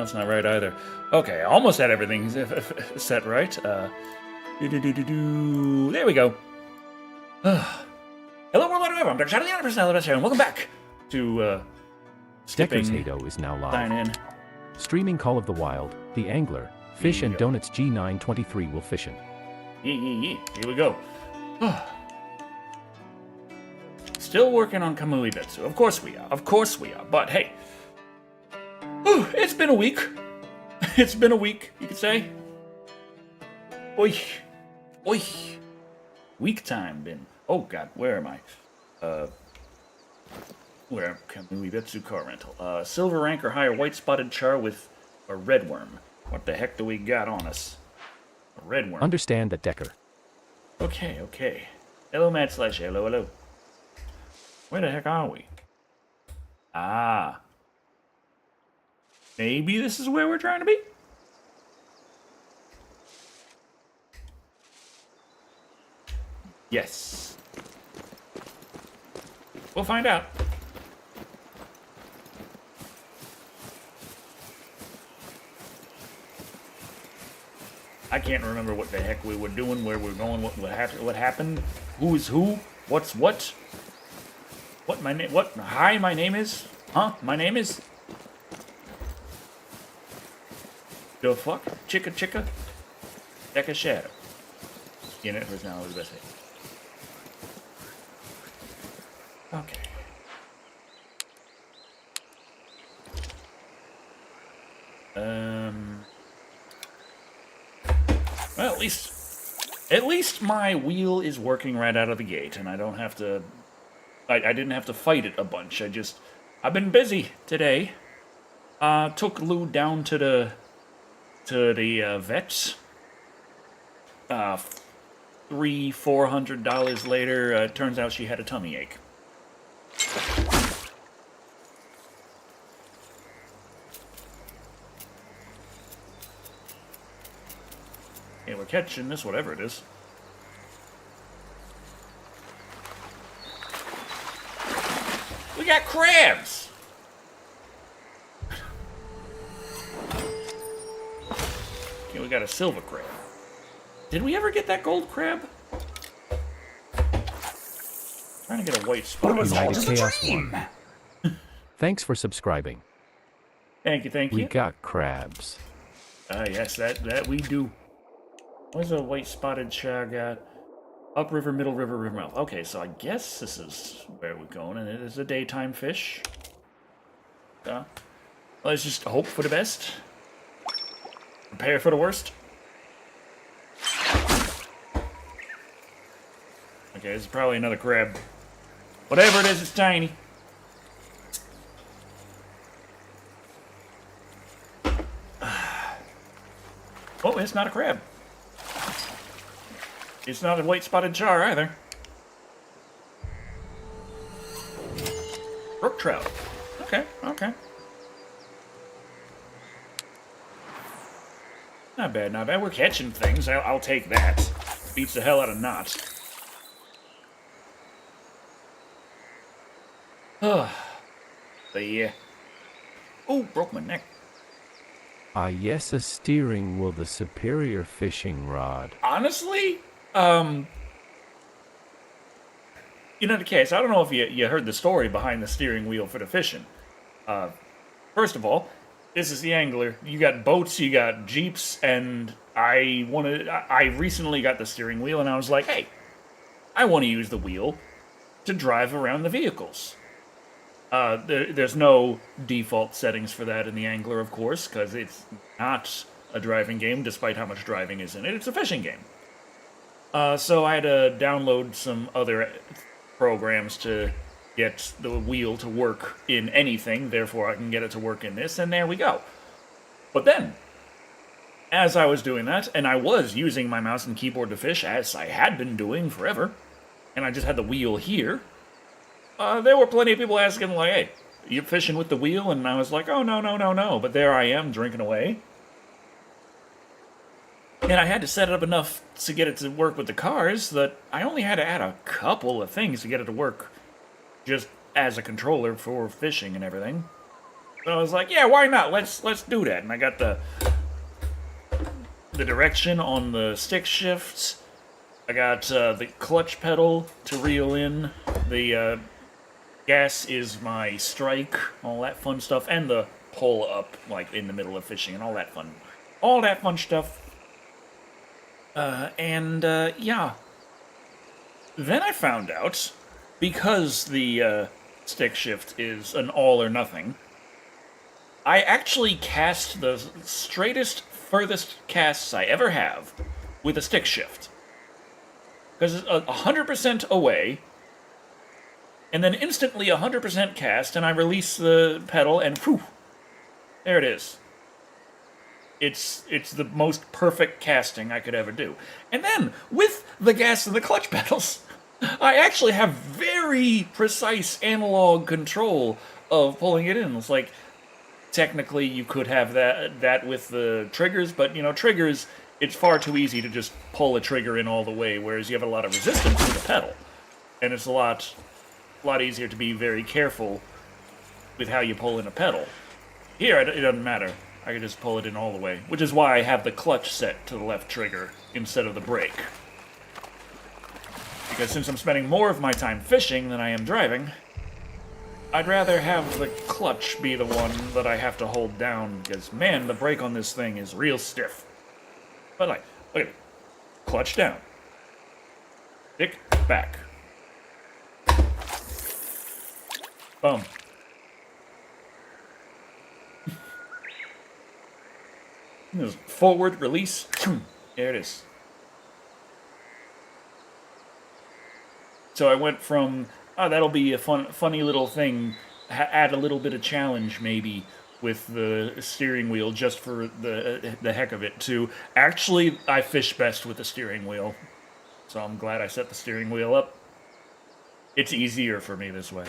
that's not right either. Okay, I almost had everything set right. There we go. Hello, world, I'm Dr. Shado, the other personality, and welcome back to, Decker's Shado is now live. Sign in. Streaming Call of the Wild, The Angler, Fish and Donuts g923 will fishin'. Here we go. Still working on Kamui Betsu. Of course we are. Of course we are. But hey. It's been a week. It's been a week, you could say. Oi. Oi. Week time been. Oh god, where am I? Where? Kamui Betsu car rental. Silver rank or higher white spotted char with a red worm. What the heck do we got on us? A red worm. Understand that, Decker. Okay. Hello, Matt Slash. Hello. Where the heck are we? Ah. Maybe this is where we're trying to be? Yes. We'll find out. I can't remember what the heck we were doing, where we're going, what happened, who is who, what's what. What my name? What? Hi, my name is. Huh? My name is. The fuck? Chicka. Decker Shado. You know, personality was the best thing. Okay. Well, at least my wheel is working right out of the gate, and I don't have to. I didn't have to fight it a bunch. I've been busy today. Took Lou down to the vets. $400 later, it turns out she had a tummy ache. Okay, we're catching this, whatever it is. We got crabs! Okay, we got a silver crab. Did we ever get that gold crab? Trying to get a white spot. United Chaos One. Thanks for subscribing. Thank you. We got crabs. Yes, that we do. What's a white spotted char got? Upriver, middle river, river mouth. Okay, so I guess this is where we're going, and it is a daytime fish. Let's just hope for the best. Prepare for the worst. Okay, this is probably another crab. Whatever it is, it's tiny. Oh, it's not a crab. It's not a white spotted char either. Brook trout. Okay. Not bad. We're catching things. I'll take that. Beats the hell out of knots. But yeah. Oh, broke my neck. Yes, a steering wheel, the superior fishing rod. Honestly, you know the case. I don't know if you heard the story behind the steering wheel for the fishing. First of all, this is the Angler. You got boats, you got jeeps, and I recently got the steering wheel, and I was like, hey, I want to use the wheel to drive around the vehicles. There's no default settings for that in the Angler, of course, because it's not a driving game, despite how much driving is in it. It's a fishing game. So I had to download some other programs to get the wheel to work in anything, therefore I can get it to work in this, and there we go. But then, as I was doing that, and I was using my mouse and keyboard to fish, as I had been doing forever, and I just had the wheel here, there were plenty of people asking, like, hey, you fishing with the wheel? And I was like, oh, no. But there I am, drinking away. And I had to set it up enough to get it to work with the cars that I only had to add a couple of things to get it to work just as a controller for fishing and everything. So I was like, yeah, why not? Let's do that. And I got the direction on the stick shifts. I got the clutch pedal to reel in. The gas is my strike, all that fun stuff, and the pull up, like in the middle of fishing, and all that fun stuff. Yeah. Then I found out, because the stick shift is an all or nothing, I actually cast the straightest, furthest casts I ever have with a stick shift. Because it's 100% away, and then instantly 100% cast, and I release the pedal, and whew, there it is. It's the most perfect casting I could ever do. And then, with the gas and the clutch pedals, I actually have very precise analog control of pulling it in. It's like, technically you could have that with the triggers, but, you know, triggers, it's far too easy to just pull a trigger in all the way, whereas you have a lot of resistance to the pedal. And it's a lot easier to be very careful with how you pull in a pedal. Here, it doesn't matter. I can just pull it in all the way, which is why I have the clutch set to the left trigger instead of the brake. Because since I'm spending more of my time fishing than I am driving, I'd rather have the clutch be the one that I have to hold down, because, man, the brake on this thing is real stiff. But, like, look at it. Clutch down. Stick back. Boom. Forward, release. There it is. So I went from, that'll be a funny little thing, add a little bit of challenge maybe with the steering wheel just for the heck of it, to actually I fish best with the steering wheel. So I'm glad I set the steering wheel up. It's easier for me this way.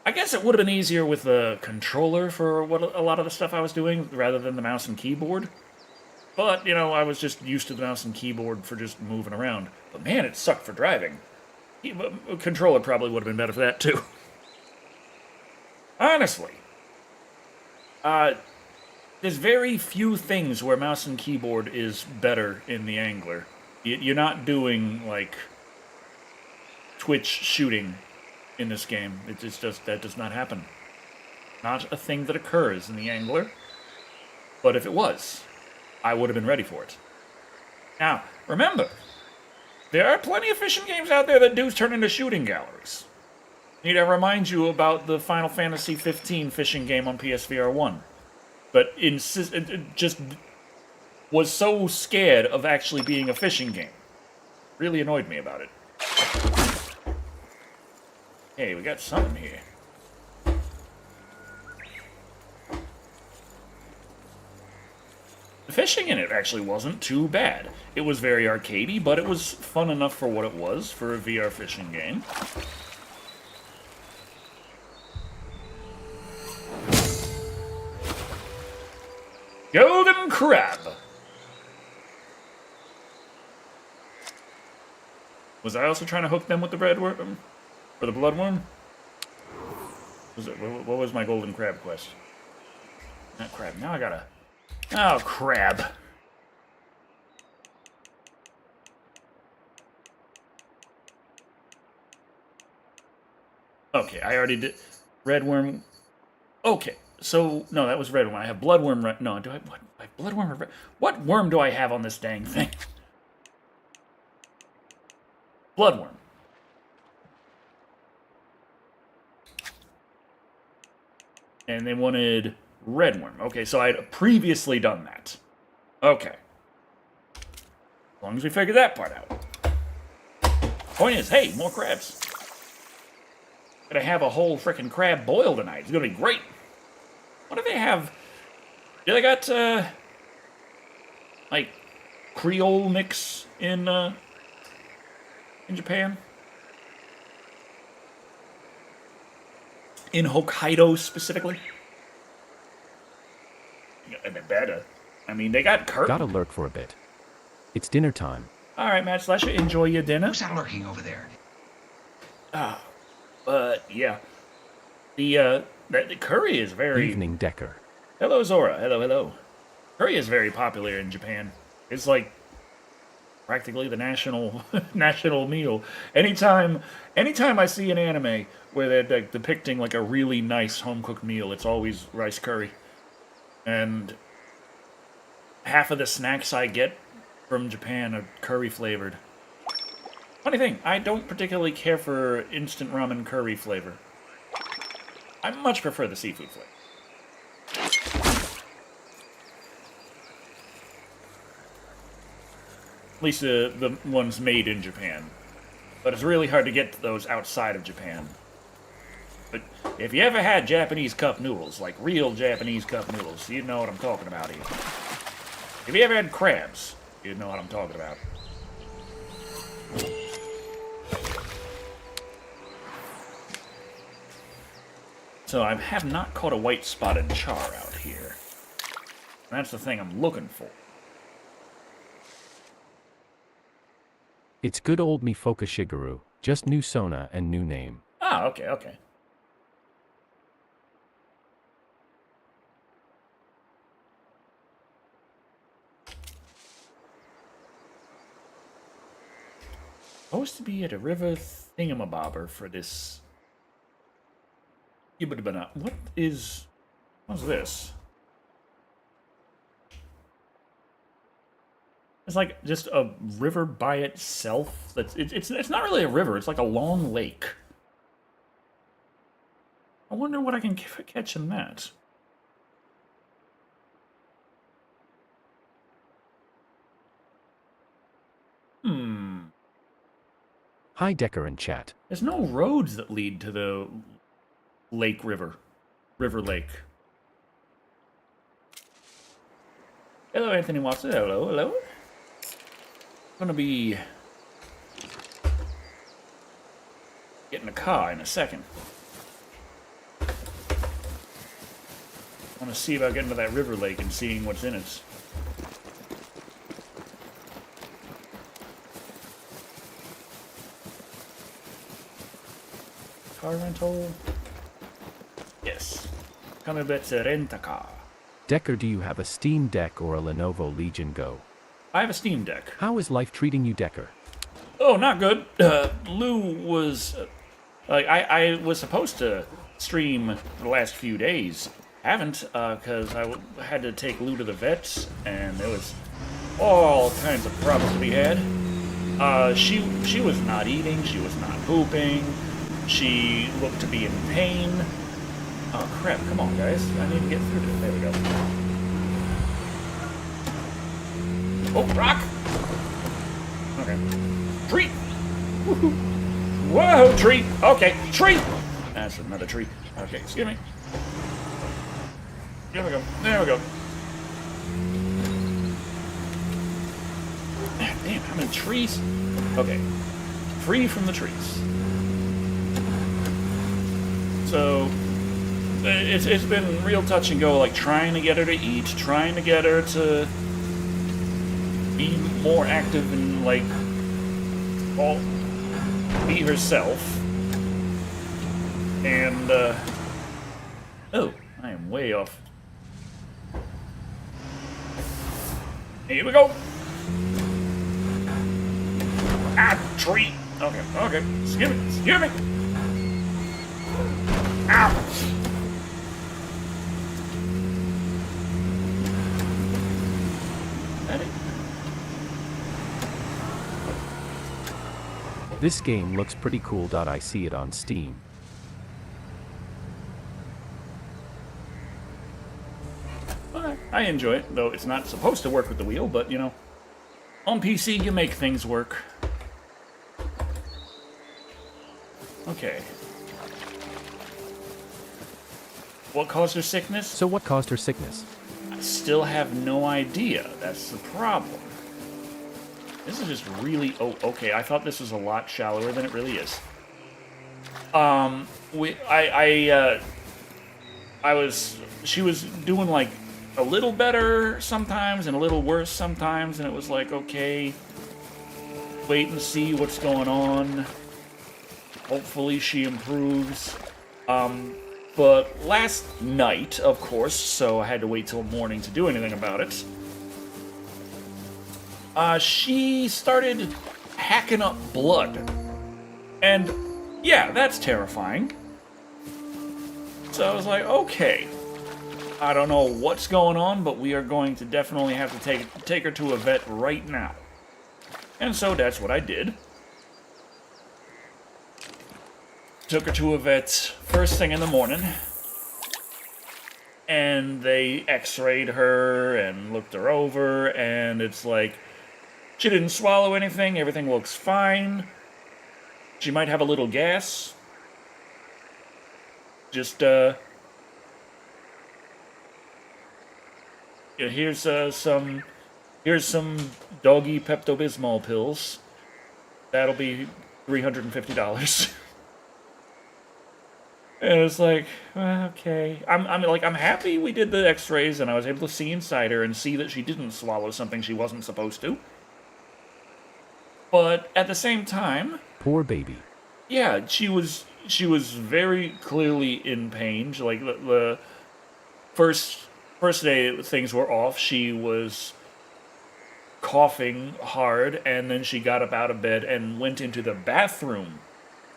I guess it would have been easier with the controller for what a lot of the stuff I was doing, rather than the mouse and keyboard. But, you know, I was just used to the mouse and keyboard for just moving around. But man, it sucked for driving. A controller probably would have been better for that, too. Honestly. There's very few things where mouse and keyboard is better in the Angler. You're not doing, like, twitch shooting in this game. It just that does not happen. Not a thing that occurs in the Angler. But if it was, I would have been ready for it. Now, remember, there are plenty of fishing games out there that do turn into shooting galleries. Need I remind you about the Final Fantasy 15 fishing game on PSVR 1? But it just was so scared of actually being a fishing game. Really annoyed me about it. Hey, we got something here. The fishing in it actually wasn't too bad. It was very arcadey, but it was fun enough for what it was for a VR fishing game. Golden crab! Was I also trying to hook them with the red worm? Or the bloodworm? What was my golden crab quest? Not crab. Now I gotta... Oh, crab. Okay, I already did... Red worm... Okay, so... No, that was red worm. I have bloodworm... No, do I... What? I have bloodworm or red... What worm do I have on this dang thing? Bloodworm. And they wanted red worm. Okay, so I'd previously done that. Okay. As long as we figure that part out. Point is, hey, more crabs. Gonna have a whole frickin' crab boil tonight. It's gonna be great. What do they have? Do they got, like, Creole mix in Japan? In Hokkaido, specifically? Yeah, they better. I mean, they got curtain. Gotta lurk for a bit. It's dinner time. Alright, Matt Slasher, enjoy your dinner. Who's that lurking over there? Yeah. The The curry is very... Evening, Decker. Hello, Zora. Hello, hello. Curry is very popular in Japan. It's like practically the national national meal. Anytime I see an anime where they're like, depicting like a really nice home cooked meal, it's always rice curry. And half of the snacks I get from Japan are curry flavored. Funny thing, I don't particularly care for instant ramen curry flavor. I much prefer the seafood flavor. At least the ones made in Japan. But it's really hard to get those outside of Japan. But if you ever had Japanese cup noodles, like real Japanese cup noodles, you'd know what I'm talking about here. If you ever had crabs, you'd know what I'm talking about. So I have not caught a white spotted char out here. That's the thing I'm looking for. It's good old Mifoka Shigeru, just new Sona and new name. Ah, okay, okay. Supposed to be at a river thingamabobber for this. What is... What's this? It's like just a river by itself. It's not really a river. It's like a long lake. I wonder what I can catch in that. Hi, Decker and chat. There's no roads that lead to the river lake. Hello, Anthony Watson. Hello, hello. Gonna be getting a car in a second. Want to see about getting to that river lake and seeing what's in it. Car rental? Yes. Come a bit to rent a car. Decker, do you have a Steam Deck or a Lenovo Legion Go? I have a Steam Deck. How is life treating you, Decker? Oh, not good. Lou was... I was supposed to stream the last few days. Haven't, because I had to take Lou to the vets, and there was all kinds of problems to be had. She was not eating, she was not pooping, she looked to be in pain. Oh, crap, come on, guys. I need to get through this. There we go. Oh, rock! Okay. Tree! Woohoo! Whoa, tree! Okay, tree! That's another tree. Okay, excuse me. There we go. There we go. Damn, how many trees? Okay. Free from the trees. So, it's been real touch and go, like trying to get her to eat, trying to get her to be more active and like be herself. And oh, I am way off. Here we go. Ah, tree. Okay, okay. Excuse me, excuse me. Ow. This game looks pretty cool. I see it on Steam. I enjoy it, though it's not supposed to work with the wheel, but, you know, on PC you make things work. Okay. What caused her sickness? So what caused her sickness? I still have no idea. That's the problem. This is just really... Oh, okay. I thought this was a lot shallower than it really is. She was doing, like, a little better sometimes and a little worse sometimes, and it was like, okay, wait and see what's going on. Hopefully she improves. But last night, of course, so I had to wait till morning to do anything about it, she started hacking up blood. And, yeah, that's terrifying. So I was like, okay, I don't know what's going on, but we are going to definitely have to take her to a vet right now. And so that's what I did. Took her to a vet first thing in the morning. And they x-rayed her and looked her over, and it's like, she didn't swallow anything, everything looks fine. She might have a little gas. Just, yeah, here's some doggy Pepto-Bismol pills. That'll be $350. And it's like, okay. I'm happy we did the x-rays and I was able to see inside her and see that she didn't swallow something she wasn't supposed to. But at the same time, Poor baby. yeah, she was very clearly in pain. Like the first day things were off, she was coughing hard, and then she got up out of bed and went into the bathroom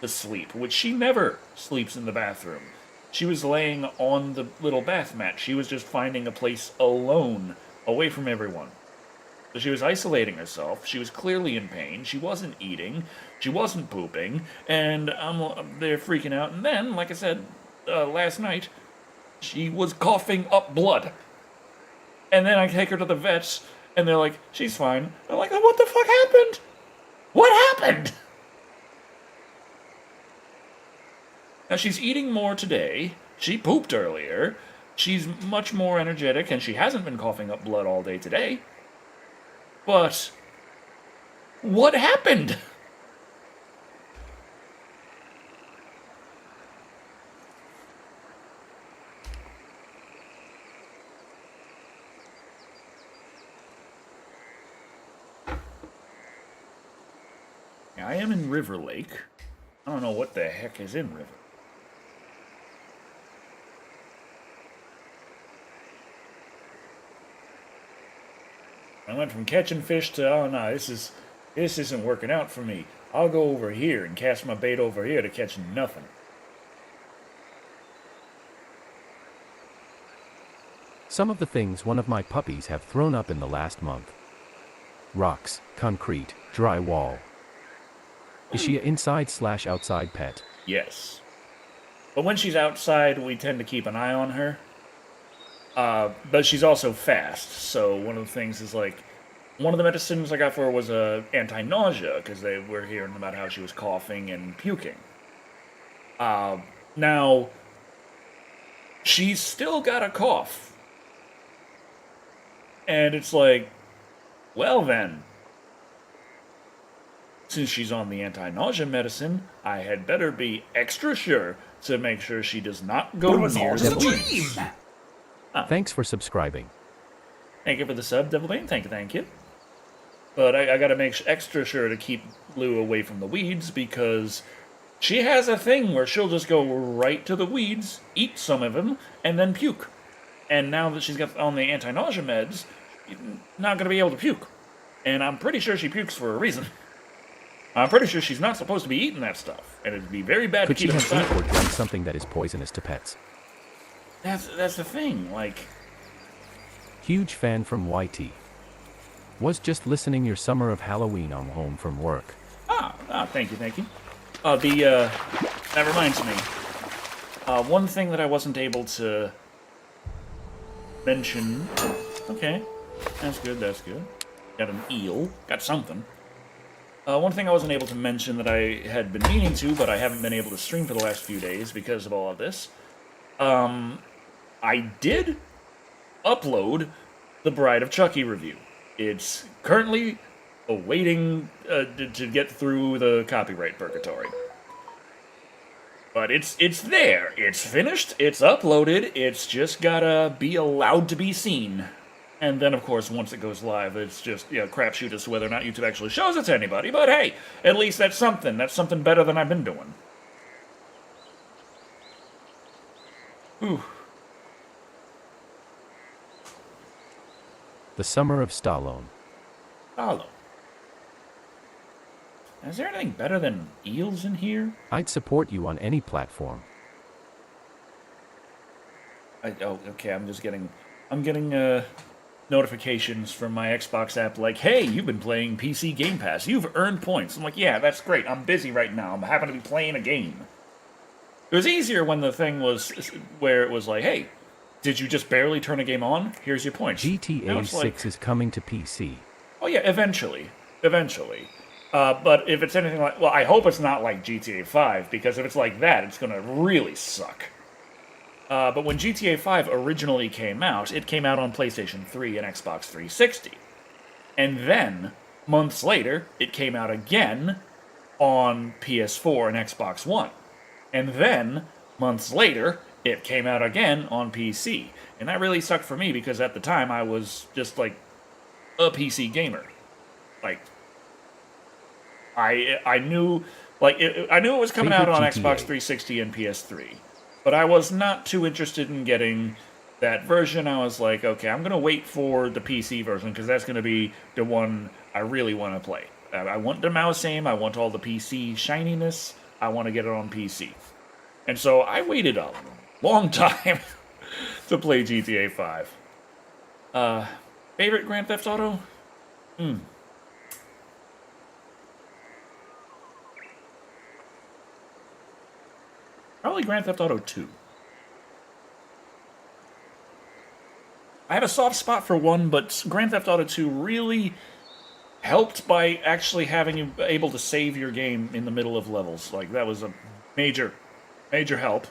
to sleep, which she never sleeps in the bathroom. She was laying on the little bath mat. She was just finding a place alone, away from everyone. So she was isolating herself. She was clearly in pain. She wasn't eating. She wasn't pooping. And I'm there freaking out. And then, like I said, last night, she was coughing up blood. And then I take her to the vets, and they're like, she's fine. I'm like, oh, what the fuck happened? What happened? Now, she's eating more today. She pooped earlier. She's much more energetic, and she hasn't been coughing up blood all day today. But what happened? Now, I am in River Lake. I don't know what the heck is in River. I went from catching fish to, oh no, this isn't working out for me. I'll go over here and cast my bait over here to catch nothing. Some of the things one of my puppies have thrown up in the last month. Rocks, concrete, drywall. Is she an inside/outside pet? Yes. But when she's outside, we tend to keep an eye on her. But she's also fast, so one of the things is like, one of the medicines I got for her was anti-nausea, because they were hearing about how she was coughing and puking. Now, she's still got a cough. And it's like, well then, since she's on the anti-nausea medicine, I had better be extra sure to make sure she does not go near the weeds. Thanks for subscribing. Thank you for the sub, Devil Bane. Thank you. But I gotta make extra sure to keep Lou away from the weeds, because she has a thing where she'll just go right to the weeds, eat some of them, and then puke. And now that she's got on the anti-nausea meds, she's not gonna be able to puke. And I'm pretty sure she pukes for a reason. I'm pretty sure she's not supposed to be eating that stuff, and it'd be very bad Could to she keep have inside. eaten or drank something that is poisonous to pets? That's the thing, like... Huge fan from YT. Was just listening your summer of Halloween on home from work. Thank you. That reminds me. One thing that I wasn't able to mention... Okay, that's good. Got an eel, got something. One thing I wasn't able to mention that I had been meaning to, but I haven't been able to stream for the last few days because of all of this. I did upload the Bride of Chucky review. It's currently awaiting to get through the copyright purgatory. But it's there. It's finished. It's uploaded. It's just gotta be allowed to be seen. And then, of course, once it goes live, it's just, crapshoot as to whether or not YouTube actually shows it to anybody. But hey, at least that's something. That's something better than I've been doing. Ooh. The Summer of Stallone. Shado. Is there anything better than eels in here? I'd support you on any platform. Oh, okay. I'm getting notifications from my Xbox app like, "Hey, you've been playing PC Game Pass. You've earned points." I'm like, "Yeah, that's great. I'm busy right now. I'm happen to be playing a game." It was easier when the thing was where it was like, "Hey, did you just barely turn a game on? Here's your points." Now GTA it's 6 is coming to PC. oh yeah, eventually. But if it's anything like, well, I hope it's not like GTA 5, because if it's like that, it's gonna really suck. But when GTA 5 originally came out, it came out on PlayStation 3 and Xbox 360. And then, months later, it came out again on PS4 and Xbox One. And then, months later, it came out again on PC. And that really sucked for me because at the time I was just like a PC gamer. Like, I knew I knew it was coming out on Xbox 360 and PS3, but I was not too interested in getting that version. I was like, okay, I'm gonna wait for the PC version because that's gonna be the one I really want to play. I want the mouse aim. I want all the PC shininess. I want to get it on PC, and so I waited a long time to play GTA 5. Favorite Grand Theft Auto? Probably Grand Theft Auto 2. I have a soft spot for 1, but Grand Theft Auto 2 really helped by actually having you able to save your game in the middle of levels. Like, that was a major, major help.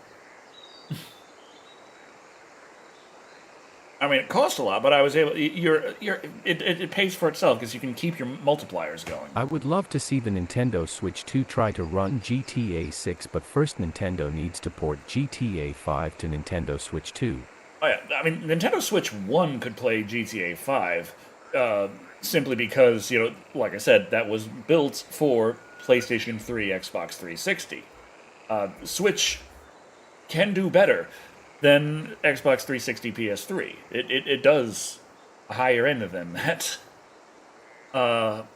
I mean, it cost a lot, but I was able. It pays for itself because you can keep your multipliers going. I would love to see the Nintendo Switch 2 try to run GTA 6, but first Nintendo needs to port GTA 5 to Nintendo Switch 2. Oh yeah, I mean, Nintendo Switch 1 could play GTA 5, simply because, like I said, that was built for PlayStation 3, Xbox 360. Switch can do better than Xbox 360, PS3. It does a higher end than that. But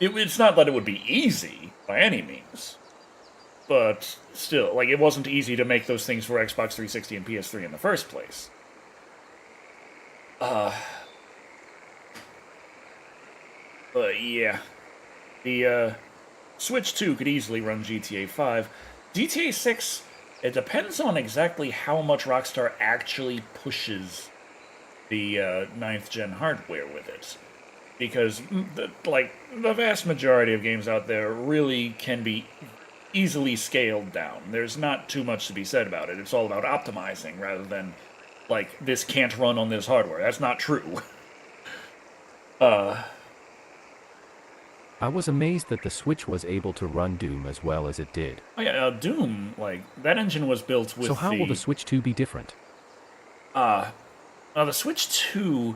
it's not that it would be easy by any means. But still, like, it wasn't easy to make those things for Xbox 360 and PS3 in the first place. But yeah, the Switch 2 could easily run GTA 5. GTA 6, it depends on exactly how much Rockstar actually pushes the 9th gen hardware with it. Because, the vast majority of games out there really can be easily scaled down. There's not too much to be said about it. It's all about optimizing rather than, like, this can't run on this hardware. That's not true. I was amazed that the Switch was able to run Doom as well as it did. Oh yeah, Doom, like, that engine was built with So how will the Switch 2 be different? The Switch 2,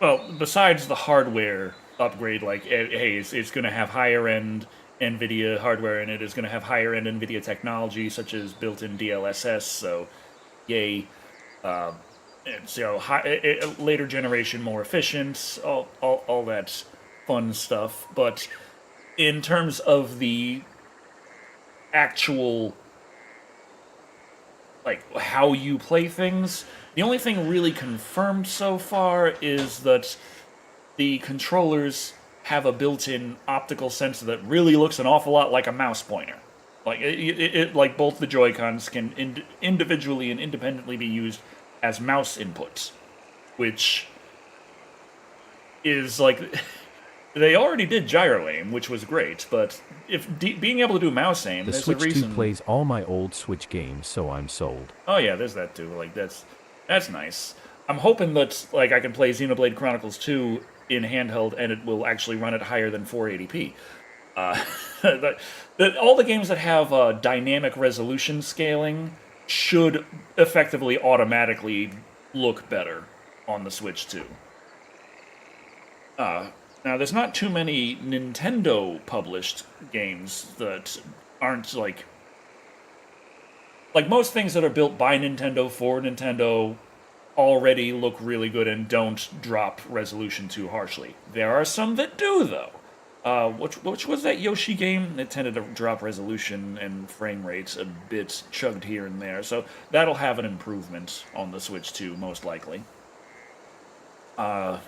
well, besides the hardware upgrade, like, hey, it's going to have higher-end NVIDIA hardware in it, it's going to have higher-end NVIDIA technology, such as built-in DLSS, so, yay. It's, later generation, more efficient, all that fun stuff, but in terms of the actual, like, how you play things, the only thing really confirmed so far is that the controllers have a built-in optical sensor that really looks an awful lot like a mouse pointer. Like, like both the Joy-Cons can individually and independently be used as mouse inputs, which is, like, they already did gyro aim, which was great, but if being able to do mouse aim, the there's Switch a reason. 2 plays all my old Switch games, so I'm sold. Oh yeah, there's that too. Like, that's nice. I'm hoping that, like, I can play Xenoblade Chronicles 2 in handheld and it will actually run it higher than 480p. All the games that have dynamic resolution scaling should effectively automatically look better on the Switch 2. Now, there's not too many Nintendo-published games that aren't, like, like most things that are built by Nintendo for Nintendo already look really good and don't drop resolution too harshly. There are some that do, though. Which was that Yoshi game? It tended to drop resolution and frame rates a bit, chugged here and there. So that'll have an improvement on the Switch too, most likely. But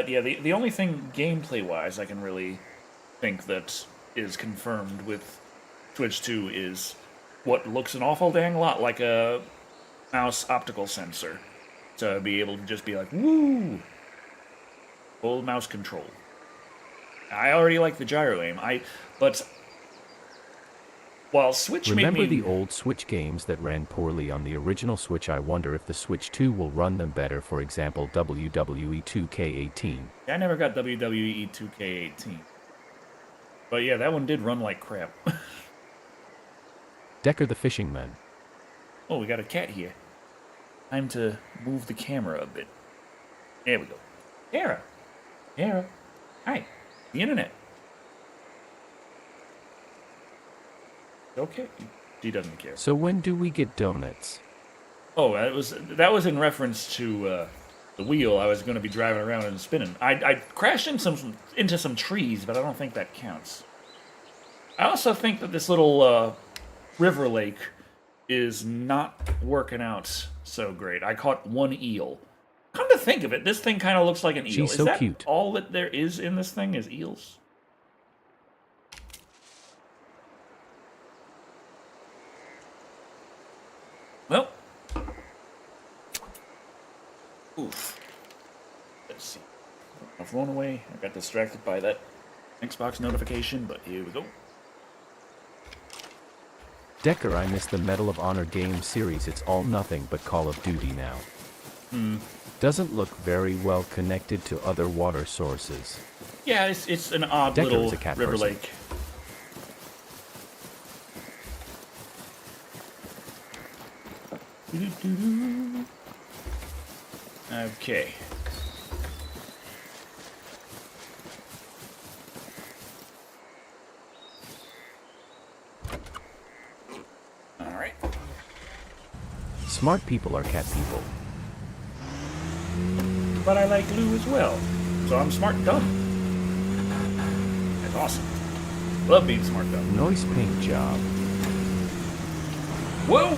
yeah, the only thing gameplay-wise I can really think that is confirmed with Switch 2 is what looks an awful dang lot like a mouse optical sensor. To be able to just be like, woo! Full mouse control. I already like the gyro aim. But while Switch Remember made me... the old Switch games that ran poorly on the original Switch? I wonder if the Switch 2 will run them better. For example, WWE 2K18. I never got WWE 2K18. But yeah, that one did run like crap. Decker the Fishing Man. Oh, we got a cat here. Time to move the camera a bit. There we go. Tara. Tara. Hi. The internet. Okay. She doesn't care. So when do we get donuts? Oh, that was in reference to the wheel. I was going to be driving around and spinning. I crashed into some trees, but I don't think that counts. I also think that this little river lake is not working out so great. I caught one eel. Come to think of it, this thing kind of looks like an eel. She's so is that cute. All that there is in this thing is eels? Well. Oof. Let's see. I've flown away. I got distracted by that Xbox notification, but here we go. Decker, I miss the Medal of Honor game series. It's all nothing but Call of Duty now. Doesn't look very well connected to other water sources. Yeah, it's an odd Decker little is a cat river person. lake. Okay. Alright. Smart people are cat people. But I like glue as well. So I'm smart dumb. That's awesome. Love being smart dumb. Noise paint job. Whoa!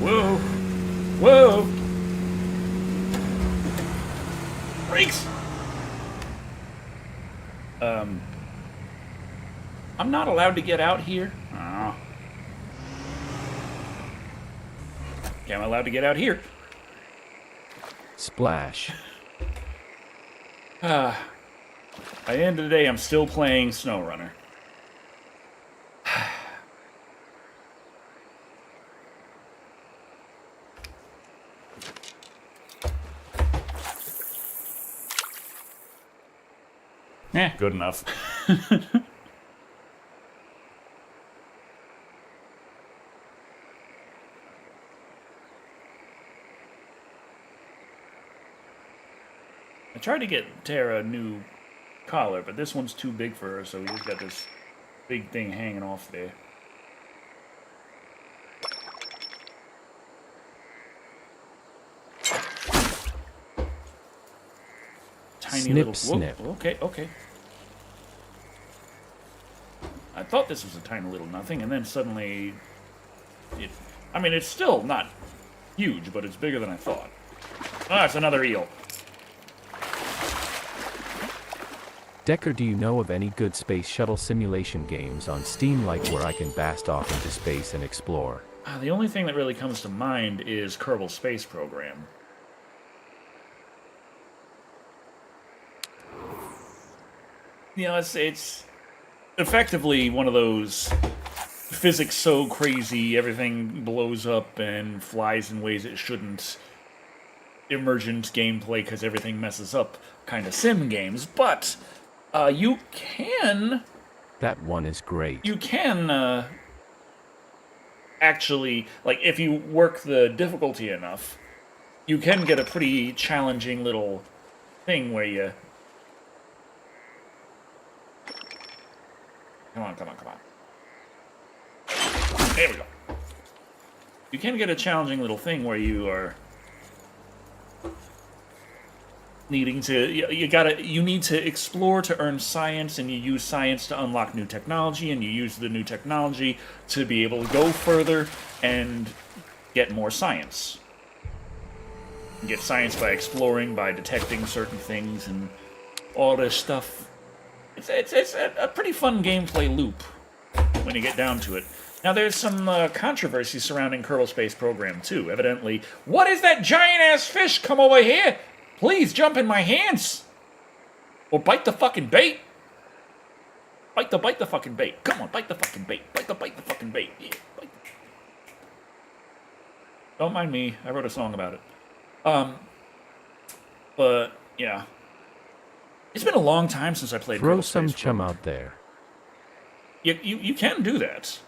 Whoa! Whoa! Brakes! I'm not allowed to get out here. Oh. Okay, I'm allowed to get out here. Splash. By the end of the day, I'm still playing SnowRunner. Good enough. I tried to get Tara a new collar, but this one's too big for her, so we just got this big thing hanging off there. Tiny Snip, little... snip. Whoa, okay. I thought this was a tiny little nothing, and then suddenly... I mean, it's still not huge, but it's bigger than I thought. Ah, it's another eel. Decker, do you know of any good space shuttle simulation games on Steam, like where I can blast off into space and explore? The only thing that really comes to mind is Kerbal Space Program. You know, it's effectively one of those physics so crazy, everything blows up and flies in ways it shouldn't, emergent gameplay because everything messes up kind of sim games, but you can... That one is great. You can actually, like, if you work the difficulty enough, you can get a pretty challenging little thing where you... Come on, come on, come on. There we go. You can get a challenging little thing where you are needing to... You need to explore to earn science, and you use science to unlock new technology, and you use the new technology to be able to go further and get more science. You get science by exploring, by detecting certain things, and all this stuff. It's a pretty fun gameplay loop when you get down to it. Now, there's some controversy surrounding Kerbal Space Program, too. Evidently, what is that giant-ass fish? Come over here! Please jump in my hands! Or bite the fucking bait! Bite the fucking bait. Come on, bite the fucking bait. Bite the fucking bait. Yeah, bite the... Don't mind me. I wrote a song about it. But, yeah. It's been a long time since I played Throw Kerbal some Space chum Program. out there. You can do that.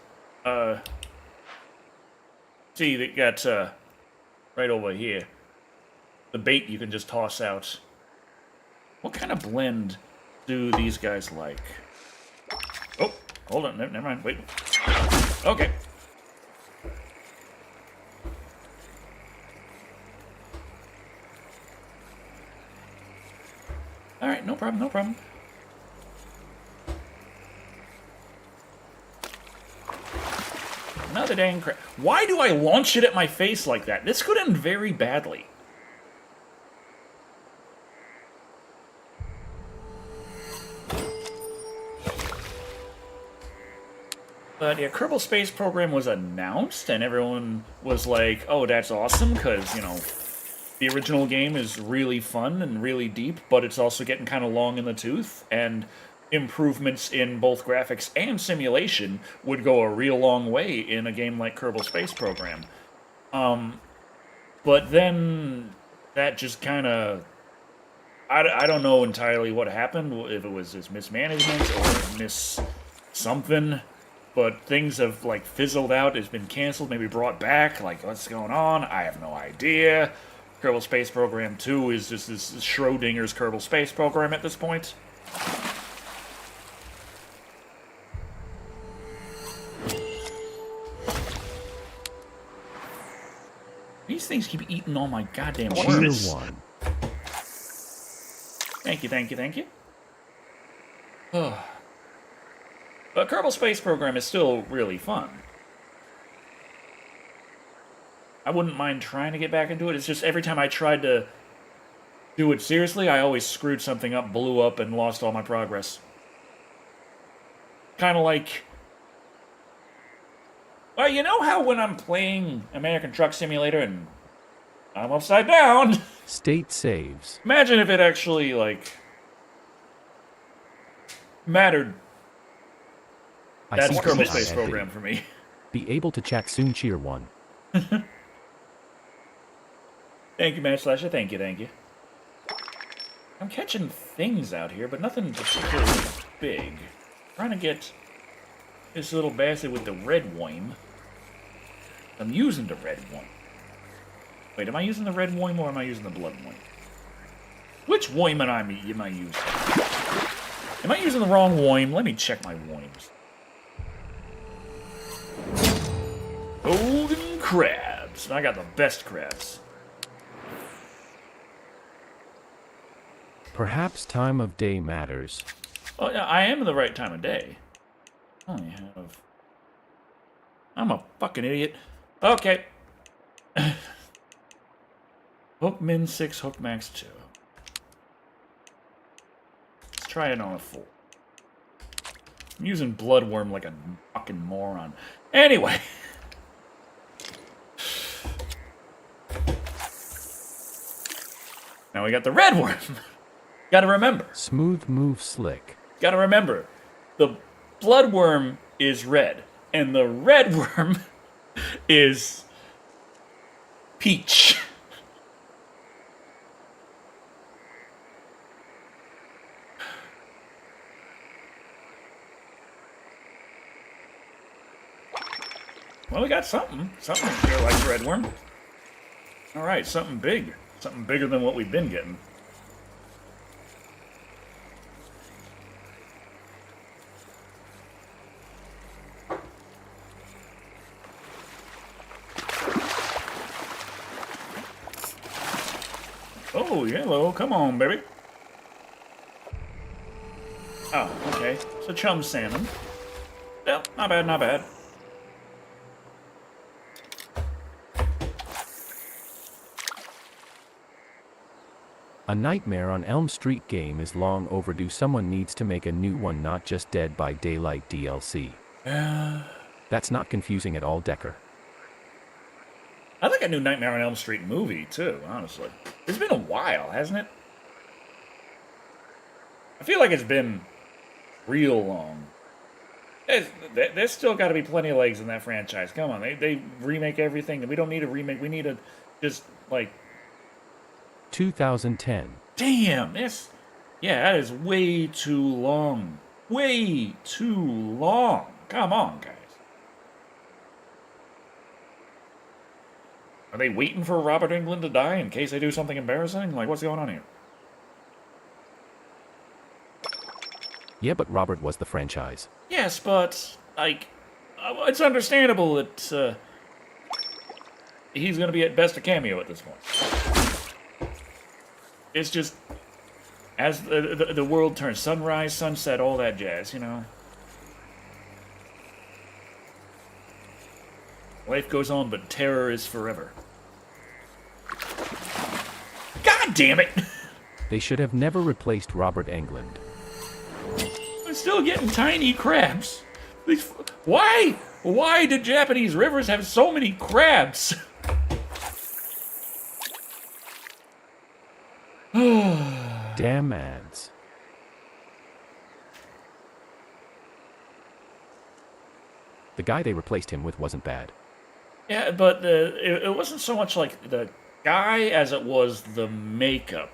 See, they got, right over here. The bait you can just toss out. What kind of blend do these guys like? Oh, hold on. Never mind. Wait. Okay. Alright, no problem, no problem. Another dang crap. Why do I launch it at my face like that? This could end very badly. But yeah, Kerbal Space Program was announced, and everyone was like, oh, that's awesome, because, you know, the original game is really fun and really deep, but it's also getting kind of long in the tooth, and improvements in both graphics and simulation would go a real long way in a game like Kerbal Space Program. But then that just kind of... I don't know entirely what happened, if it was just mismanagement or something, but things have, like, fizzled out. It's been canceled, maybe brought back. Like, what's going on? I have no idea. Kerbal Space Program 2 is just this Schrodinger's Kerbal Space Program at this point. These things keep eating all my goddamn worms. Tier 1. Thank you, thank you, thank you. But Kerbal Space Program is still really fun. I wouldn't mind trying to get back into it. It's just every time I tried to do it seriously, I always screwed something up, blew up, and lost all my progress. Kind of like... Well, you know how when I'm playing American Truck Simulator and I'm upside down? State saves. Imagine if it actually, like, mattered. That's Kerbal Space Program for me. Be able to chat soon, Cheer 1. Thank you, Matt Slasher. Thank you, thank you. I'm catching things out here, but nothing particularly big. Trying to get this little bastard with the red worm. I'm using the red worm. Wait, am I using the red worm or am I using the blood worm? Which worm am I using? Am I using the wrong worm? Let me check my worms. Golden crabs. I got the best crabs. Perhaps time of day matters. Oh, yeah, I am in the right time of day. I only have... I'm a fucking idiot. Okay. Hook min 6, hook max 2. Let's try it on a 4. I'm using bloodworm like a fucking moron. Anyway. Now we got the red worm. Gotta remember. Smooth move slick. Gotta remember. The bloodworm is red. And the red worm is peach. Well, we got something. Something here like red worm. All right, something big. Something bigger than what we've been getting. Oh, yellow. Come on, baby. Oh, okay. It's a chum salmon. Well, not bad, not bad. A Nightmare on Elm Street game is long overdue. Someone needs to make a new one, not just Dead by Daylight DLC. That's not confusing at all, Decker. I like a new Nightmare on Elm Street movie, too, honestly. It's been a while, hasn't it? I feel like it's been real long. There's still got to be plenty of legs in that franchise. Come on, they remake everything. We don't need a remake. We need a just, like... 2010. Damn, that is way too long. Way too long. Come on, guys. Are they waiting for Robert Englund to die in case they do something embarrassing? Like, what's going on here? Yeah, but Robert was the franchise. Yes, but, like, it's understandable that he's going to be at best a cameo at this point. It's just, as the world turns, sunrise, sunset, all that jazz, you know? Life goes on, but terror is forever. God damn it! They should have never replaced Robert Englund. I'm still getting tiny crabs. Why? Why do Japanese rivers have so many crabs? Damn ads. The guy they replaced him with wasn't bad. Yeah, but it wasn't so much like the guy as it was the makeup.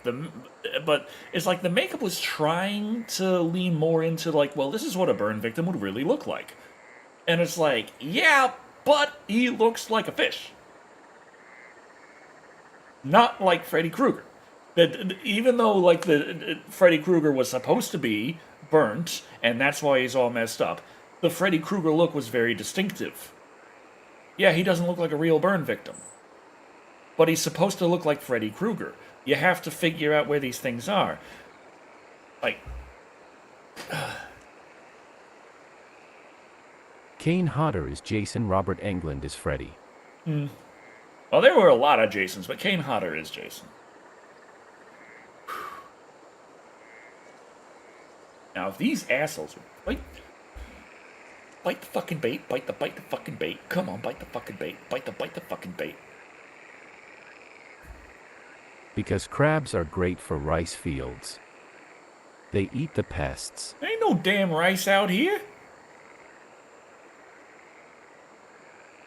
But it's like the makeup was trying to lean more into like, well, this is what a burn victim would really look like. And it's like, yeah, but he looks like a fish. Not like Freddy Krueger. Even though like Freddy Krueger was supposed to be burnt, and that's why he's all messed up, the Freddy Krueger look was very distinctive. Yeah, he doesn't look like a real burn victim. But he's supposed to look like Freddy Krueger. You have to figure out where these things are. Like... Kane Hodder is Jason, Robert Englund is Freddy. Well, there were a lot of Jasons, but Kane Hodder is Jason. Now, if these assholes would bite the fucking bait, bite the fucking bait. Come on, bite the fucking bait, bite the fucking bait. Because crabs are great for rice fields. They eat the pests. There ain't no damn rice out here.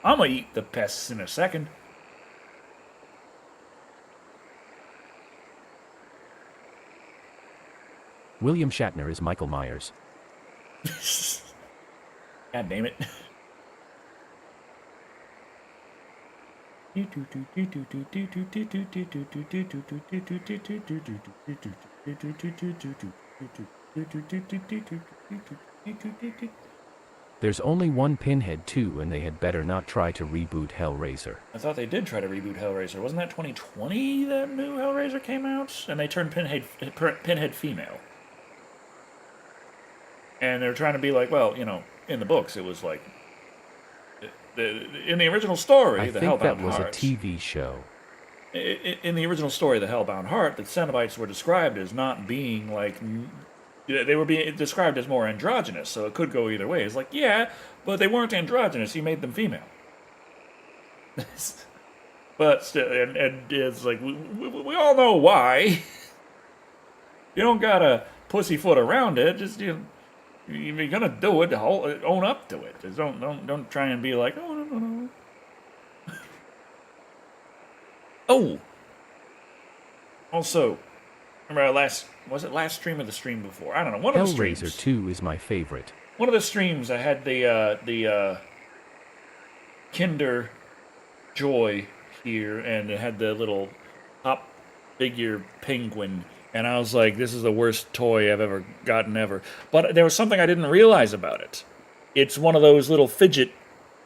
I'm gonna eat the pests in a second. William Shatner is Michael Myers. God damn it. There's only one Pinhead 2, and they had better not try to reboot Hellraiser. I thought they did try to reboot Hellraiser. Wasn't that 2020 that new Hellraiser came out? And they turned Pinhead female. And they're trying to be like, well, you know, in the books it was like... in the original story, I the think Hellbound that was Hearts, a TV show. In the original story, the Hellbound Heart, the Cenobites were described as not being like... They were being described as more androgynous, so it could go either way. It's like, yeah, but they weren't androgynous. You made them female. But still, and it's like, we all know why. You don't gotta pussyfoot around it. Just, you know, if you're gonna do it, own up to it. Just don't try and be like, oh, no. Oh! Also, remember our last stream or the stream before? I don't know, one of the streams. Hellraiser 2 is my favorite. One of the streams, I had the Kinder Joy here, and it had the little top figure penguin, and I was like, this is the worst toy I've ever gotten ever. But there was something I didn't realize about it. It's one of those little fidget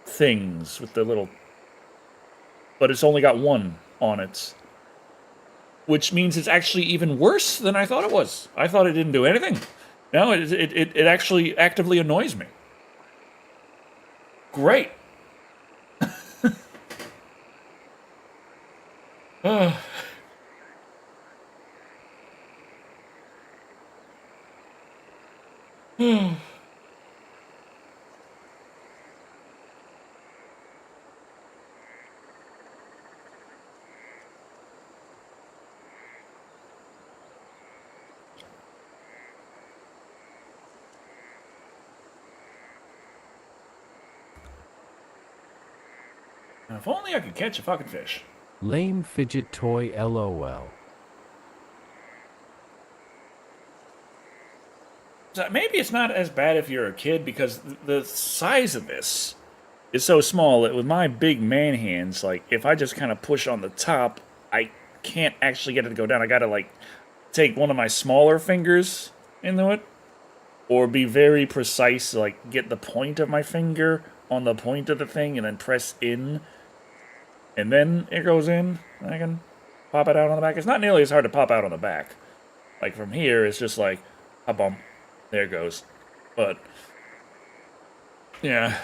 things with the little, but it's only got one on it, which means it's actually even worse than I thought it was. I thought it didn't do anything. No, it actually actively annoys me. Great. Now, if only I could catch a fucking fish. Lame fidget toy LOL. So maybe it's not as bad if you're a kid, because the size of this is so small that with my big man hands, like, if I just kind of push on the top, I can't actually get it to go down. I gotta, like, take one of my smaller fingers into it, or be very precise, like, get the point of my finger on the point of the thing, and then press in, and then it goes in, and I can pop it out on the back. It's not nearly as hard to pop out on the back. Like, from here, it's just like, a bump. There it goes. But, yeah.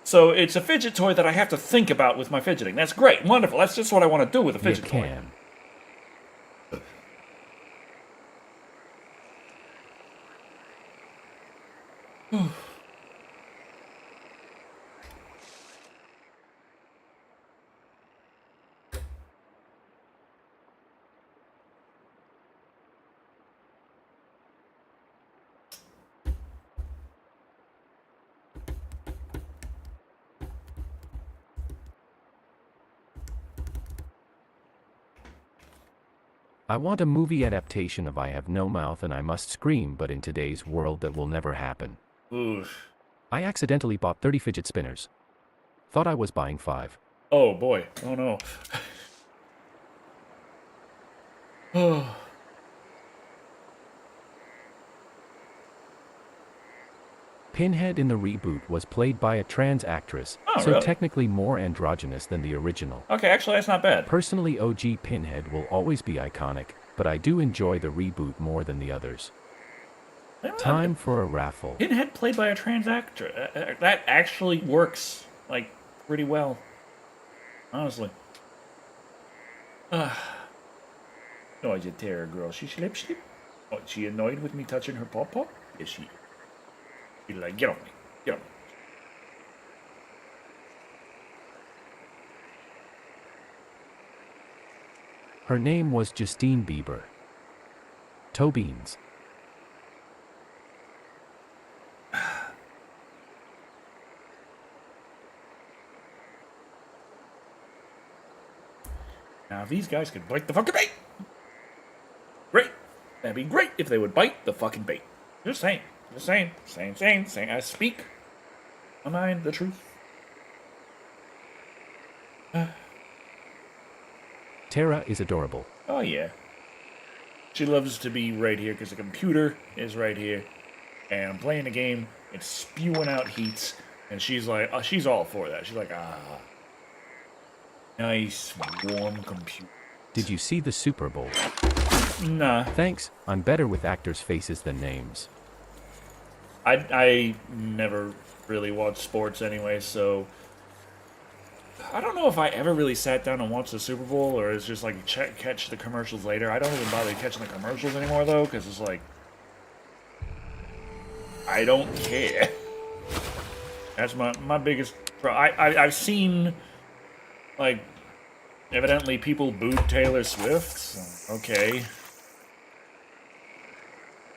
So it's a fidget toy that I have to think about with my fidgeting. That's great, wonderful. That's just what I want to do with a fidget toy. I want a movie adaptation of I Have No Mouth and I Must Scream, but in today's world that will never happen. Oof. I accidentally bought 30 fidget spinners. Thought I was buying 5. Oh boy. Oh no. Oh. Pinhead in the reboot was played by a trans actress, so really? technically more androgynous than the original. Okay, actually that's not bad. Personally, OG Pinhead will always be iconic, but I do enjoy the reboot more than the others. Time for a raffle. Pinhead played by a trans actor. That actually works, like, pretty well. Honestly. No, I did terror girl. She slip. What, she annoyed with me touching her pop-pop? Yes, she. She's like, get on me. Get on me. Her name was Justine Bieber. Toe beans. Now, if these guys could bite the fucking bait, great. That'd be great if they would bite the fucking bait. Just saying. Just saying. Saying. I speak my mind, the truth. Tara is adorable. Oh, yeah. She loves to be right here because the computer is right here. And I'm playing the game, it's spewing out heats, and she's like, oh, she's all for that. She's like, nice, warm computer. Did you see the Super Bowl? Nah. Thanks, I'm better with actors' faces than names. I never really watch sports anyway, so I don't know if I ever really sat down and watched the Super Bowl, or it's just like catch the commercials later. I don't even bother catching the commercials anymore, though, because it's like, I don't care. That's my biggest I've seen, like, evidently people booed Taylor Swift. So, okay.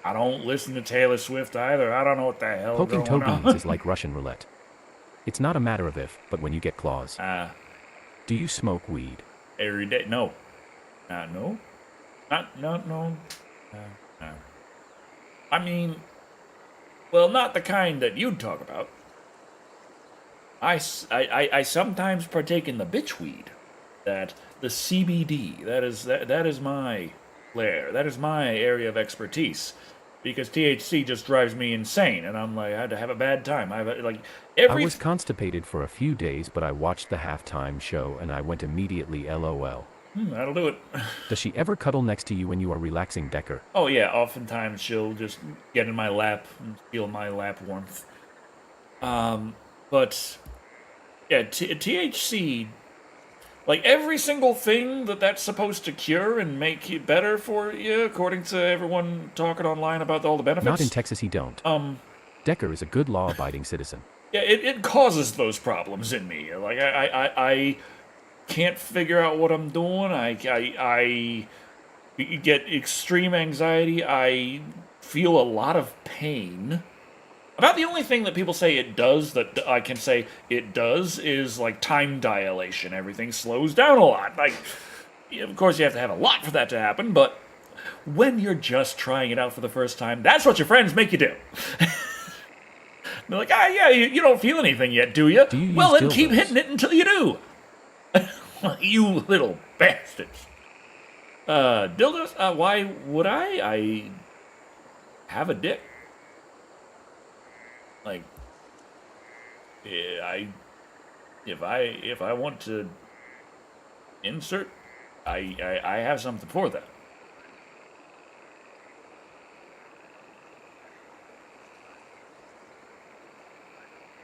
I don't listen to Taylor Swift either. I don't know what the hell Poking toe going beans is like Russian roulette. It's not a matter of if, but when you get claws. Do you smoke weed? Every day? No. No. No. I mean, well, not the kind that you'd talk about. I sometimes partake in the bitchweed, the CBD. That is my flair. That is my area of expertise, because THC just drives me insane, and I'm like, I had to have a bad time. Like I every was constipated for a few days, but I watched the halftime show and I went immediately LOL. that'll do it. Does she ever cuddle next to you when you are relaxing, Decker? Oh yeah, oftentimes she'll just get in my lap and feel my lap warmth. But yeah, THC, like every single thing that's supposed to cure and make it better for you, according to everyone talking online about all the benefits. Not in Texas, he don't. Decker is a good law-abiding citizen. Yeah, it causes those problems in me. Like I can't figure out what I'm doing. I get extreme anxiety. I feel a lot of pain. About the only thing that people say it does, that I can say it does, is like time dilation. Everything slows down a lot. Like, of course, you have to have a lot for that to happen, but when you're just trying it out for the first time, that's what your friends make you do. They're like, yeah, you don't feel anything yet, do you? Do you Well, use then keep dildos? hitting it until you do. You little bastards. Dildos? Why would I? I have a dick. Like, yeah, if I want to insert, I have something for that.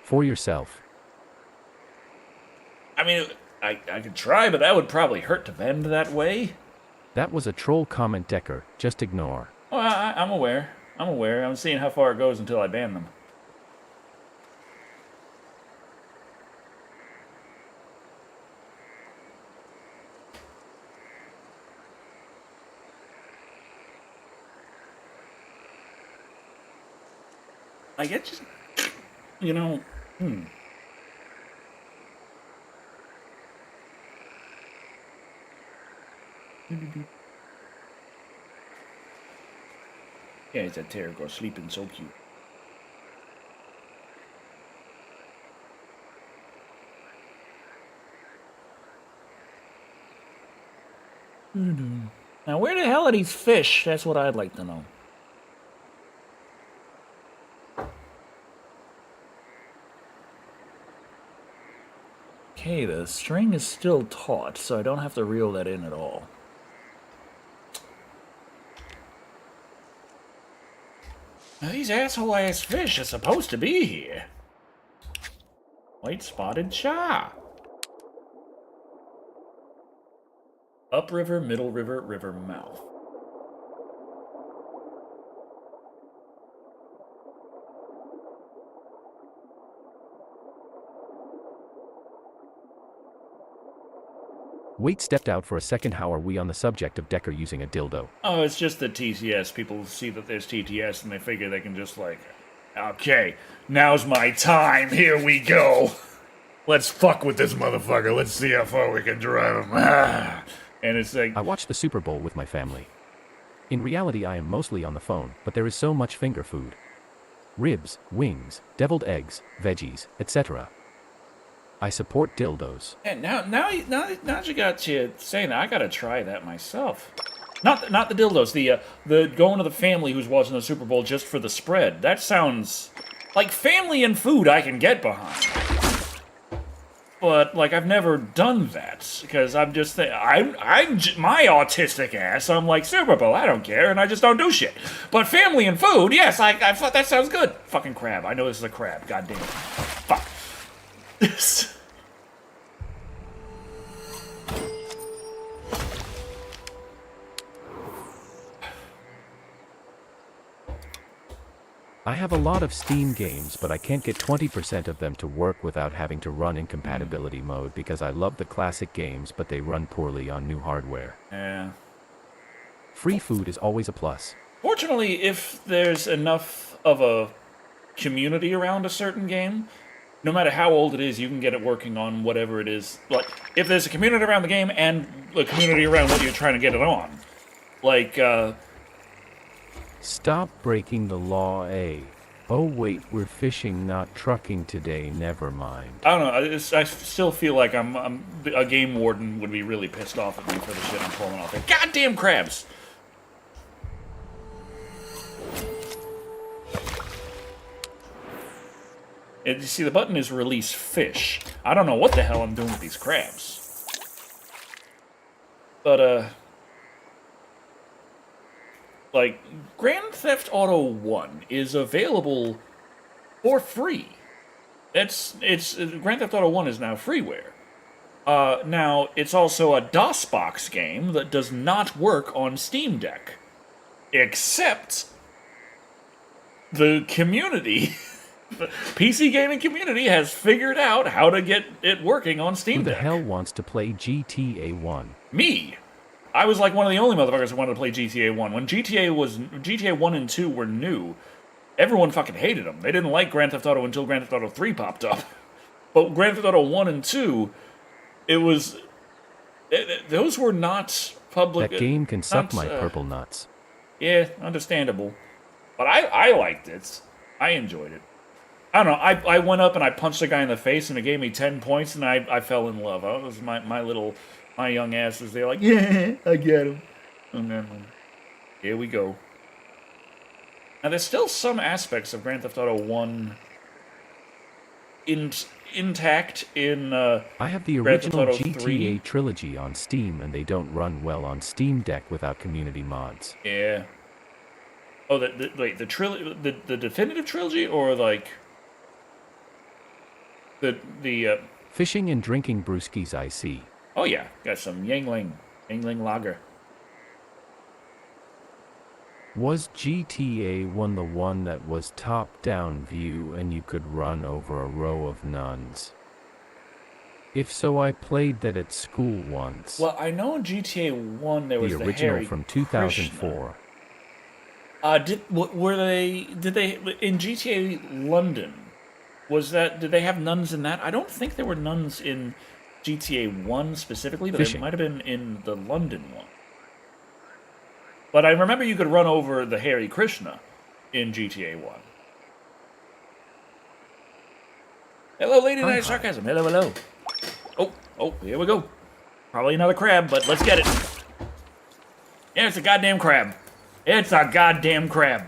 For yourself. I mean, I could try, but that would probably hurt to bend that way. That was a troll comment, Decker. Just ignore. Well, I'm aware. I'm aware. I'm seeing how far it goes until I ban them. I get just, you know, Yeah, it's that terror girl sleeping so cute. Now, where the hell are these fish? That's what I'd like to know. Okay, the string is still taut, so I don't have to reel that in at all. Now, these asshole-ass fish are supposed to be here. White-spotted char. Upriver, middle river, river mouth. Wait stepped out for a second. How are we on the subject of Decker using a dildo? Oh, it's just the TTS. People see that there's TTS and they figure they can just like, okay, now's my time. Here we go. Let's fuck with this motherfucker. Let's see how far we can drive him. And it's like, I watched the Super Bowl with my family. In reality, I am mostly on the phone, but there is so much finger food. Ribs, wings, deviled eggs, veggies, etc. I support dildos. and now that you got you saying that, I gotta try that myself. Not the dildos. The going to the family who's watching the Super Bowl just for the spread. That sounds like family and food I can get behind. But like I've never done that because I'm just my autistic ass. I'm like Super Bowl. I don't care, and I just don't do shit. But family and food, yes, I thought that sounds good. Fucking crab. I know this is a crab. God damn it. Fuck. I have a lot of Steam games, but I can't get 20% of them to work without having to run in compatibility mode because I love the classic games, but they run poorly on new hardware. Yeah. Free food is always a plus. Fortunately, if there's enough of a community around a certain game, no matter how old it is, you can get it working on whatever it is. Like, if there's a community around the game and a community around what you're trying to get it on. Like, Stop breaking the law, eh? Oh wait, we're fishing, not trucking today, never mind. I don't know. I still feel like a game warden would be really pissed off at me for the shit I'm pulling off. Like, goddamn crabs! You see, the button is release fish. I don't know what the hell I'm doing with these crabs. But, like, Grand Theft Auto 1 is available for free. It's Grand Theft Auto 1 is now freeware. Now, it's also a DOSBox game that does not work on Steam Deck. Except the community... The PC gaming community has figured out how to get it working on Steam Who the Deck. hell wants to play GTA 1? Me. I was like one of the only motherfuckers who wanted to play GTA 1. When GTA 1 and 2 were new, everyone fucking hated them. They didn't like Grand Theft Auto until Grand Theft Auto 3 popped up. But Grand Theft Auto 1 and 2, those were not public. That game can suck my purple nuts. Yeah, understandable. But I liked it. I enjoyed it. I don't know. I went up and I punched a guy in the face and it gave me 10 points and I fell in love. It was my young ass was there like, yeah, I get him. And then, here we go. Now, there's still some aspects of Grand Theft Auto 1 intact in I have the Grand Theft original Auto GTA 3. trilogy on Steam and they don't run well on Steam Deck without community mods. Yeah. Oh, the trilogy, the definitive trilogy, or like the Fishing and drinking brewskis, I see. oh yeah, got some Yangling Lager. Was GTA 1 the one that was top-down view and you could run over a row of nuns? If so, I played that at school once. Well, I know in GTA 1 there was the the original Harry from 2004. Did they in GTA London? Did they have nuns in that? I don't think there were nuns in GTA 1 specifically, but Fishing. it might have been in the London one. But I remember you could run over the Hare Krishna in GTA 1. Hello, Lady Hi, Night hi. Sarcasm. Hello, hello. Oh, here we go. Probably another crab, but let's get it. Yeah, it's a goddamn crab. It's a goddamn crab.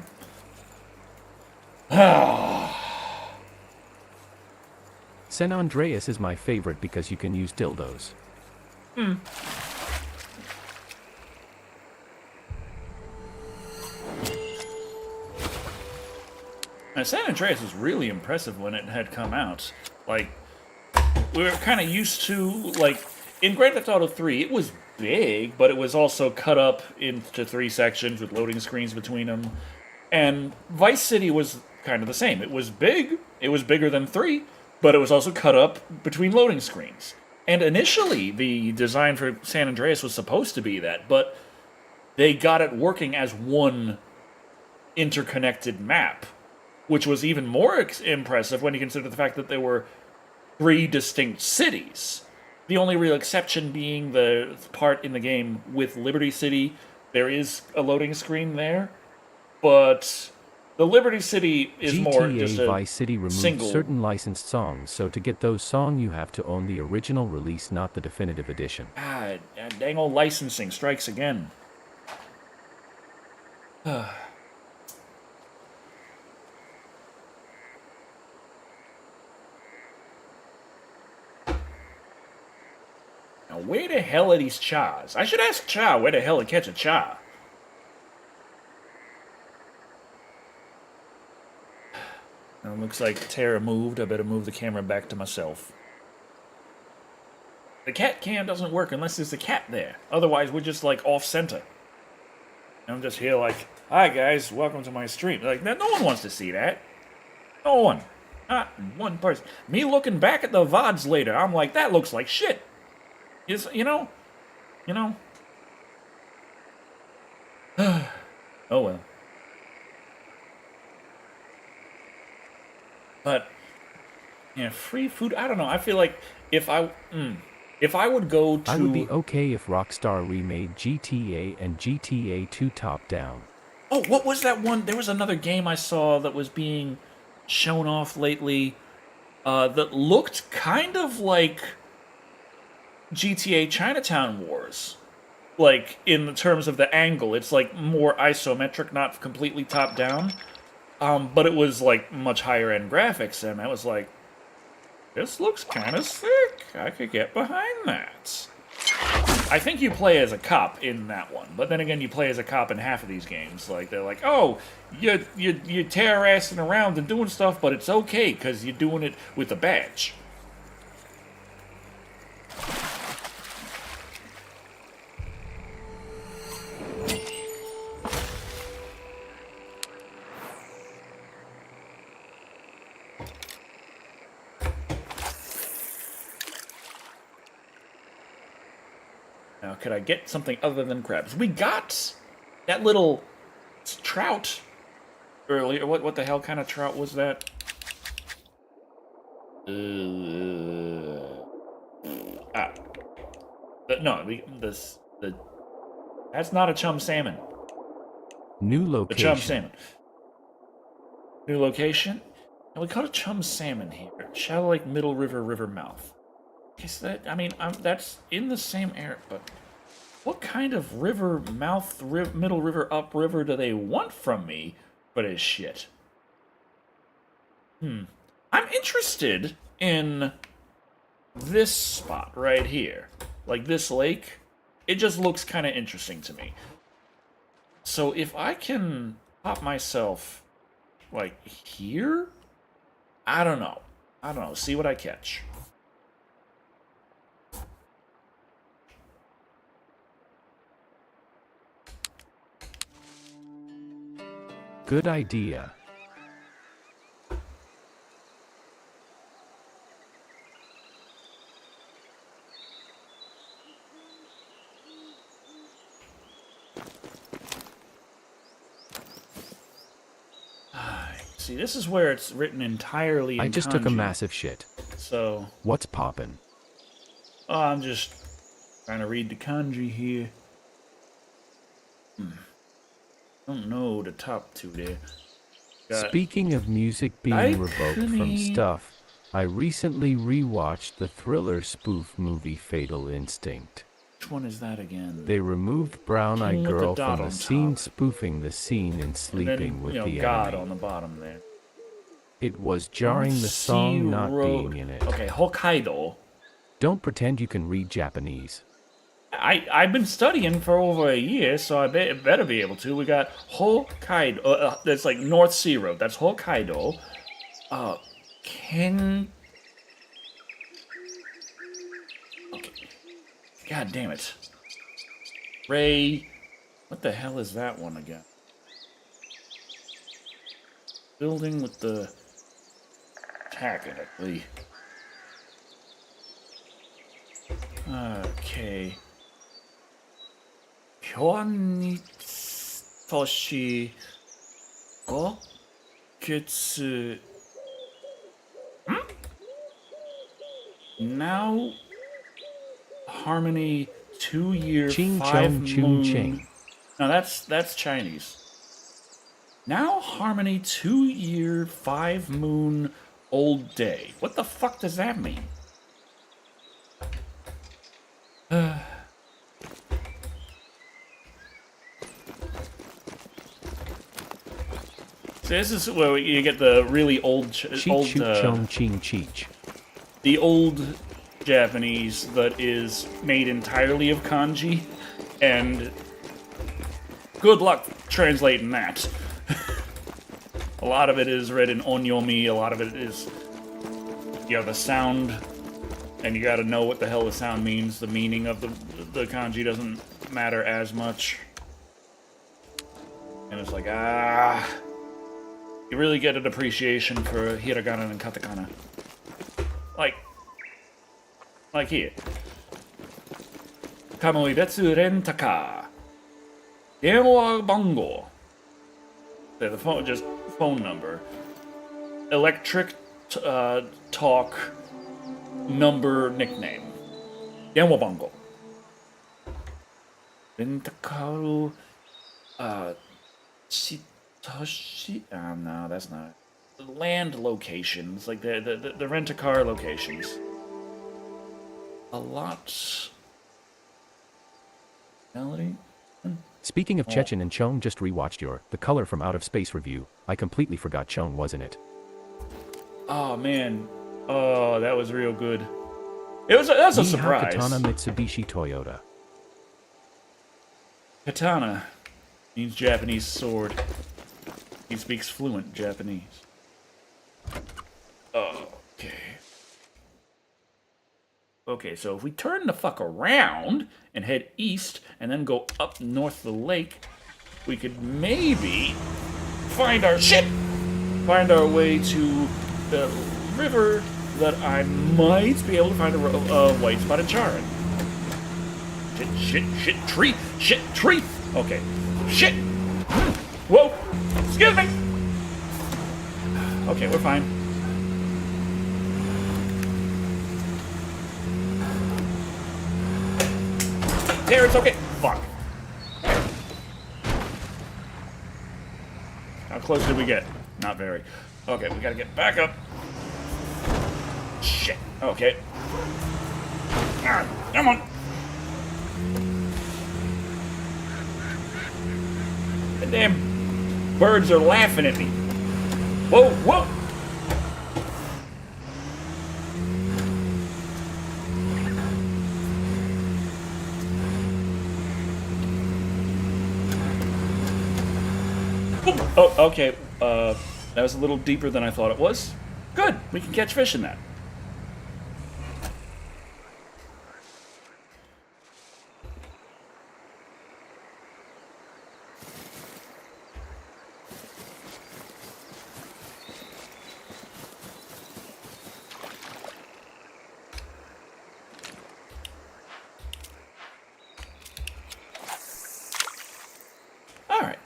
San Andreas is my favorite because you can use dildos. Now, San Andreas was really impressive when it had come out. Like, we were kind of used to, like, in Grand Theft Auto 3, it was big, but it was also cut up into 3 sections with loading screens between them. And Vice City was kind of the same. It was big, it was bigger than 3, but it was also cut up between loading screens. And initially, the design for San Andreas was supposed to be that, but they got it working as one interconnected map, which was even more impressive when you consider the fact that there were 3 distinct cities. The only real exception being the part in the game with Liberty City. There is a loading screen there, but the Liberty City is more just a Vice City removed single. certain licensed songs, so to get those songs you have to own the original release, not the definitive edition. Dang old licensing strikes again. Now, where the hell are these chars? I should ask Cha where the hell to catch a char. Now, it looks like Tara moved. I better move the camera back to myself. The cat cam doesn't work unless there's a cat there. Otherwise, we're just like off-center. I'm just here like, hi guys, welcome to my stream. Like, no one wants to see that. No one. Not one person. Me looking back at the VODs later, I'm like, that looks like shit. You know? Oh well. But, yeah, free food, I don't know. I feel like if I would go to... I would be okay if Rockstar remade GTA and GTA 2 top-down. Oh, what was that one? There was another game I saw that was being shown off lately that looked kind of like GTA Chinatown Wars. Like, in the terms of the angle, it's like more isometric, not completely top down. But it was like much higher end graphics, and I was like, this looks kind of sick. I could get behind that. I think you play as a cop in that one, but then again, you play as a cop in half of these games. Like they're like, oh, you're terrorizing around and doing stuff, but it's okay because you're doing it with a badge. Now, could I get something other than crabs? We got that little trout earlier. What the hell kind of trout was that? Ah, no, that's not a chum salmon. New The chum location. salmon. New location. And we caught a chum salmon here. Shallow Lake, Middle River, River Mouth. Is that? I mean, that's in the same area, but what kind of river mouth, middle river, upriver do they want from me for this shit? I'm interested in this spot right here. Like this lake. It just looks kind of interesting to me. So if I can pop myself, like, here? I don't know. See what I catch. Good idea. See, this is where it's written entirely in I just kanji. took a massive shit. So, What's poppin'? I'm just trying to read the kanji here. Don't know the top two there. Got Speaking of music being revoked from Albequoikie. stuff, I recently rewatched the thriller spoof movie Fatal Instinct. Which one is that again? They removed Brown Eyed King with the Girl dot from on the scene top. spoofing the scene in And Sleeping then, with you know, the God Enemy. on the bottom there. It was jarring the song not Road. being in it. Okay, Hokkaido. Don't pretend you can read Japanese. I've been studying for over a year, so I better be able to. We got Hokkaido. That's like North Sea Road. That's Hokkaido. King. Okay. God damn it. Ray. What the hell is that one again? Building with the technically. Okay. 今日年5月 Now Harmony 2-year Ching 5 chong ching moon. ching. No, that's Chinese. Now Harmony 2-year 5 moon old day. What the fuck does that mean? So this is where you get the really old, Cheech choo chong ching cheech. the old Japanese that is made entirely of kanji, and good luck translating that. A lot of it is read in onyomi, a lot of it is, you know, the sound, and you gotta know what the hell the sound means. The meaning of the kanji doesn't matter as much. And it's like, you really get an appreciation for hiragana and katakana. Like here. Kamoibetsu rentaka. Denwa bango. The phone, just phone number. Electric talk number nickname. Denwa bango. Rentakaru. Shitoshi? No, that's not it. Land locations, like the rent-a-car locations. A lot. Melody? Speaking of Chechen and Chong, just rewatched your The Color from Out of Space review. I completely forgot Chong was in it. Oh man. Oh, that was real good. That's a surprise. Katana Mitsubishi Toyota. Katana means Japanese sword. He speaks fluent Japanese. Okay. Okay, so if we turn the fuck around and head east and then go up north the lake, we could maybe find our ship! Find our way to the river that I might be able to find a white spotted charon. Shit, tree! Okay. Shit! Whoa! Excuse me! Okay, we're fine. There, it's okay. Fuck. How close did we get? Not very. Okay, we gotta get back up. Shit. Okay. Come on. The damn birds are laughing at me. Whoa! Oh, okay. That was a little deeper than I thought it was. Good. We can catch fish in that. All right.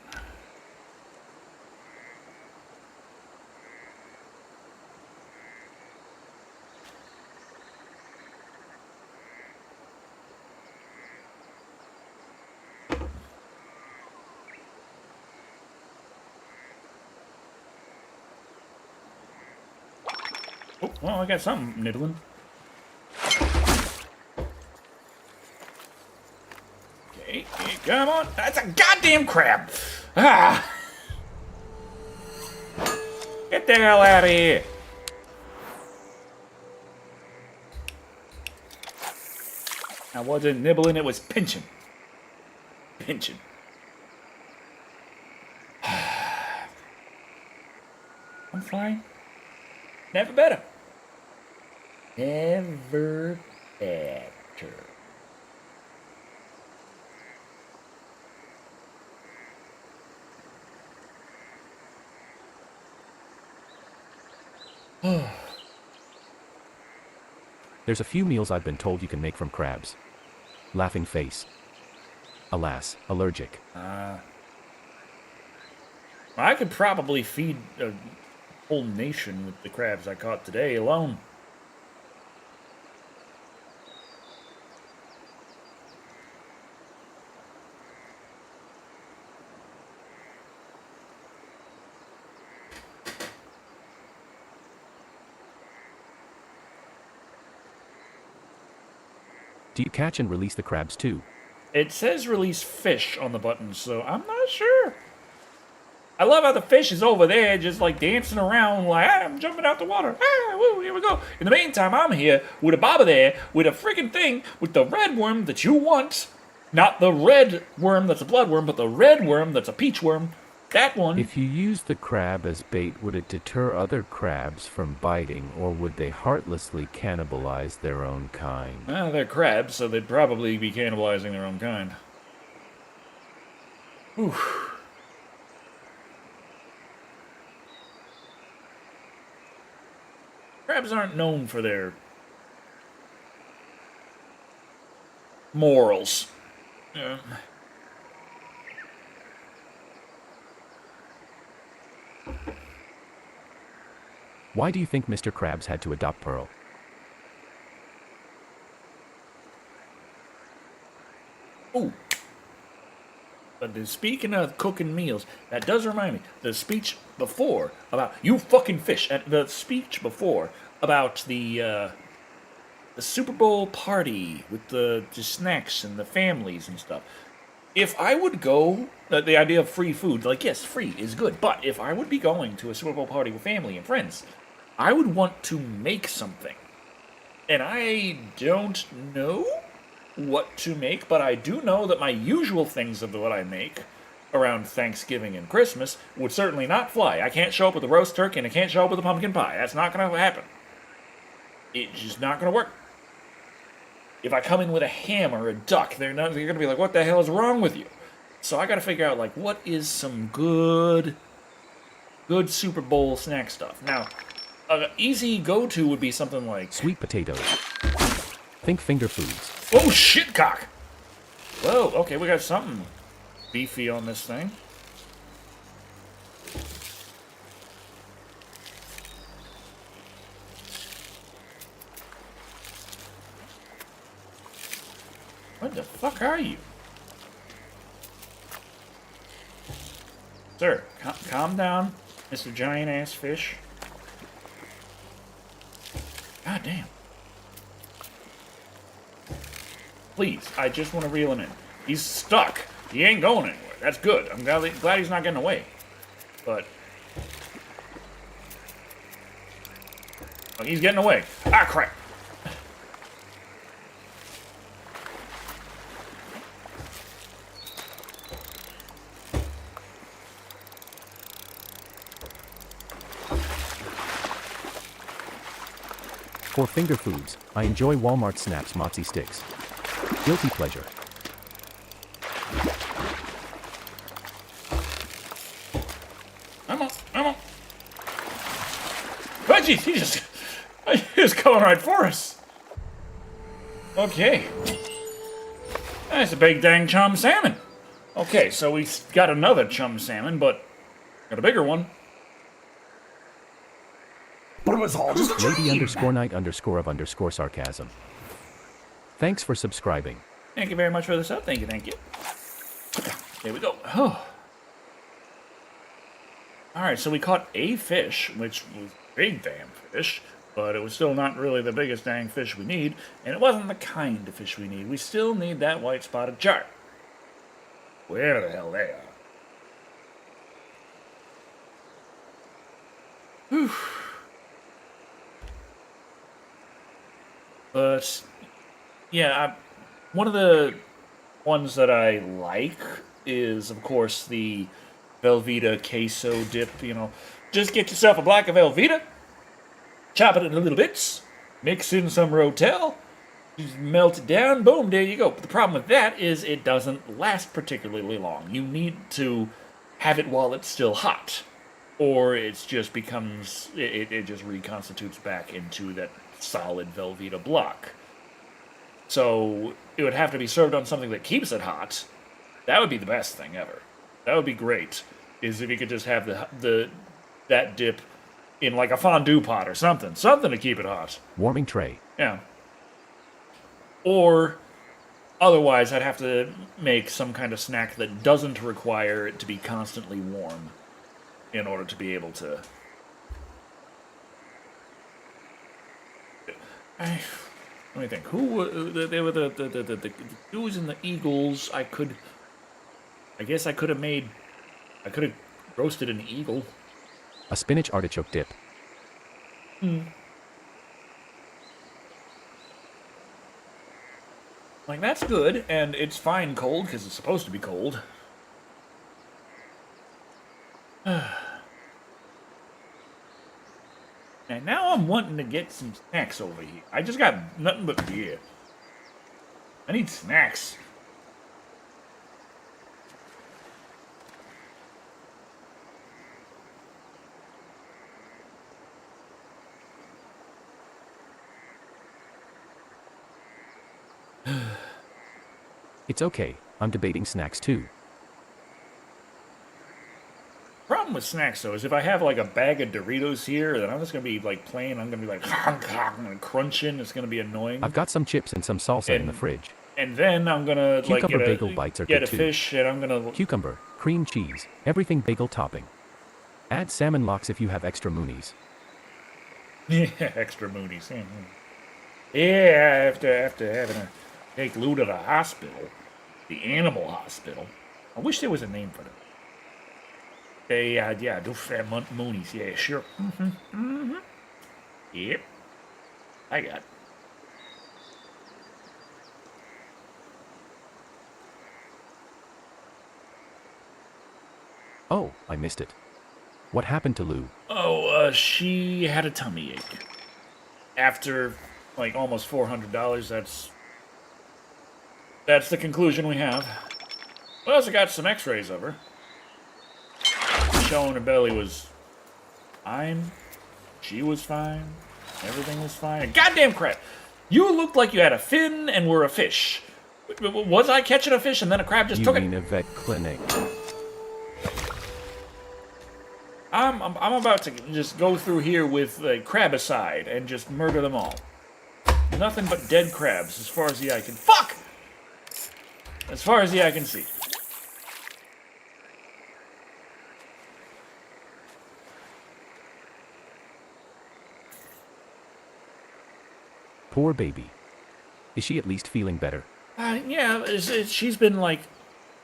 Oh, well, I got something nibbling. Okay, come on. That's a goddamn crab. Ah! Get the hell out of here. I wasn't nibbling, it was pinching. Pinching. I'm fine. Never better. Never better. There's a few meals I've been told you can make from crabs. Laughing face. Alas, allergic. I could probably feed a whole nation with the crabs I caught today alone. Do you catch and release the crabs too? It says release fish on the button, so I'm not sure. I love how the fish is over there just like dancing around like, I'm jumping out the water. Woo, here we go. In the meantime, I'm here with a bobber there with a freaking thing with the red worm that you want. Not the red worm that's a blood worm, but the red worm that's a peach worm. That one. If you use the crab as bait, would it deter other crabs from biting, or would they heartlessly cannibalize their own kind? Well, they're crabs, so they'd probably be cannibalizing their own kind. Whew. Crabs aren't known for their morals. Why do you think Mr. Krabs had to adopt Pearl? Ooh. But speaking of cooking meals, that does remind me. The speech before about you fucking fish, and the speech before about the Super Bowl party with the snacks and the families and stuff. If I would go, the idea of free food, like yes, free is good, but if I would be going to a Super Bowl party with family and friends, I would want to make something. And I don't know what to make, but I do know that my usual things of what I make around Thanksgiving and Christmas would certainly not fly. I can't show up with a roast turkey and I can't show up with a pumpkin pie. That's not going to happen. It's just not going to work. If I come in with a ham or a duck, they're going to be like, what the hell is wrong with you? So I got to figure out, like, what is some good Super Bowl snack stuff. Now, an easy go-to would be something like sweet potatoes. Think finger foods. Oh, shit, cock! Whoa, okay, we got something beefy on this thing. What the fuck are you? Sir, calm down, Mr. Giant-ass fish. God damn. Please, I just want to reel him in. He's stuck. He ain't going anywhere. That's good. I'm glad he's not getting away. But... oh, he's getting away. Ah, crap. For finger foods, I enjoy Walmart Snaps Moxie Sticks. Guilty pleasure. I'm on. Oh, geez, he's coming right for us. Okay. That's a big dang chum salmon. Okay, so we got another chum salmon, but got a bigger one. But it was all just a dream. Lady_night_of_sarcasm. Thanks for subscribing. Thank you very much for the sub. Thank you. Here we go. Oh. Alright, so we caught a fish, which was a big damn fish, but it was still not really the biggest dang fish we need, and it wasn't the kind of fish we need. We still need that white spotted char. Where the hell they are. Whew. But, yeah, one of the ones that I like is, of course, the Velveeta queso dip. You know, just get yourself a block of Velveeta, chop it into little bits, mix in some Rotel, just melt it down, boom, there you go. But the problem with that is it doesn't last particularly long. You need to have it while it's still hot, or it just becomes, it just reconstitutes back into that solid Velveeta block. So it would have to be served on something that keeps it hot. That would be the best thing ever. That would be great. Is if you could just have that dip in like a fondue pot or something to keep it hot. Warming tray. Yeah. Or otherwise, I'd have to make some kind of snack that doesn't require it to be constantly warm in order to be able to. Let me think. They were the Jews and the Eagles. I guess I could have roasted an eagle. A spinach artichoke dip. Like, that's good, and it's fine cold, because it's supposed to be cold. And now I'm wanting to get some snacks over here. I just got nothing but beer. I need snacks. It's okay, I'm debating snacks too. Problem with snacks, though, is if I have, like, a bag of Doritos here, then I'm just going to be, like, playing, I'm going to be, like, crunching, it's going to be annoying. I've got some chips and some salsa in the fridge. And then I'm gonna Cucumber bagel bites are get good a too. fish, and I'm gonna Cucumber, cream cheese, everything bagel topping. Add salmon locks if you have extra moonies. yeah, extra moonies. Yeah, after having to take Lou to the hospital, the animal hospital. I wish there was a name for them. They yeah, do moonies. Yeah, sure. Yep, I got it. Oh, I missed it. What happened to Lou? Oh, she had a tummy ache. After, like, almost $400, that's the conclusion we have. We also got some x-rays of her. Showing her belly was fine. She was fine. Everything was fine. And goddamn crap! You looked like you had a fin and were a fish. Was I catching a fish and then a crab just You took it? mean a vet clinic? I'm about to just go through here with a crabicide and just murder them all. Nothing but dead crabs as far as the eye can. Fuck! As far as the eye can see. Poor baby. Is she at least feeling better? Yeah, she's been like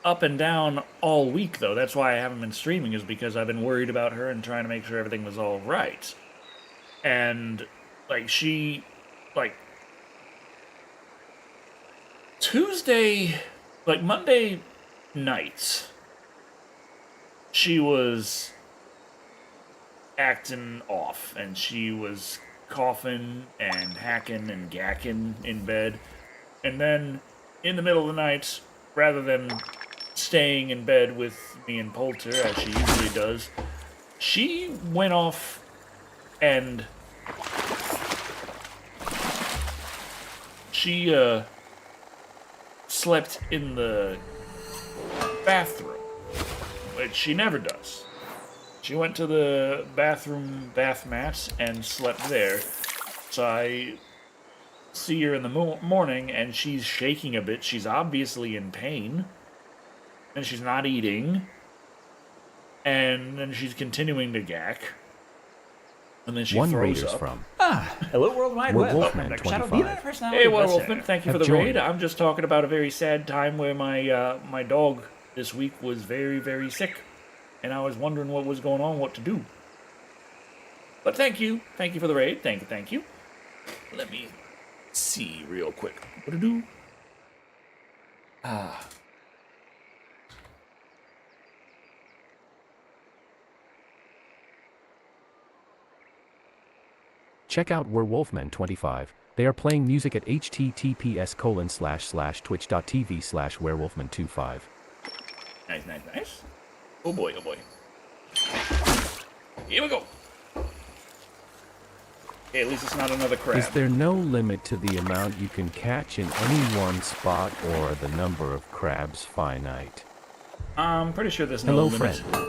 up and down all week though. That's why I haven't been streaming, is because I've been worried about her and trying to make sure everything was all right. And like Tuesday, like Monday nights, she was acting off and she was coughing and hacking and gacking in bed. And then in the middle of the night, rather than staying in bed with me and Poulter, as she usually does, she went off and she slept in the bathroom, which she never does. She went to the bathroom bath mat and slept there. So I see her in the morning and she's shaking a bit. She's obviously in pain. And she's not eating. And then she's continuing to gack. And then she One throws Raiders up. from Hello, World Wide Web. Wolfman Welcome back to Shado. 25. Be that personality Hey, of Wolfman, thank you for the Have raid. joined. I'm just talking about a very sad time where my dog this week was very, very sick. And I was wondering what was going on, what to do. But thank you. Thank you for the raid. Thank you. Let me see real quick. What to do? Check out Werewolfman 25. They are playing music at https://twitch.tv/werewolfman25. Nice. Oh boy. Here we go. Okay, at least it's not another crab. Is there no limit to the amount you can catch in any one spot, or are the number of crabs finite? I'm pretty sure there's no Hello, limit. friend.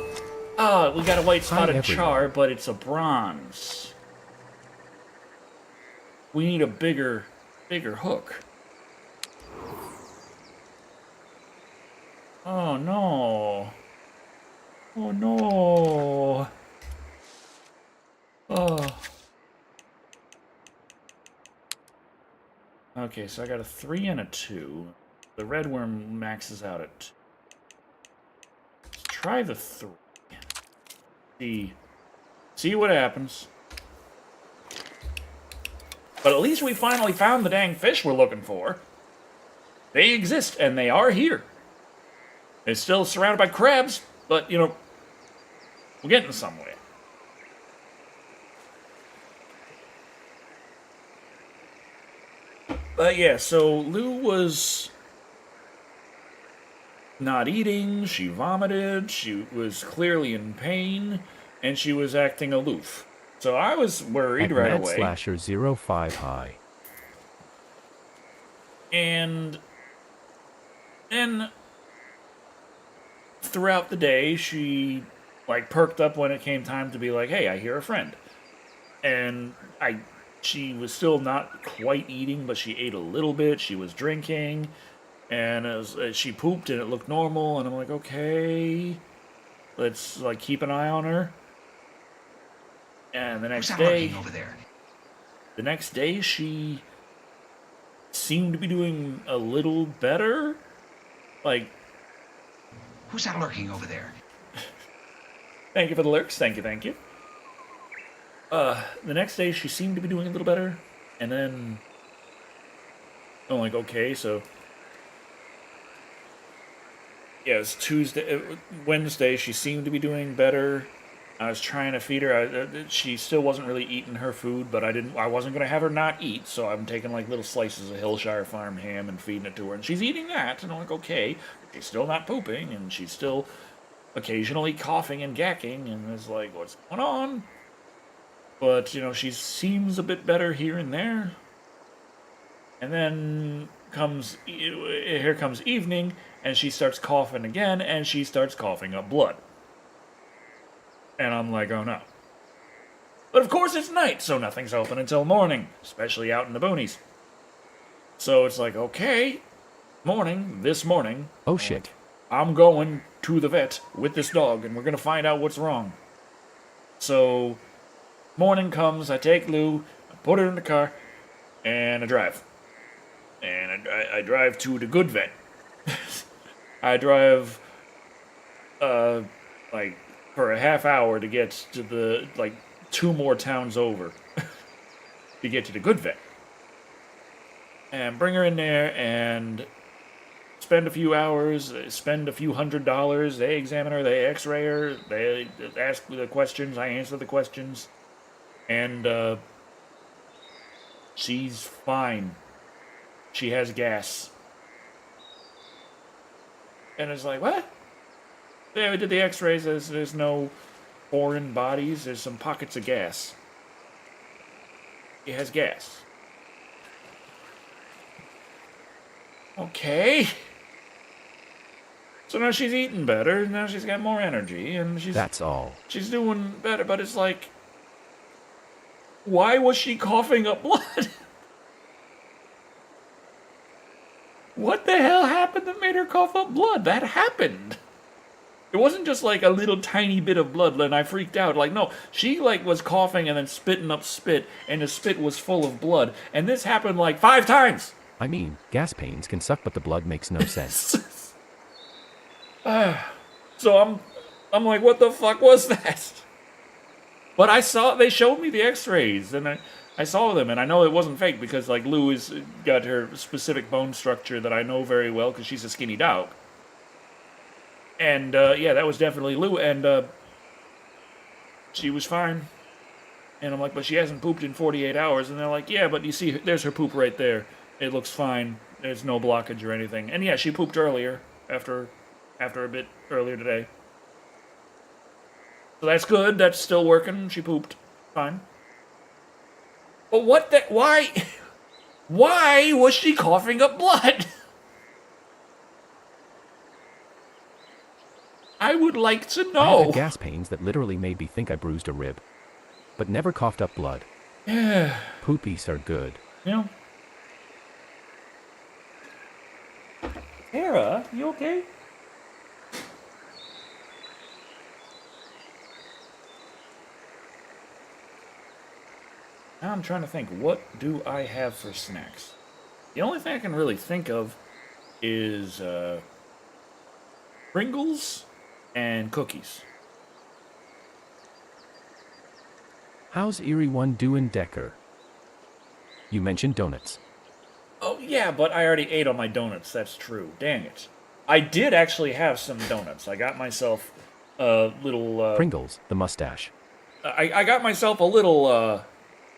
Ah, we got a white spotted everyone. char, but it's a bronze. We need a bigger hook. Oh no. Oh no. Oh. Okay, so I got a 3 and a 2. The red worm maxes out at 2. Let's try the 3. See what happens. But at least we finally found the dang fish we're looking for. They exist, and they are here. It's still surrounded by crabs, but, you know, we're getting somewhere. But yeah, so Lou was not eating, she vomited, she was clearly in pain, and she was acting aloof. So I was worried right Mad away. Slasher 05 high. And then throughout the day, she like perked up when it came time to be like, "Hey, I hear a friend." And she was still not quite eating, but she ate a little bit. She was drinking, And she pooped and it looked normal, and I'm like, okay, let's like keep an eye on her. And the next day, over there? the next day she seemed to be doing a little better. Like, Who's that lurking over there? thank you for the lurks, thank you. The next day she seemed to be doing a little better, and then I'm like, okay, so yeah, it's Wednesday. She seemed to be doing better. I was trying to feed her. She still wasn't really eating her food, but I wasn't gonna have her not eat. So I'm taking like little slices of Hillshire Farm ham and feeding it to her, and she's eating that. And I'm like, okay, she's still not pooping, and she's still occasionally coughing and gacking, and it's like, what's going on? But she seems a bit better here and there. And then here comes evening, and she starts coughing again, and she starts coughing up blood. And I'm like, oh no. But of course it's night, so nothing's open until morning, especially out in the boonies. So it's like, okay, this morning. Oh shit. I'm going to the vet with this dog, and we're going to find out what's wrong. So, morning comes, I take Lou, I put her in the car, and I drive. And I drive to the good vet. I drive, like, for a half hour to get to the, like, 2 more towns over to get to the good vet. And bring her in there and spend a few hours, spend a few $100s. They examine her, they x-ray her, they ask the questions, I answer the questions. And, she's fine. She has gas. And it's like, what? Yeah, we did the x-rays, there's no foreign bodies, there's some pockets of gas. It has gas. Okay. So now she's eating better, now she's got more energy, and That's all. She's doing better, but it's like, why was she coughing up blood? What the hell happened that made her cough up blood? That happened. It wasn't just like a little tiny bit of blood and I freaked out. Like, no, she like was coughing and then spitting up spit, and the spit was full of blood. And this happened like 5 times. I mean, gas pains can suck, but the blood makes no sense. So I'm like, what the fuck was that? But they showed me the x-rays, and I saw them, and I know it wasn't fake because, like, Lou has got her specific bone structure that I know very well because she's a skinny dog. And, yeah, that was definitely Lou, and, she was fine. And I'm like, but she hasn't pooped in 48 hours. And they're like, yeah, but you see, there's her poop right there. It looks fine. There's no blockage or anything. And, yeah, she pooped earlier, after a bit earlier today. So that's good. That's still working. She pooped. Fine. But why was she coughing up blood? I would like to I know. had gas pains that literally made me think I bruised a rib, but never coughed up blood. Yeah. Poopies are good. Tara, you okay? Now I'm trying to think, what do I have for snacks? The only thing I can really think of is Pringles and cookies. How's Erie one doing, Decker? You mentioned donuts. Oh, yeah, but I already ate all my donuts. That's true. Dang it. I did actually have some donuts. I got myself a little... Pringles, the mustache. I got myself a little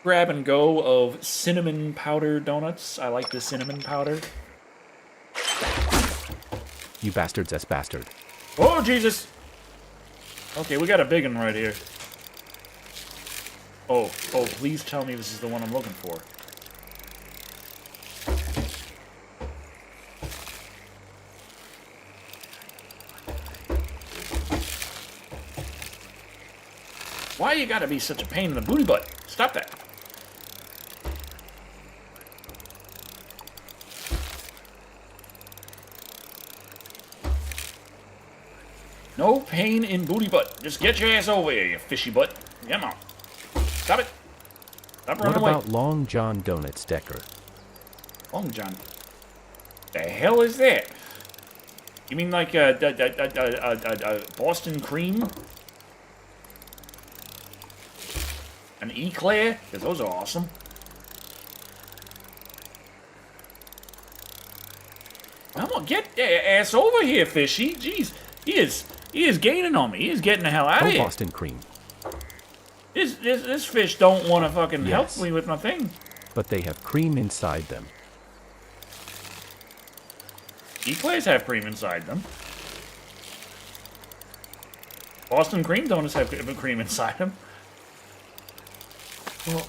grab and go of cinnamon powder donuts. I like the cinnamon powder. You bastard's S bastard. Oh, Jesus! Okay, we got a big one right here. Oh, please tell me this is the one I'm looking for. Why you gotta be such a pain in the booty butt? Stop that. No pain in booty butt. Just get your ass over here, you fishy butt. Come on. Stop it. Stop running away. What about Long John Donuts, Decker? Long John. The hell is that? You mean like Boston cream? An eclair? Because those are awesome. Come on, get your ass over here, fishy. Jeez, he is gaining on me. He is getting the hell out of here. Boston cream. This fish don't want to fucking Yes. help me with my thing. But they have cream inside them. Eclairs have cream inside them. Boston cream donuts have cream inside them. Well,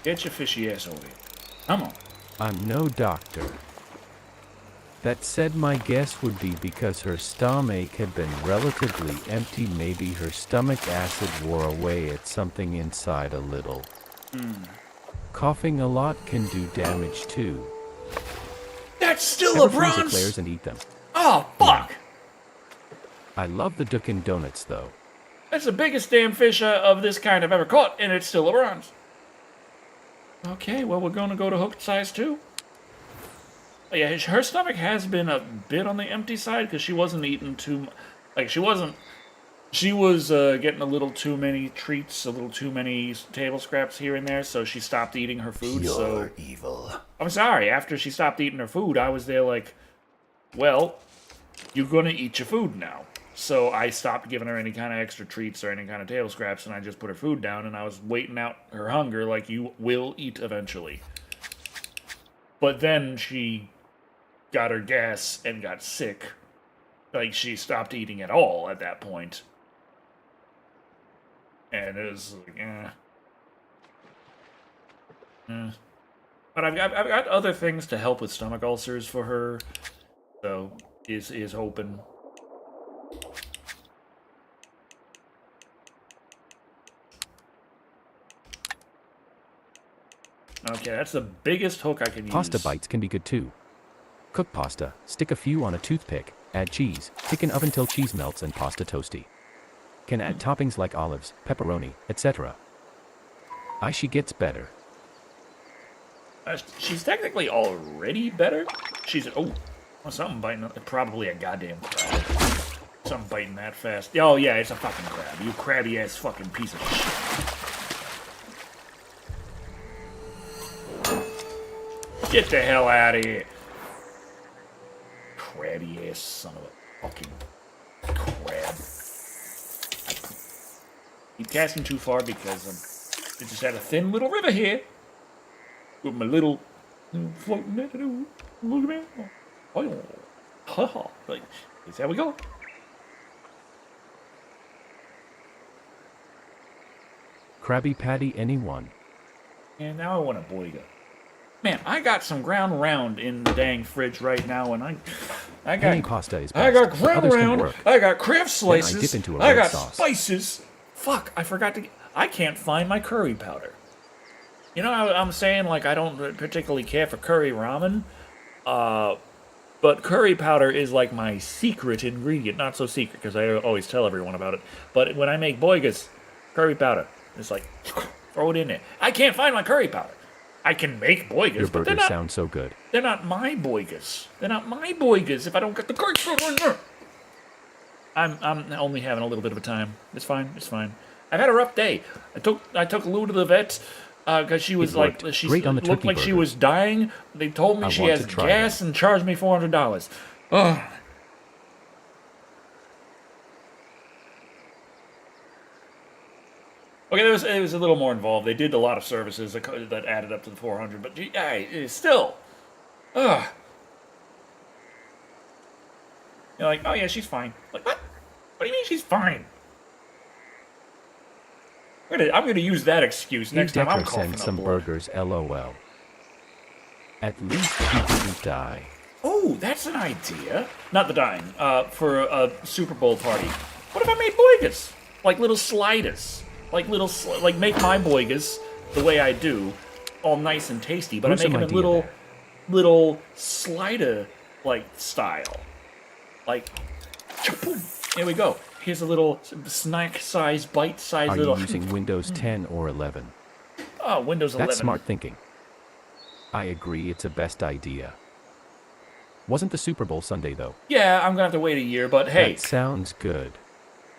get your fishy ass over here. Come on. I'm no doctor. That said, my guess would be because her stomach had been relatively empty, maybe her stomach acid wore away at something inside a little. Coughing a lot can do damage too. That's still Ever a freeze bronze! eclairs and eat them. Oh, fuck! I love the Dunkin' Donuts though. That's the biggest damn fish of this kind I've ever caught, and it's still a bronze. Okay, well, we're going to go to hooked size 2. Yeah, her stomach has been a bit on the empty side, because she wasn't eating too... she was getting a little too many treats, a little too many table scraps here and there, so she stopped eating her food, You're evil. I'm sorry, after she stopped eating her food, I was there like, well, you're gonna eat your food now. So I stopped giving her any kind of extra treats or any kind of table scraps, and I just put her food down, and I was waiting out her hunger like you will eat eventually. But then she got her gas and got sick. Like, she stopped eating at all at that point. And it was like, But I've got other things to help with stomach ulcers for her. So, is hoping. Okay, that's the biggest hook I can use. Pasta bites can be good too. Cook pasta, stick a few on a toothpick, add cheese, thicken oven till cheese melts and pasta toasty. Can add toppings like olives, pepperoni, etc. She gets better. She's technically already better. She's something biting. Probably a goddamn crab. Something biting that fast. Oh yeah, it's a fucking crab. You crabby ass fucking piece of shit. Get the hell out of here. Crabby ass son of a fucking crab. I keep casting too far because I just had a thin little river here. With my little floating there. Look at me. Oh, ha ha. Like, here's how we go. Krabby Patty, anyone? And now I want a boiga. Man, I got some ground round in the dang fridge right now, and I got Penny pasta is best, I got but ground others can round. work. I got Kraft Then I slices. dip into a I red got sauce. spices. Fuck, I forgot to. I can't find my curry powder. You know, I'm saying like I don't particularly care for curry ramen, but curry powder is like my secret ingredient. Not so secret because I always tell everyone about it. But when I make boigas, curry powder, it's like throw it in there. I can't find my curry powder. I can make boigas, Your but they're burgers not. sound so good. They're not my boigas. They're not my boigas if I don't get the curry powder in there. I'm only having a little bit of a time. It's fine. It's fine. I've had a rough day. I took Lou to the vet because she was It like worked she great on the looked turkey like she burger. was dying. They told me I she want has to try gas and charged me $400. Ugh. Okay, it was a little more involved. They did a lot of services that added up to the 400, but it's still, ugh. You're like, oh yeah, she's fine. Like what? What do you mean she's fine? I'm gonna use that excuse next time I'm Decker coughing send up some blood. burgers, lol. At least he didn't die. Oh, that's an idea. Not the dying. For a Super Bowl party. What if I made boigas? Like little sliders. Like make my boigas the way I do, all nice and tasty, but I Where's make some them in idea little slider like style. Like Here we go. Here's a little snack-sized, bite-sized Are little... you using Windows 10 or 11? Oh, Windows 11. That's smart thinking. I agree, it's a best idea. Wasn't the Super Bowl Sunday, though? Yeah, I'm gonna have to wait a year, but hey... That sounds good.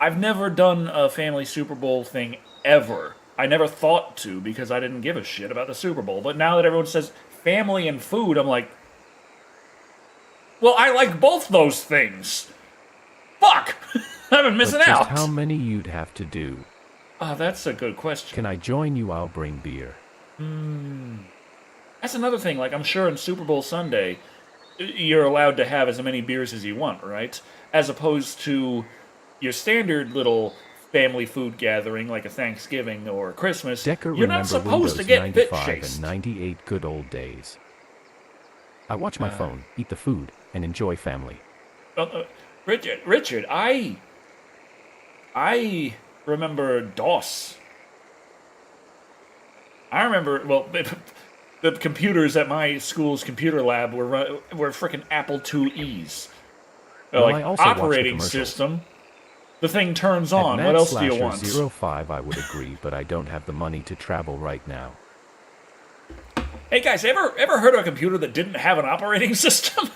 I've never done a family Super Bowl thing ever. I never thought to because I didn't give a shit about the Super Bowl. But now that everyone says family and food, I'm like, well, I like both those things. Fuck! I've been missing But just out. how many you'd have to do? Oh, that's a good question. Can I join you? I'll bring beer. That's another thing. Like, I'm sure in Super Bowl Sunday, you're allowed to have as many beers as you want, right? As opposed to your standard little family food gathering, like a Thanksgiving or Christmas. Decker You're not remember supposed Windows to get 95 bit-chased. and 98 good old days. I watch my phone, eat the food, and enjoy family. Richard, I remember DOS. I remember, well, the computers at my school's computer lab were frickin' Apple IIe's. Well, Like, I also watched the operating commercials. system. The thing turns At on. Mad What else do you Slasher want? 05, I would agree, but I don't have the money to travel right now. Hey guys, ever heard of a computer that didn't have an operating system?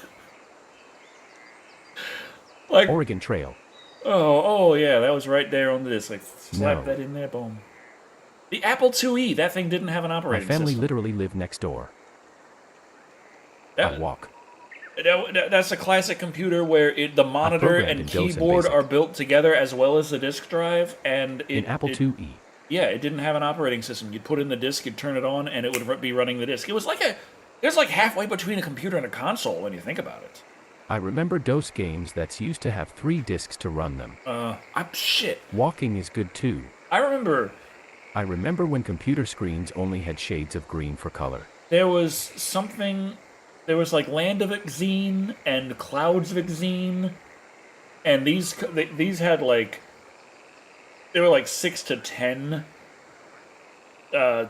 Like, Oregon Trail. oh yeah, that was right there on the disc. Like, slap No. that in there, boom. The Apple IIe, that thing didn't have an My operating family system. literally lived next door. That- I walk. That's a classic computer where the monitor programmed and in DOS and keyboard BASIC. are built together as well as the disk drive, and In Apple IIe. Yeah, it didn't have an operating system. You'd put in the disk, you'd turn it on, and it would be running the disk. It was like halfway between a computer and a console when you think about it. I remember DOS games that used to have 3 discs to run them. Shit. Walking is good too. I remember I remember when computer screens only had shades of green for color. there was something. There was like Land of Xene and Clouds of Xene, and these had like they were like 6 to 10 3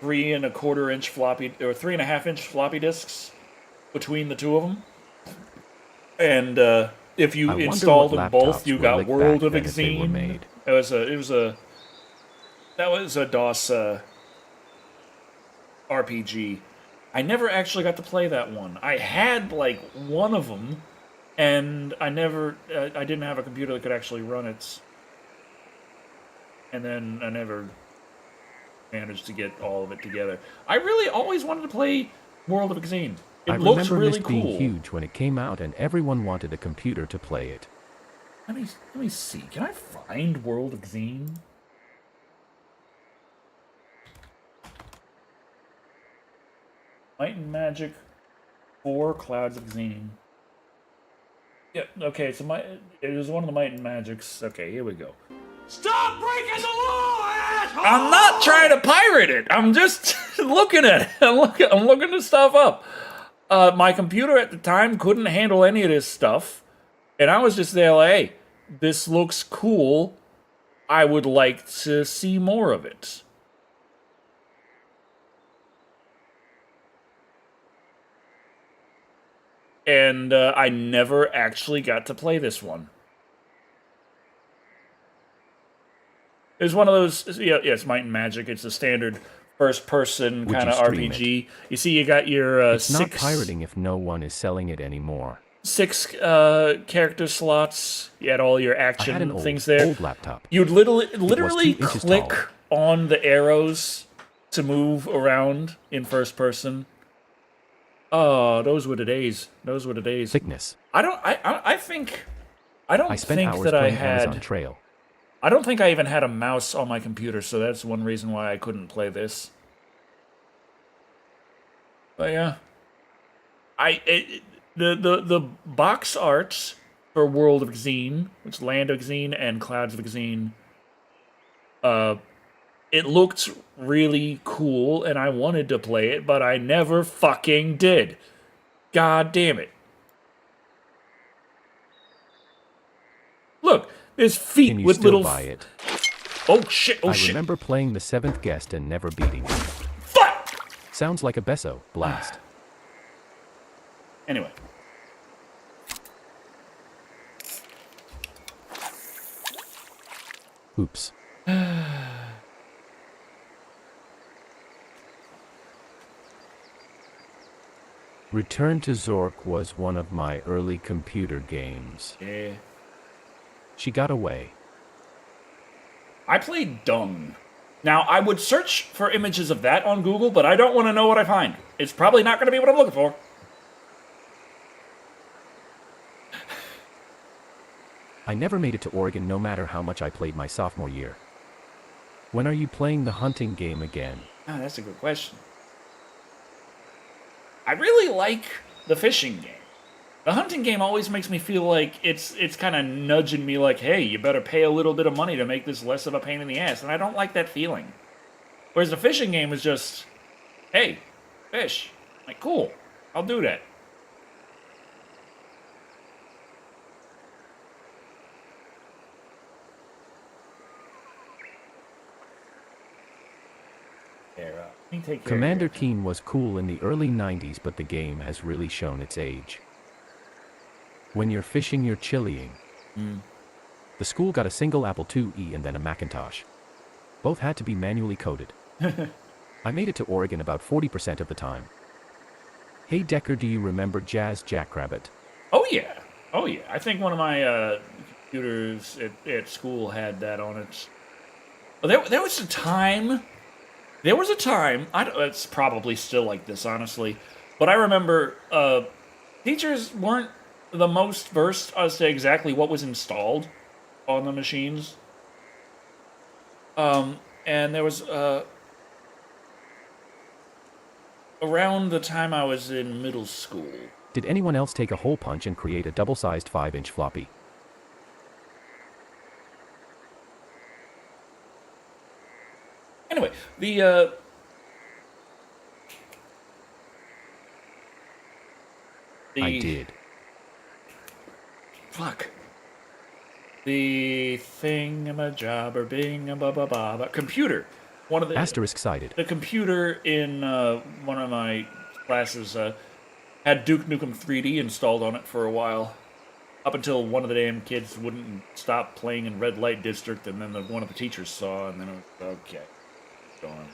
1/4 inch floppy or 3.5 inch floppy disks between the two of them. And if you I wonder installed what them both, laptops you were got like World back of then if they were Xene. made. That was a DOS RPG. I never actually got to play that one. I had like one of them, and I didn't have a computer that could actually run it. And then I never managed to get all of it together. I really always wanted to play World of Xene. It I looks remember really this being cool. huge when it came out and everyone wanted a computer to play it. Let me see. Can I find World of Xene? Might and Magic 4 Clouds of Xene. Yeah, okay, so it was one of the Might and Magics. Okay, here we go. Stop breaking the law, asshole! I'm not trying to pirate it. I'm just looking at it. I'm looking the stuff up. My computer at the time couldn't handle any of this stuff, and I was just there like, hey, this looks cool. I would like to see more of it. And I never actually got to play this one. It was one of those, yeah, it's Might and Magic. It's a standard first-person Would kind you of stream RPG. You see, you got your It's not pirating if no one is selling it anymore. 6 character slots. You had all your I had action an things there. old laptop. You'd literally 2 inches click tall. on the arrows to move around in first person. Oh, those were the days. Those were the days. Thickness. I don't think I spent hours that I playing Amazon had. Trail. I don't think I even had a mouse on my computer, so that's one reason why I couldn't play this. But yeah, the box art for World of Xene, which is Land of Xene and Clouds of Xene, it looked really cool, and I wanted to play it, but I never fucking did. God damn it! Look. There's feet Can you with still little. buy it? Oh shit! Oh I shit! remember playing the 7th guest and never beating it. Fuck! Sounds like a Besso blast. Anyway. Oops. Return to Zork was one of my early computer games. Yeah. She got away. I played Dung. Now, I would search for images of that on Google, but I don't want to know what I find. It's probably not going to be what I'm looking for. I never made it to Oregon no matter how much I played my sophomore year. When are you playing the hunting game again? Ah, that's a good question. I really like the fishing game. The hunting game always makes me feel like it's kind of nudging me like, hey, you better pay a little bit of money to make this less of a pain in the ass, and I don't like that feeling. Whereas the fishing game is just, hey, fish. Like, cool, I'll do that. Let me take care Commander of you. Keen was cool in the early 90s, but the game has really shown its age. When you're fishing, you're chillying. The school got a single Apple IIe and then a Macintosh. Both had to be manually coded. I made it to Oregon about 40% of the time. Hey Decker, do you remember Jazz Jackrabbit? Oh yeah, oh yeah. I think one of my computers at school had that on it. Well, there was a time. There was a time. It's probably still like this, honestly. But I remember teachers weren't the most versed as to exactly what was installed on the machines. And there was around the time I was in middle school. Did anyone else take a hole punch and create a double-sized 5-inch floppy? Anyway, the I did. Fuck. The thingamajobber bingabababa computer. One of the Asterisk cited. the computer in one of my classes had Duke Nukem 3D installed on it for a while, up until one of the damn kids wouldn't stop playing in Red Light District, and then one of the teachers saw, and then it was okay. Go on.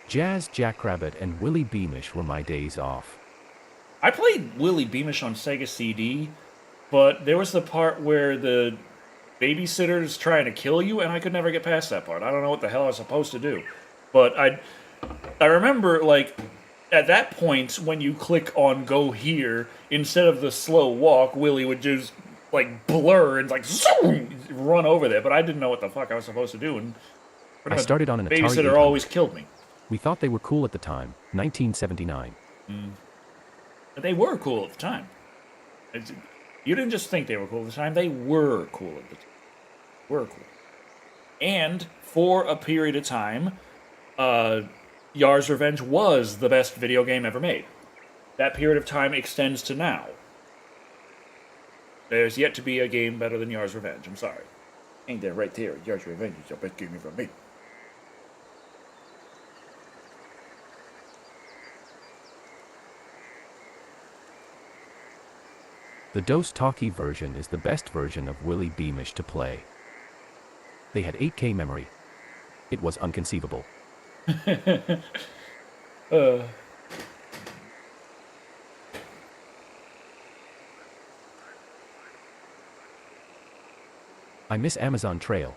Jazz Jackrabbit and Willie Beamish were my days off. I played Willie Beamish on Sega CD, but there was the part where the babysitter's trying to kill you, and I could never get past that part. I don't know what the hell I was supposed to do. But I remember, like, at that point, when you click on go here, instead of the slow walk, Willie would just, like, blur and, like, zoom, run over there. But I didn't know what the fuck I was supposed to do, and I started on an Atari babysitter 800. always killed me. We thought they were cool at the time, 1979. But they were cool at the time. You didn't just think they were cool at the time, they were cool at the time. Were cool. And for a period of time, Yar's Revenge was the best video game ever made. That period of time extends to now. There's yet to be a game better than Yar's Revenge, I'm sorry. Ain't that right there? Yar's Revenge is the best game ever made. The DOS Talkie version is the best version of Willie Beamish to play. They had 8K memory. It was unconceivable. I miss Amazon Trail.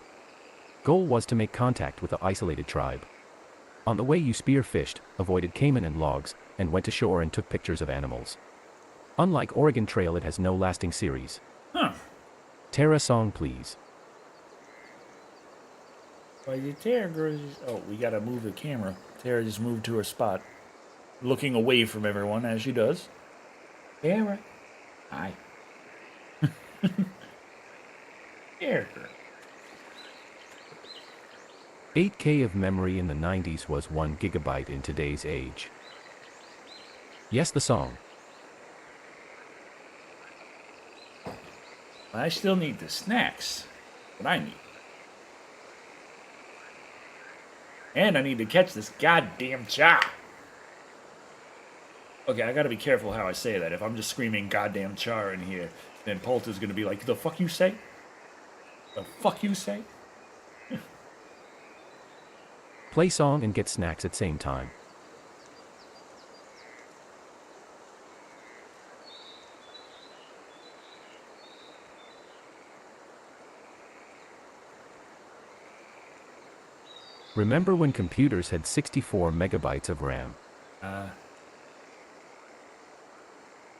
Goal was to make contact with an isolated tribe. On the way you spearfished, avoided caiman and logs, and went to shore and took pictures of animals. Unlike Oregon Trail, it has no lasting series. Huh. Tara song, please. Why did Tara go? Oh, we gotta move the camera. Tara just moved to her spot, looking away from everyone as she does. Tara, hi. Tara. 8K of memory in the 90s was 1 gigabyte in today's age. Yes, the song. I still need the snacks. What I need. And I need to catch this goddamn char. Okay, I gotta be careful how I say that. If I'm just screaming goddamn char in here, Then Polta's gonna be like, the fuck you say? The fuck you say? Play song and get snacks at same time. Remember when computers had 64 megabytes of RAM?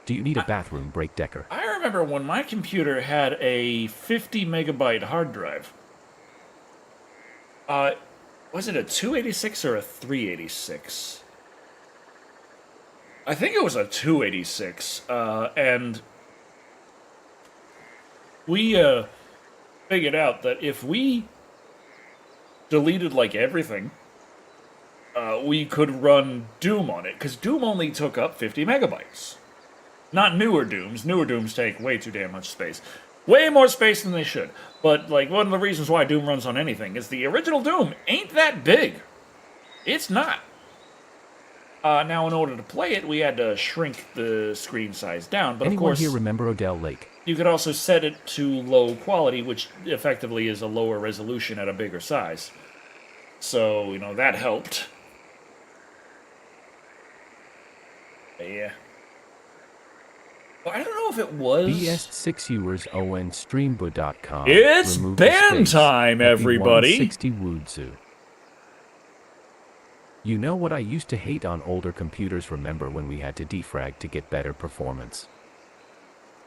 Do you need a bathroom break, Decker? I remember when my computer had a 50 megabyte hard drive. Was it a 286 or a 386? I think it was a 286, and we figured out that if we deleted like everything, we could run Doom on it, because Doom only took up 50 megabytes. Not newer Dooms. Newer Dooms take way too damn much space. Way more space than they should. But, like, one of the reasons why Doom runs on anything is the original Doom ain't that big. It's not. Now, in order to play it, we had to shrink the screen size down. But, Anyone of course, here remember Odell Lake? you could also set it to low quality, which effectively is a lower resolution at a bigger size. So, you know, that helped. Yeah. Well, I don't know if it was... BS6UersOnStreambo.com. It's band time, everybody! 60 Woodzu. You know what I used to hate on older computers? Remember when we had to defrag to get better performance?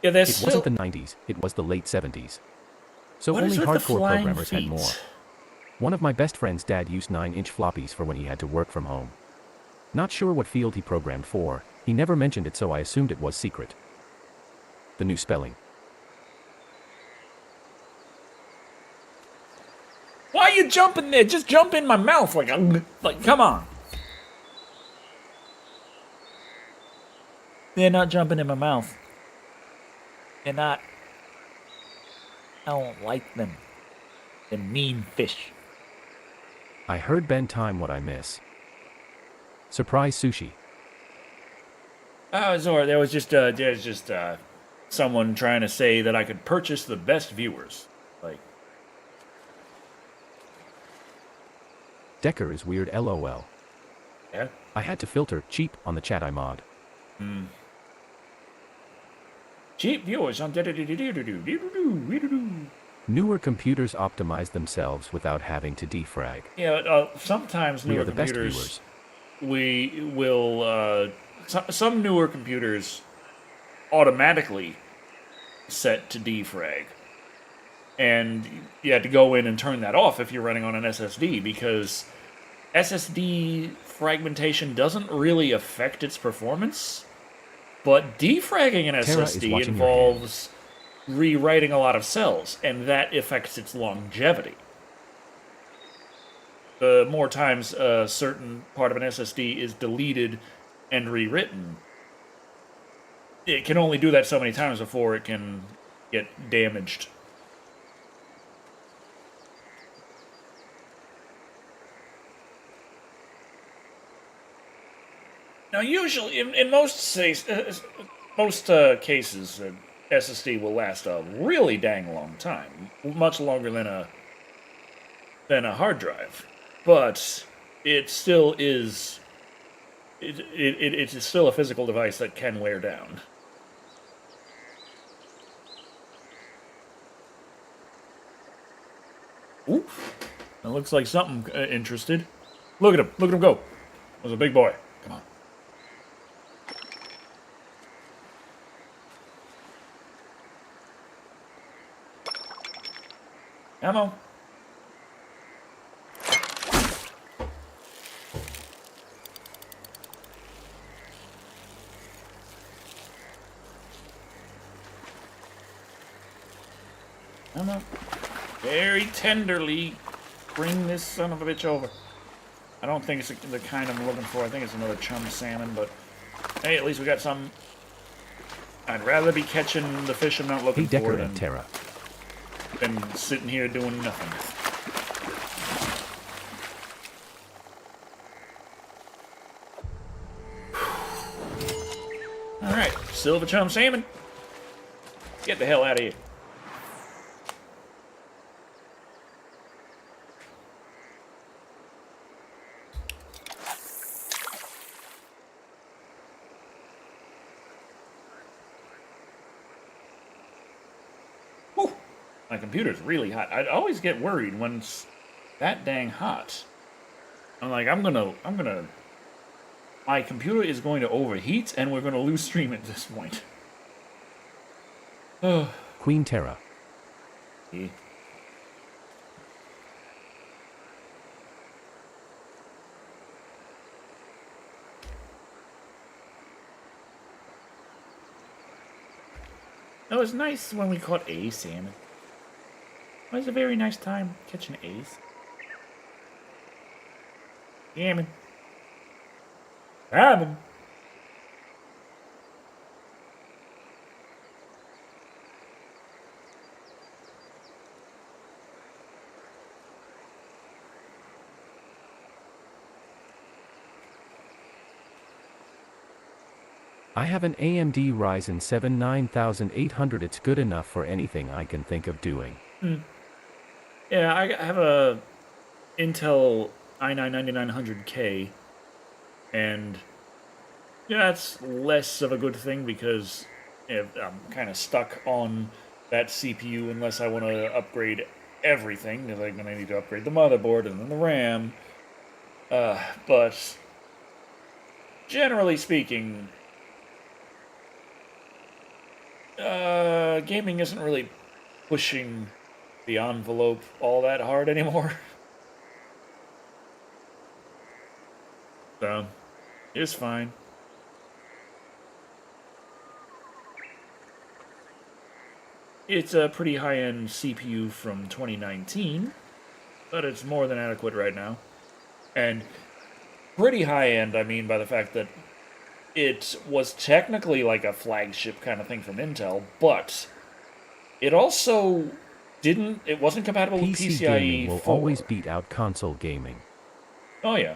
Yeah, It wasn't the 90s, it was the late 70s. So What is only with the hardcore flying programmers had feet? more. One of my best friend's dad used 9-inch floppies for when he had to work from home. Not sure what field he programmed for, he never mentioned it, so I assumed it was secret. The new spelling. Why are you jumping there? Just jump in my mouth like, come on. They're not jumping in my mouth. They're not. I don't like them. They're mean fish. I heard Ben time what I miss. Surprise sushi. Oh, Zora, there's just someone trying to say that I could purchase the best viewers. Like, Decker is weird, lol. yeah? I had to filter cheap on the chat I mod. Cheap viewers on Newer computers optimize themselves without having to defrag. Yeah, sometimes We newer are the best computers, viewers. we will, some newer computers automatically set to defrag. And you had to go in and turn that off if you're running on an SSD, because SSD fragmentation doesn't really affect its performance, but defragging an Terra is SSD watching your involves rewriting a lot of cells, and that affects its longevity. The more times a certain part of an SSD is deleted and rewritten, it can only do that so many times before it can get damaged. Now, usually, in most cases, SSD will last a really dang long time, much longer than a hard drive. But it still is. It's still a physical device that can wear down. Ooh, that looks like something interested. Look at him! Look at him go! That was a big boy. Come on. Ammo. Ammo. Very tenderly bring this son of a bitch over. I don't think it's the kind I'm looking for. I think it's another chum salmon, but hey, at least we got some. I'd rather be catching the fish I'm not looking Hey Decker for and Terra. than sitting here doing nothing. Alright, silver chum salmon. Get the hell out of here. Whew. My computer's really hot. I always get worried when it's that dang hot. I'm like, my computer is going to overheat, and we're going to lose stream at this point. Queen Terra. Yeah. It was nice when we caught a salmon. It was a very nice time catching A's. Salmon. Salmon. I have an AMD Ryzen 7 9800. It's good enough for anything I can think of doing. Yeah, I have a Intel i9-9900K, and yeah, that's less of a good thing because I'm kind of stuck on that CPU unless I want to upgrade everything, because I'm going to need to upgrade the motherboard and then the RAM. But generally speaking, gaming isn't really pushing the envelope all that hard anymore. So, it's fine. It's a pretty high-end CPU from 2019, but it's more than adequate right now. And pretty high-end, I mean by the fact that it was technically like a flagship kind of thing from Intel, but it also it wasn't compatible with PC PCIe gaming will 4. always beat out console gaming. Oh, yeah.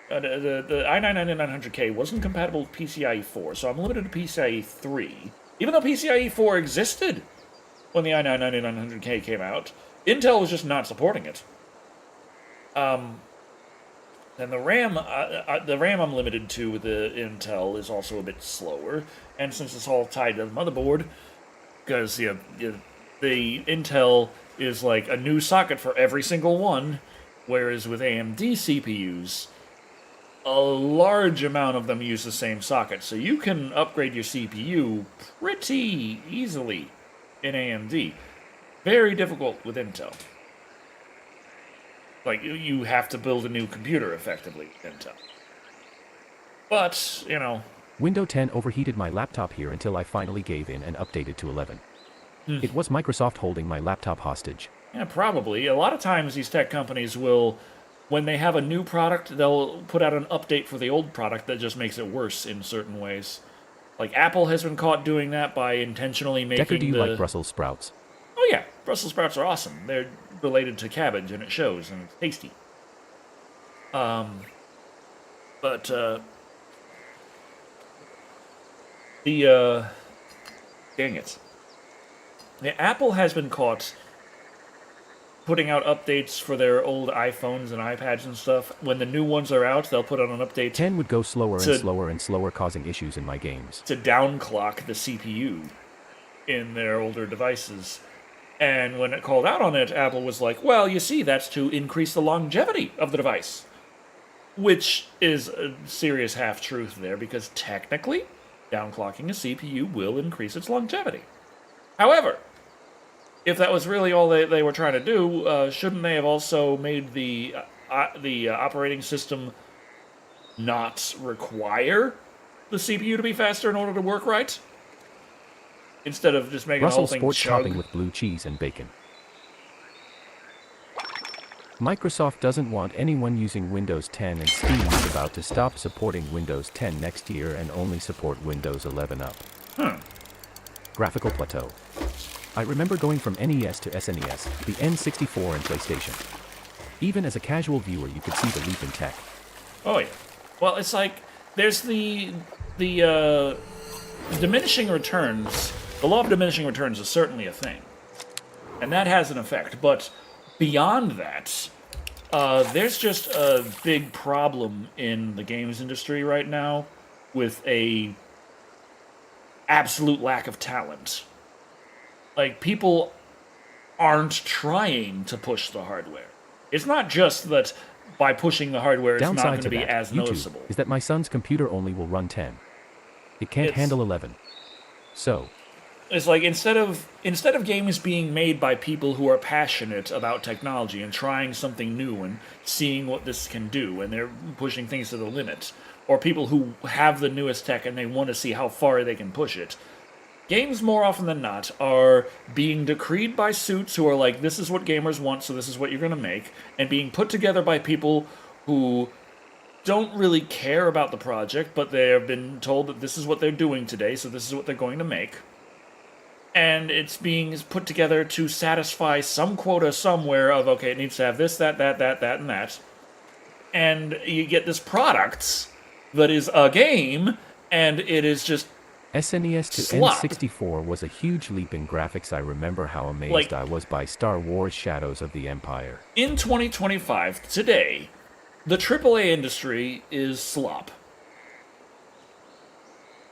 The i9-9900K wasn't compatible with PCIe 4, so I'm limited to PCIe 3. Even though PCIe 4 existed when the i9-9900K came out, Intel was just not supporting it. And the RAM I'm limited to with the Intel is also a bit slower, and since it's all tied to the motherboard, because the Intel is like a new socket for every single one, whereas with AMD CPUs, a large amount of them use the same socket, so you can upgrade your CPU pretty easily in AMD. Very difficult with Intel. Like, you have to build a new computer, effectively, with Intel. But, you know... Windows 10 overheated my laptop here until I finally gave in and updated to 11. It was Microsoft holding my laptop hostage. Yeah, probably. A lot of times these tech companies will, when they have a new product, they'll put out an update for the old product that just makes it worse in certain ways. Like, Apple has been caught doing that by intentionally making Decker, do you like Brussels sprouts? Oh yeah, Brussels sprouts are awesome. They're related to cabbage, and it shows, and it's tasty. Dang it. The Apple has been caught putting out updates for their old iPhones and iPads and stuff. When the new ones are out, they'll put out an update 10 would go slower and slower and slower, causing issues in my games. to downclock the CPU in their older devices. And when it called out on it, Apple was like, well, you see, that's to increase the longevity of the device. Which is a serious half-truth there, because technically, downclocking a CPU will increase its longevity. However, if that was really all they were trying to do, shouldn't they have also made the operating system not require the CPU to be faster in order to work right? Instead of just making the whole Brussels thing sports chug. topping with blue cheese and bacon. Microsoft doesn't want anyone using Windows 10, and Steam is about to stop supporting Windows 10 next year and only support Windows 11 up. Graphical plateau. I remember going from NES to SNES, the N64 and PlayStation. Even as a casual viewer, you could see the leap in tech. Oh yeah. Well, it's like there's the diminishing returns The law of diminishing returns is certainly a thing. And that has an effect. But beyond that, there's just a big problem in the games industry right now with a absolute lack of talent. Like, people aren't trying to push the hardware. It's not just that by pushing the hardware it's not Downside going to to be that, as YouTube, noticeable. is that my son's computer only will run 10. It can't handle 11. So, It's like instead of games being made by people who are passionate about technology and trying something new and seeing what this can do, and they're pushing things to the limit, or people who have the newest tech and they want to see how far they can push it, games more often than not are being decreed by suits who are like, this is what gamers want, so this is what you're going to make, and being put together by people who don't really care about the project, but they have been told that this is what they're doing today, so this is what they're going to make. And it's being put together to satisfy some quota somewhere of, okay, it needs to have this, that, and that. And you get this product that is a game, and it is just SNES to slop. N64 was a huge leap in graphics. I remember how amazed I was by Star Wars Shadows of the Empire. In 2025, today, the AAA industry is slop.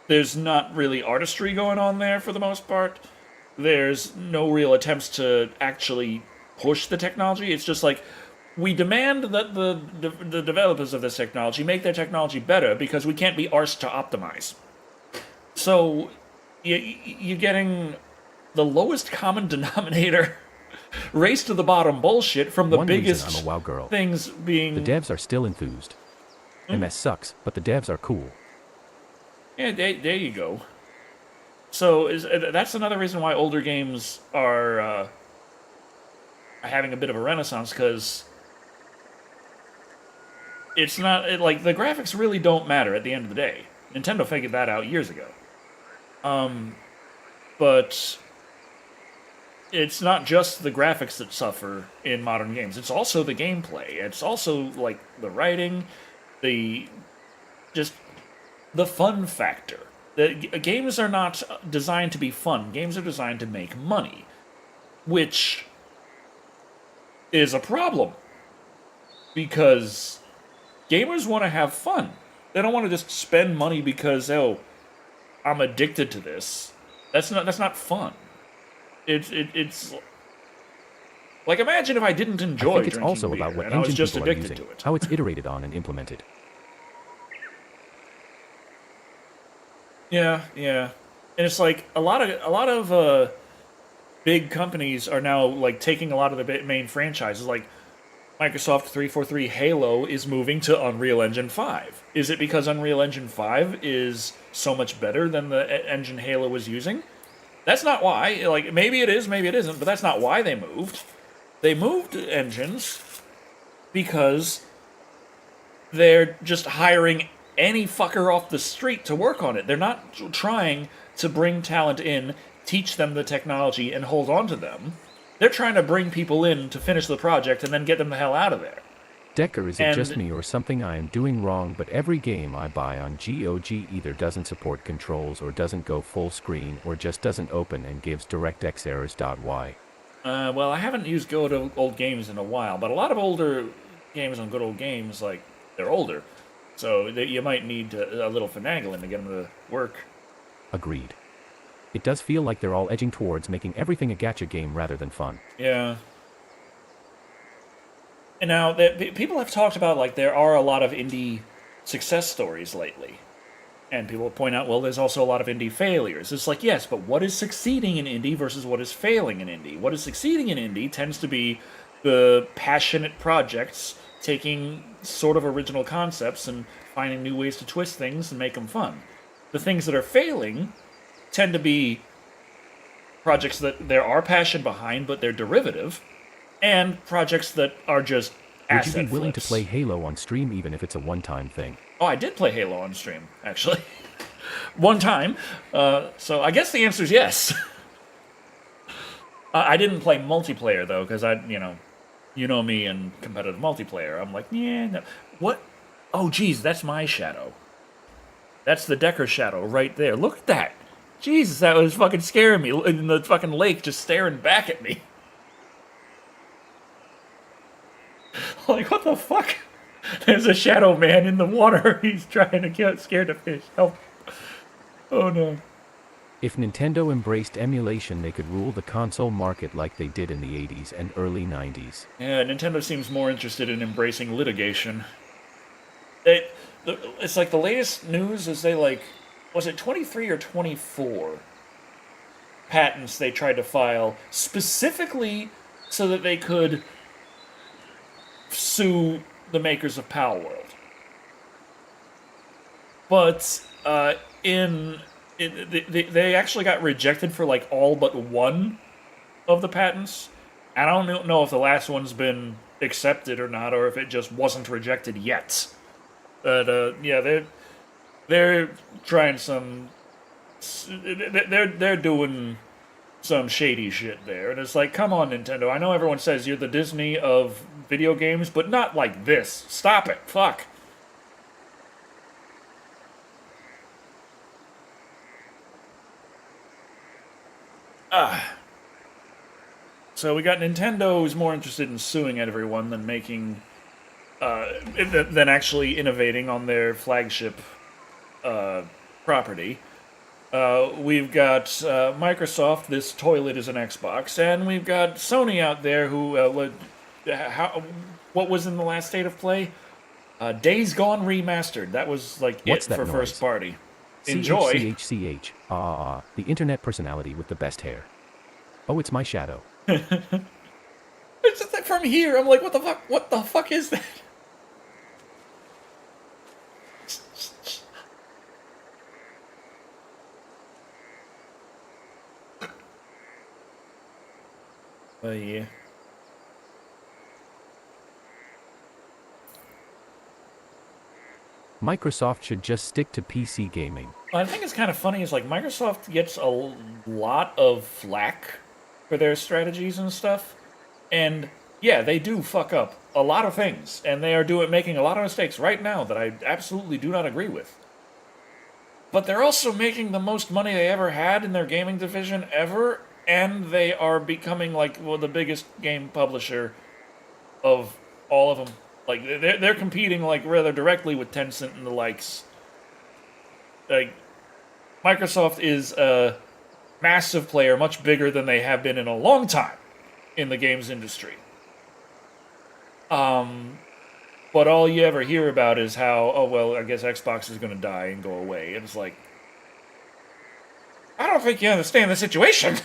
There's not really artistry going on there for the most part. There's no real attempts to actually push the technology. It's just like, we demand that the developers of this technology make their technology better because we can't be arsed to optimize. So, you're getting the lowest common denominator, race to the bottom bullshit from the One biggest reason I'm a WoW girl. things being... The devs are still enthused. MS sucks, but the devs are cool. Yeah, there you go. So that's another reason why older games are having a bit of a renaissance, because it's not... like, the graphics really don't matter at the end of the day. Nintendo figured that out years ago. But it's not just the graphics that suffer in modern games. It's also the gameplay. It's also, like, the writing, the fun factor. Games are not designed to be fun. Games are designed to make money, which is a problem, because gamers want to have fun. They don't want to just spend money because, oh, I'm addicted to this. That's not fun. It's like, imagine if I didn't enjoy I think it's drinking also beer about what and I was engine just people are addicted using, to it. how it's iterated on and implemented. Yeah, and it's like a lot of big companies are now like taking a lot of the main franchises. Like Microsoft 343 Halo is moving to Unreal Engine 5. Is it because Unreal Engine 5 is so much better than the engine Halo was using? That's not why. Like, maybe it is, maybe it isn't, but that's not why they moved. They moved engines because they're just hiring any fucker off the street to work on it. They're not trying to bring talent in, teach them the technology, and hold on to them. They're trying to bring people in to finish the project and then get them the hell out of there. Decker, is it just me or something I am doing wrong, but every game I buy on GOG either doesn't support controls or doesn't go full screen or just doesn't open and gives DirectX errors. Why? Well, I haven't used Good Old Games in a while, but a lot of older games on Good Old Games, like, they're older. So you might need a little finagling to get them to work. Agreed. It does feel like they're all edging towards making everything a gacha game rather than fun. Yeah. And now, people have talked about, like, there are a lot of indie success stories lately. And people point out, well, there's also a lot of indie failures. It's like, yes, but what is succeeding in indie versus what is failing in indie? What is succeeding in indie tends to be the passionate projects taking sort of original concepts and finding new ways to twist things and make them fun. The things that are failing tend to be projects that there are passion behind, but they're derivative, and projects that are just Would asset you be willing flips. to play Halo on stream even if it's a one-time thing? Oh, I did play Halo on stream, actually. One time. So I guess the answer is yes. I didn't play multiplayer, though, because you know me and competitive multiplayer. I'm like, yeah, no. What? Oh, geez, that's my Shadow. That's the Decker Shadow right there. Look at that. Jesus, that was fucking scaring me. In the fucking lake, just staring back at me. Like, what the fuck? There's a shadow man in the water. He's trying to get scared of fish. Help. Oh no. If Nintendo embraced emulation, they could rule the console market like they did in the 80s and early 90s. Yeah, Nintendo seems more interested in embracing litigation. It's like the latest news is they like, was it 23 or 24 patents they tried to file specifically so that they could sue the makers of Pal World. But they actually got rejected for like all but one of the patents. I don't know if the last one's been accepted or not, or if it just wasn't rejected yet. But yeah, they're trying some. They're doing some shady shit there, and it's like, come on, Nintendo. I know everyone says you're the Disney of video games, but not like this. Stop it. Fuck. So we got Nintendo who's more interested in suing everyone than making, than actually innovating on their flagship property. We've got Microsoft, this toilet is an Xbox, and we've got Sony out there who, what was in the last state of play? Days Gone Remastered. That was like What's it that for noise? first party. Enjoy. CHCH. The internet personality with the best hair. Oh, it's my Shadow. It's just that from here, I'm like, what the fuck? What the fuck is that? Oh yeah. Microsoft should just stick to PC gaming. I think it's kind of funny is like Microsoft gets a lot of flack for their strategies and stuff, and yeah, they do fuck up a lot of things, and they are making a lot of mistakes right now that I absolutely do not agree with. But they're also making the most money they ever had in their gaming division ever, and they are becoming like the biggest game publisher of all of them. Like they're competing like rather directly with Tencent and the likes. Like Microsoft is a massive player, much bigger than they have been in a long time in the games industry. But all you ever hear about is how, oh well, I guess Xbox is going to die and go away. And it's like, I don't think you understand the situation.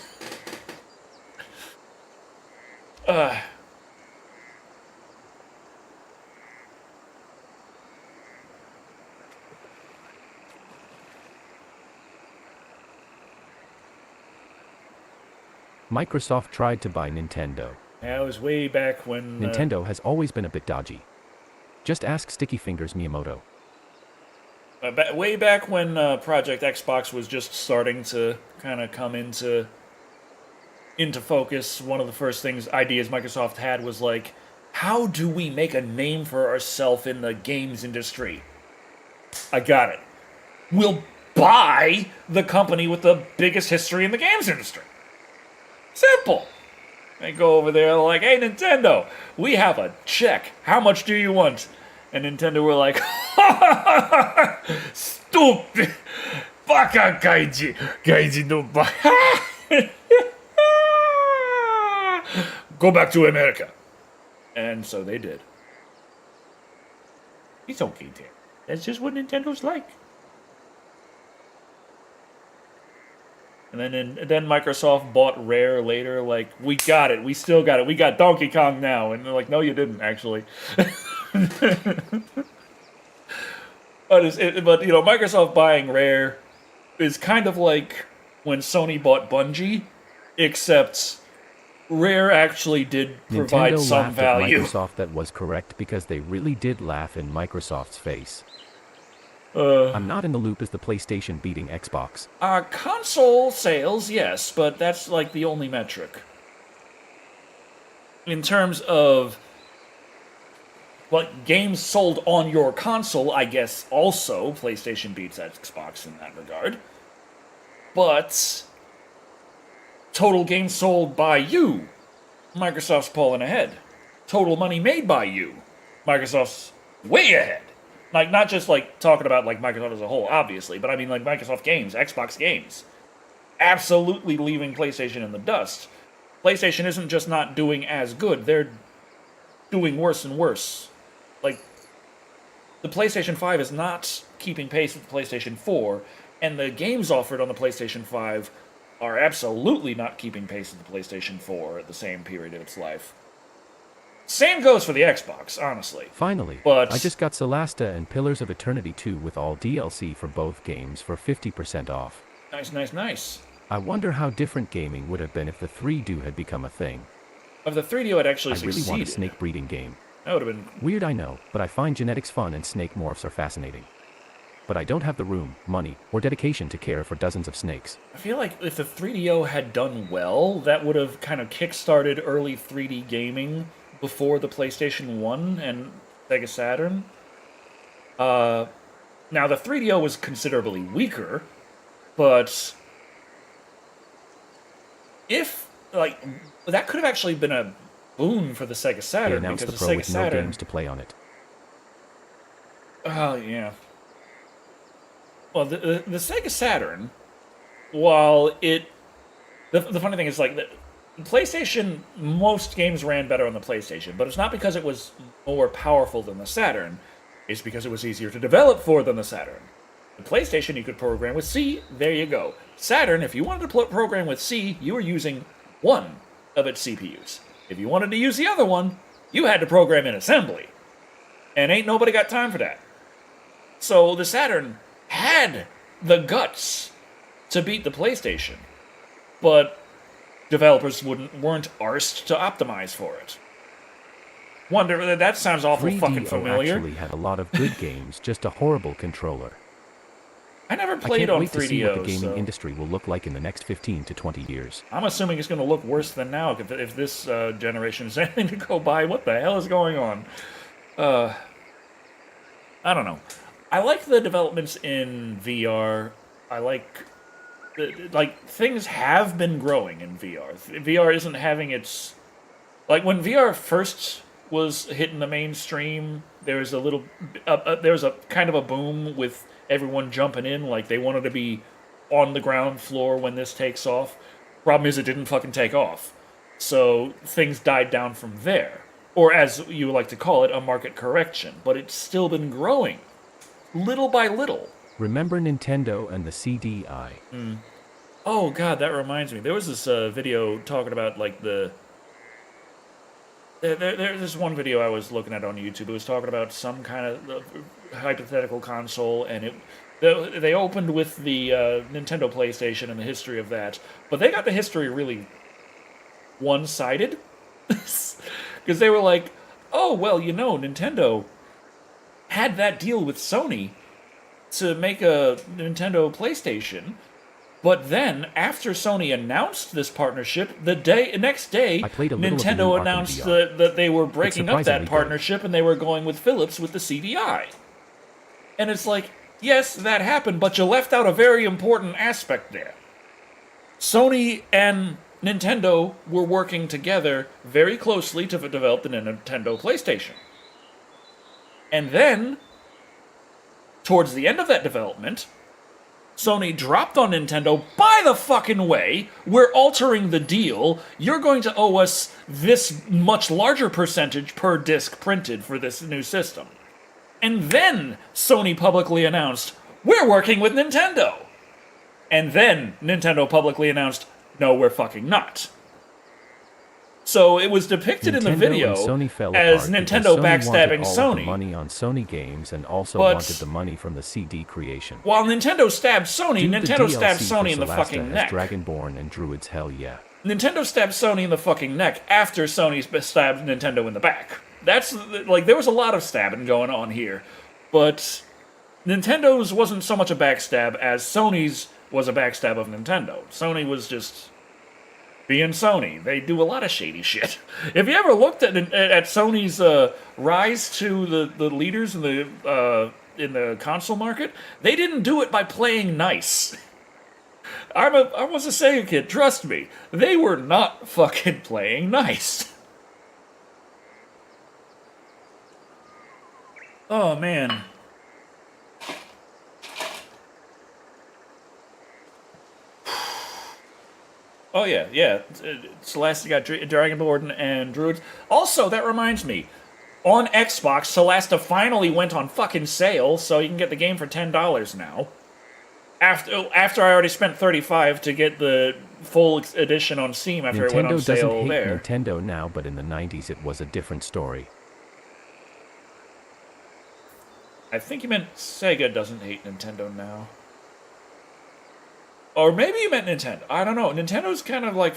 Microsoft tried to buy Nintendo. That was way back when... Nintendo has always been a bit dodgy. Just ask Sticky Fingers Miyamoto. Way back when Project Xbox was just starting to kind of come into focus, one of the first ideas Microsoft had was like, how do we make a name for ourselves in the games industry? I got it. We'll buy the company with the biggest history in the games industry. Simple. They go over there like, hey, Nintendo, we have a check. How much do you want? And Nintendo were like, stupid. Baka Kaiji. Kaiji no ba. Go back to America. And so they did. It's okay, Dan. That's just what Nintendo's like. And then Microsoft bought Rare later. Like, we got it. We still got it. We got Donkey Kong now. And they're like, no, you didn't, actually. But Microsoft buying Rare is kind of like when Sony bought Bungie, except Rare actually did provide Nintendo some laughed value. At Microsoft. That was correct because they really did laugh in Microsoft's face. I'm not in the loop as the PlayStation beating Xbox. Console sales, yes, but that's like the only metric. In terms of what games sold on your console, I guess also PlayStation beats Xbox in that regard. But total games sold by you, Microsoft's pulling ahead. Total money made by you, Microsoft's way ahead. Like, not just, like, talking about, like, Microsoft as a whole, obviously, but I mean, like, Microsoft games, Xbox games. Absolutely leaving PlayStation in the dust. PlayStation isn't just not doing as good, they're doing worse and worse. Like, the PlayStation 5 is not keeping pace with the PlayStation 4, and the games offered on the PlayStation 5 are absolutely not keeping pace with the PlayStation 4 at the same period of its life. Same goes for the Xbox, honestly. Finally, But I just got Solasta and Pillars of Eternity 2 with all DLC for both games for 50% off. nice, nice, nice. I wonder how different gaming would have been if the 3DO had become a thing. If the 3DO had actually I really succeeded, want a snake breeding game. that would have been... Weird, I know, but I find genetics fun and snake morphs are fascinating. But I don't have the room, money, or dedication to care for dozens of snakes. I feel like if the 3DO had done well, that would have kind of kick-started early 3D gaming before the PlayStation 1 and Sega Saturn. Now, the 3DO was considerably weaker, but if, like, that could have actually been a boon for the Sega They Saturn, announced because the the Pro Sega with no Saturn... games to play on it. Oh, yeah. Well, the Sega Saturn, while it... The funny thing is, like, the PlayStation, most games ran better on the PlayStation, but it's not because it was more powerful than the Saturn. It's because it was easier to develop for than the Saturn. The PlayStation, you could program with C, there you go. Saturn, if you wanted to program with C, you were using one of its CPUs. If you wanted to use the other one, you had to program in assembly. And ain't nobody got time for that. So the Saturn had the guts to beat the PlayStation, but developers weren't arsed to optimize for it. Wonder, that sounds awful 3DO fucking familiar. actually had a lot of good games, just a horrible controller. I never I played can't on wait to see what the 3DO, gaming so industry will look like in the next 15 to 20 years. I'm assuming it's going to look worse than now if this generation is anything to go by. What the hell is going on? I don't know. I like the developments in VR. I like things have been growing in VR. VR isn't having its, like, when VR first was hitting the mainstream, there was a kind of a boom with everyone jumping in, like they wanted to be on the ground floor when this takes off. Problem is, it didn't fucking take off. So things died down from there. Or as you like to call it, a market correction. But it's still been growing. Little by little. Remember Nintendo and the CDI? Oh god, that reminds me. There was this video talking about, like, there's this one video I was looking at on YouTube. It was talking about some kind of hypothetical console, and they opened with the Nintendo PlayStation and the history of that. But they got the history really one-sided. Because they were like, oh, well, you know, Nintendo had that deal with Sony to make a Nintendo PlayStation, but then, after Sony announced this partnership, next day, I played a little of the new Nintendo Arkham announced VR. that they were breaking up that surprisingly good. partnership and they were going with Philips with the CDI. And it's like, yes, that happened, but you left out a very important aspect there. Sony and Nintendo were working together very closely to develop the Nintendo PlayStation. And then, towards the end of that development, Sony dropped on Nintendo, by the fucking way, we're altering the deal, you're going to owe us this much larger percentage per disc printed for this new system. And then Sony publicly announced, we're working with Nintendo. And then Nintendo publicly announced, no, we're fucking not. So it was depicted in the Nintendo video and Sony fell as apart because Nintendo Sony backstabbing wanted all of the Sony. money on Sony games and also But- wanted the money from the CD creation. While Nintendo stabbed Sony, Dude, the Nintendo DLC stabbed for Sony in the Solasta fucking has neck. Dragonborn and Druids, hell yeah. Nintendo stabbed Sony in the fucking neck after Sony stabbed Nintendo in the back. That's, like, there was a lot of stabbing going on here. But Nintendo's wasn't so much a backstab as Sony's was a backstab of Nintendo. Sony was just being Sony. They do a lot of shady shit. If you ever looked at Sony's rise to the leaders in the console market, they didn't do it by playing nice. I was a Sega kid, trust me. They were not fucking playing nice. Oh, man. Oh, yeah. Celeste got Dragonborn and Druids. Also, that reminds me. On Xbox, Celeste finally went on fucking sale, so you can get the game for $10 now. After I already spent $35 to get the full edition on Steam after it went on Nintendo sale doesn't hate there. Nintendo now, but in the 90s it was a different story. I think you meant Sega doesn't hate Nintendo now. Or maybe you meant Nintendo. I don't know. Nintendo's kind of like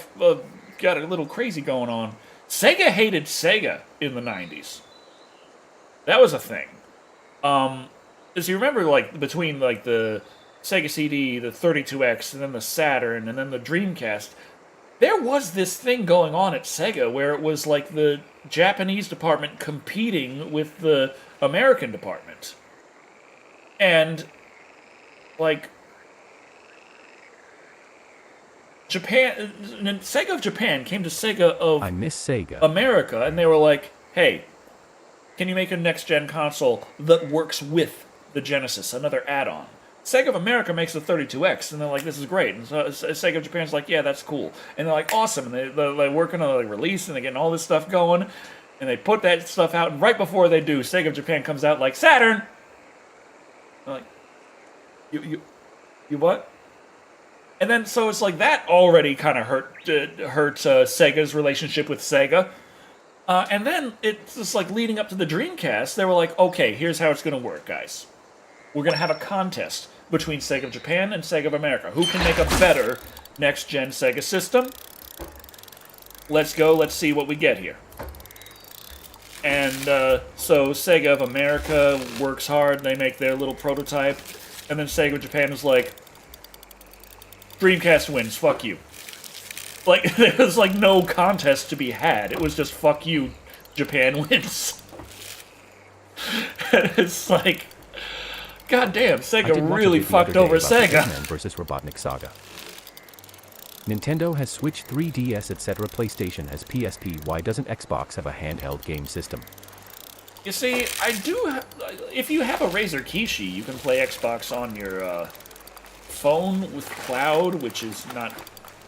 got a little crazy going on. Sega hated Sega in the 90s. That was a thing. As you remember, like, between, like, the Sega CD, the 32X, and then the Saturn, and then the Dreamcast, there was this thing going on at Sega where it was, like, the Japanese department competing with the American department. And, like, Sega of Japan came to Sega of I miss Sega. America, and they were like, hey, can you make a next-gen console that works with the Genesis, another add-on? Sega of America makes the 32X, and they're like, this is great. And so Sega of Japan's like, yeah, that's cool. And they're like, awesome. And they're working on a release, and they're getting all this stuff going, and they put that stuff out, and right before they do, Sega of Japan comes out like, Saturn! I'm like, you what? And then, so it's like, that already kind of hurt Sega's relationship with Sega. And then, it's just like, leading up to the Dreamcast, they were like, okay, here's how it's going to work, guys. We're going to have a contest between Sega of Japan and Sega of America. Who can make a better next-gen Sega system? Let's go, let's see what we get here. And, so Sega of America works hard, they make their little prototype, and then Sega of Japan is like, Dreamcast wins, fuck you. Like, there was, like, no contest to be had. It was just, fuck you, Japan wins. And it's like, goddamn, Sega really fucked over Sega. Versus Robotnik Saga. Nintendo has switched 3DS, etc. PlayStation has PSP. Why doesn't Xbox have a handheld game system? You see, if you have a Razer Kishi, you can play Xbox on your, phone with cloud, which is not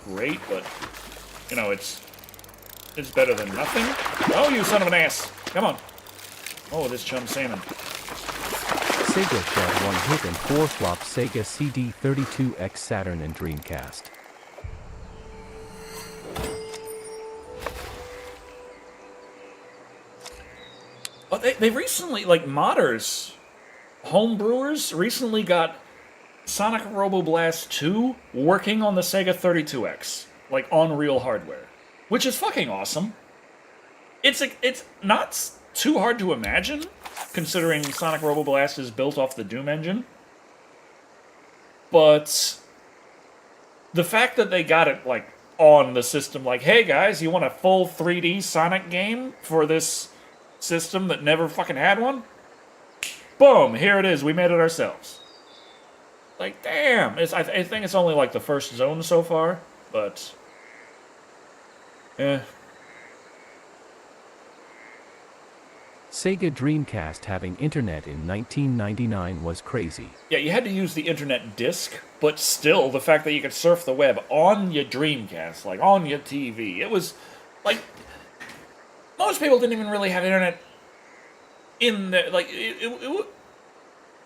great, but, you know, it's better than nothing. Oh, you son of an ass! Come on. Oh, this chum salmon. Sega shot one hit and 4 flop Sega CD 32X Saturn and Dreamcast. Oh, they recently, like, modders, homebrewers, recently got Sonic Robo Blast 2 working on the Sega 32X, like, on real hardware, which is fucking awesome. It's not too hard to imagine, considering Sonic Robo Blast is built off the Doom engine. But the fact that they got it, like, on the system, like, hey guys, you want a full 3D Sonic game for this system that never fucking had one? Boom, here it is, we made it ourselves. Like, damn, I think it's only, like, the first zone so far, but, Sega Dreamcast having internet in 1999 was crazy. Yeah, you had to use the internet disc, but still, the fact that you could surf the web on your Dreamcast, like, on your TV, it was, like, most people didn't even really have internet in the, like,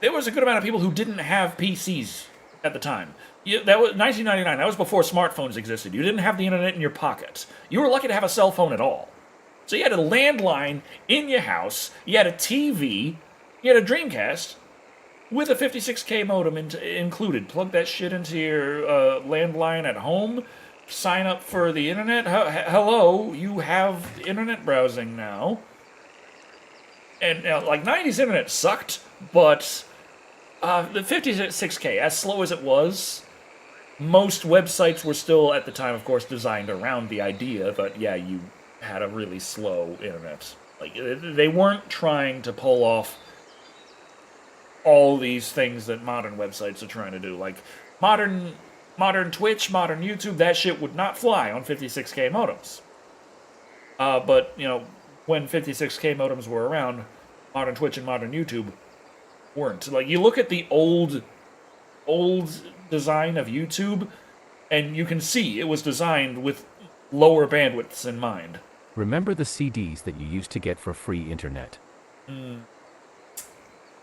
there was a good amount of people who didn't have PCs at the time. That was 1999. That was before smartphones existed. You didn't have the internet in your pocket. You were lucky to have a cell phone at all. So you had a landline in your house. You had a TV. You had a Dreamcast with a 56K modem included. Plug that shit into your landline at home. Sign up for the internet. Hello, you have internet browsing now. And like 90s internet sucked, but the 56K, as slow as it was, most websites were still, at the time, of course, designed around the idea that, yeah, you had a really slow internet. Like, they weren't trying to pull off all these things that modern websites are trying to do. Like, modern modern Twitch, modern YouTube, that shit would not fly on 56K modems. But, you know, when 56K modems were around, modern Twitch and modern YouTube weren't. Like, you look at the old design of YouTube, and you can see it was designed with lower bandwidths in mind. Remember the CDs that you used to get for free internet?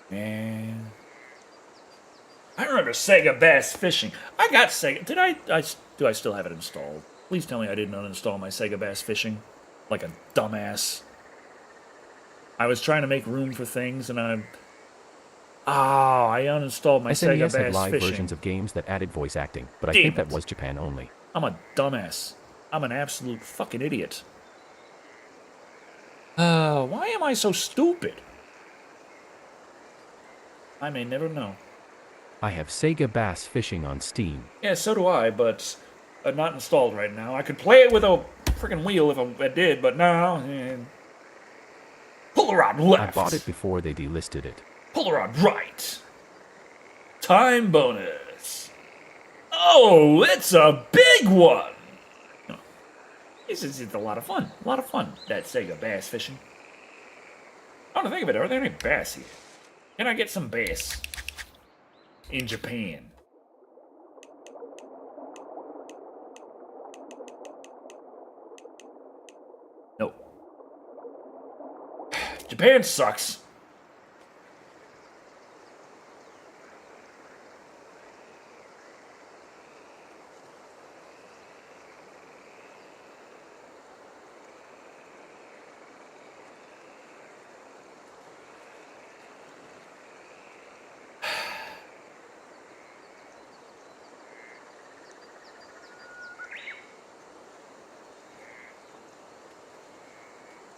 Man. I remember Sega Bass Fishing. I got Sega. Do I still have it installed? Please tell me I didn't uninstall my Sega Bass Fishing. Like a dumbass. I was trying to make room for things, and I uninstalled my Sega SNES had Bass live Fishing. versions of games that added voice acting, but I Damn think that it. was Japan only. I'm a dumbass. I'm an absolute fucking idiot. Why am I so stupid? I may never know. I have Sega Bass Fishing on Steam. Yeah, so do I, but not installed right now. I could play it with a freaking wheel if I did, but no. Pull the rod left. I bought it before they delisted it. Pull the rod right. Time bonus. Oh, it's a big one. It's a lot of fun. A lot of fun, that Sega Bass Fishing. I don't think of it. Are there any bass here? Can I get some bass? In Japan. No. Japan sucks.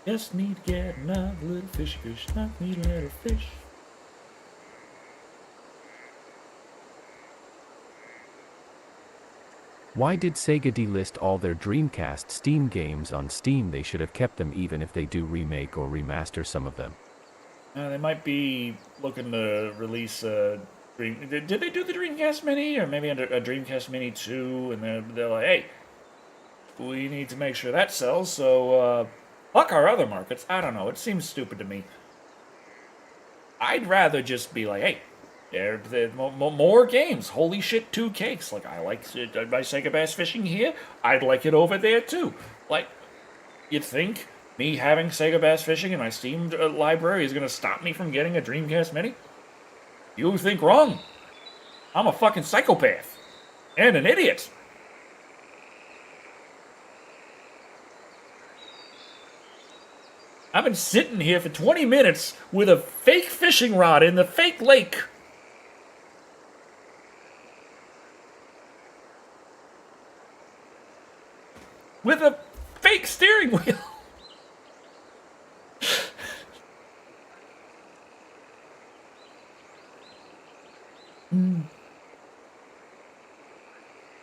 Just need to get another little fish, not need a little fish. Why did Sega delist all their Dreamcast Steam games on Steam? They should have kept them even if they do remake or remaster some of them. They might be looking to release a Dream. Did they do the Dreamcast Mini, or maybe a Dreamcast Mini 2? And they're like, hey, we need to make sure that sells. So fuck our other markets. I don't know. It seems stupid to me. I'd rather just be like, hey, there more games. Holy shit, 2 cakes. Like, I like my Sega Bass Fishing here. I'd like it over there too. Like, you'd think me having Sega Bass Fishing in my Steam library is going to stop me from getting a Dreamcast Mini? You think wrong. I'm a fucking psychopath. And an idiot. I've been sitting here for 20 minutes with a fake fishing rod in the fake lake. With a fake steering wheel.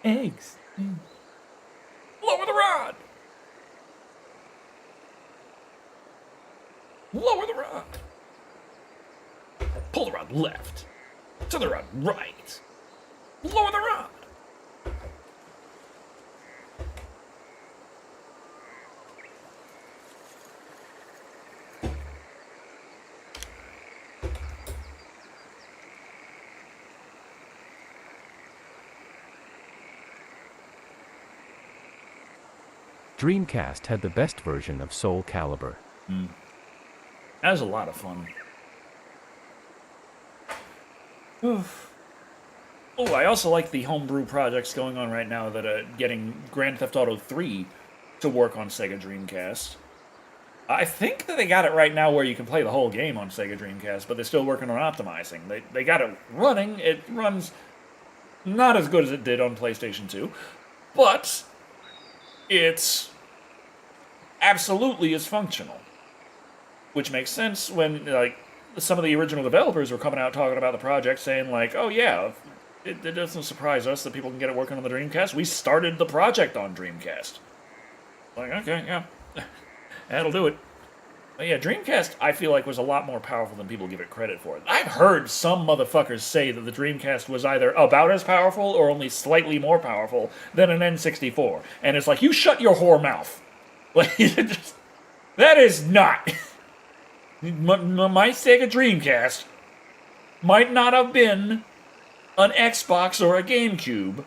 Eggs. Lower the rod. Lower the rod. Pull the rod left. To the rod right. Lower the rod. Dreamcast had the best version of Soul Calibur. That was a lot of fun. Oh, I also like the homebrew projects going on right now that are getting Grand Theft Auto 3 to work on Sega Dreamcast. I think that they got it right now where you can play the whole game on Sega Dreamcast, but they're still working on optimizing. They got it running. It runs not as good as it did on PlayStation 2, but it's absolutely is functional. Which makes sense when, like, some of the original developers were coming out talking about the project, saying, like, oh yeah, it doesn't surprise us that people can get it working on the Dreamcast. We started the project on Dreamcast. Like, okay, yeah. That'll do it. But yeah, Dreamcast, I feel like, was a lot more powerful than people give it credit for. I've heard some motherfuckers say that the Dreamcast was either about as powerful or only slightly more powerful than an N64. And it's like, you shut your whore mouth. Like, that is not... My Sega Dreamcast might not have been an Xbox or a GameCube,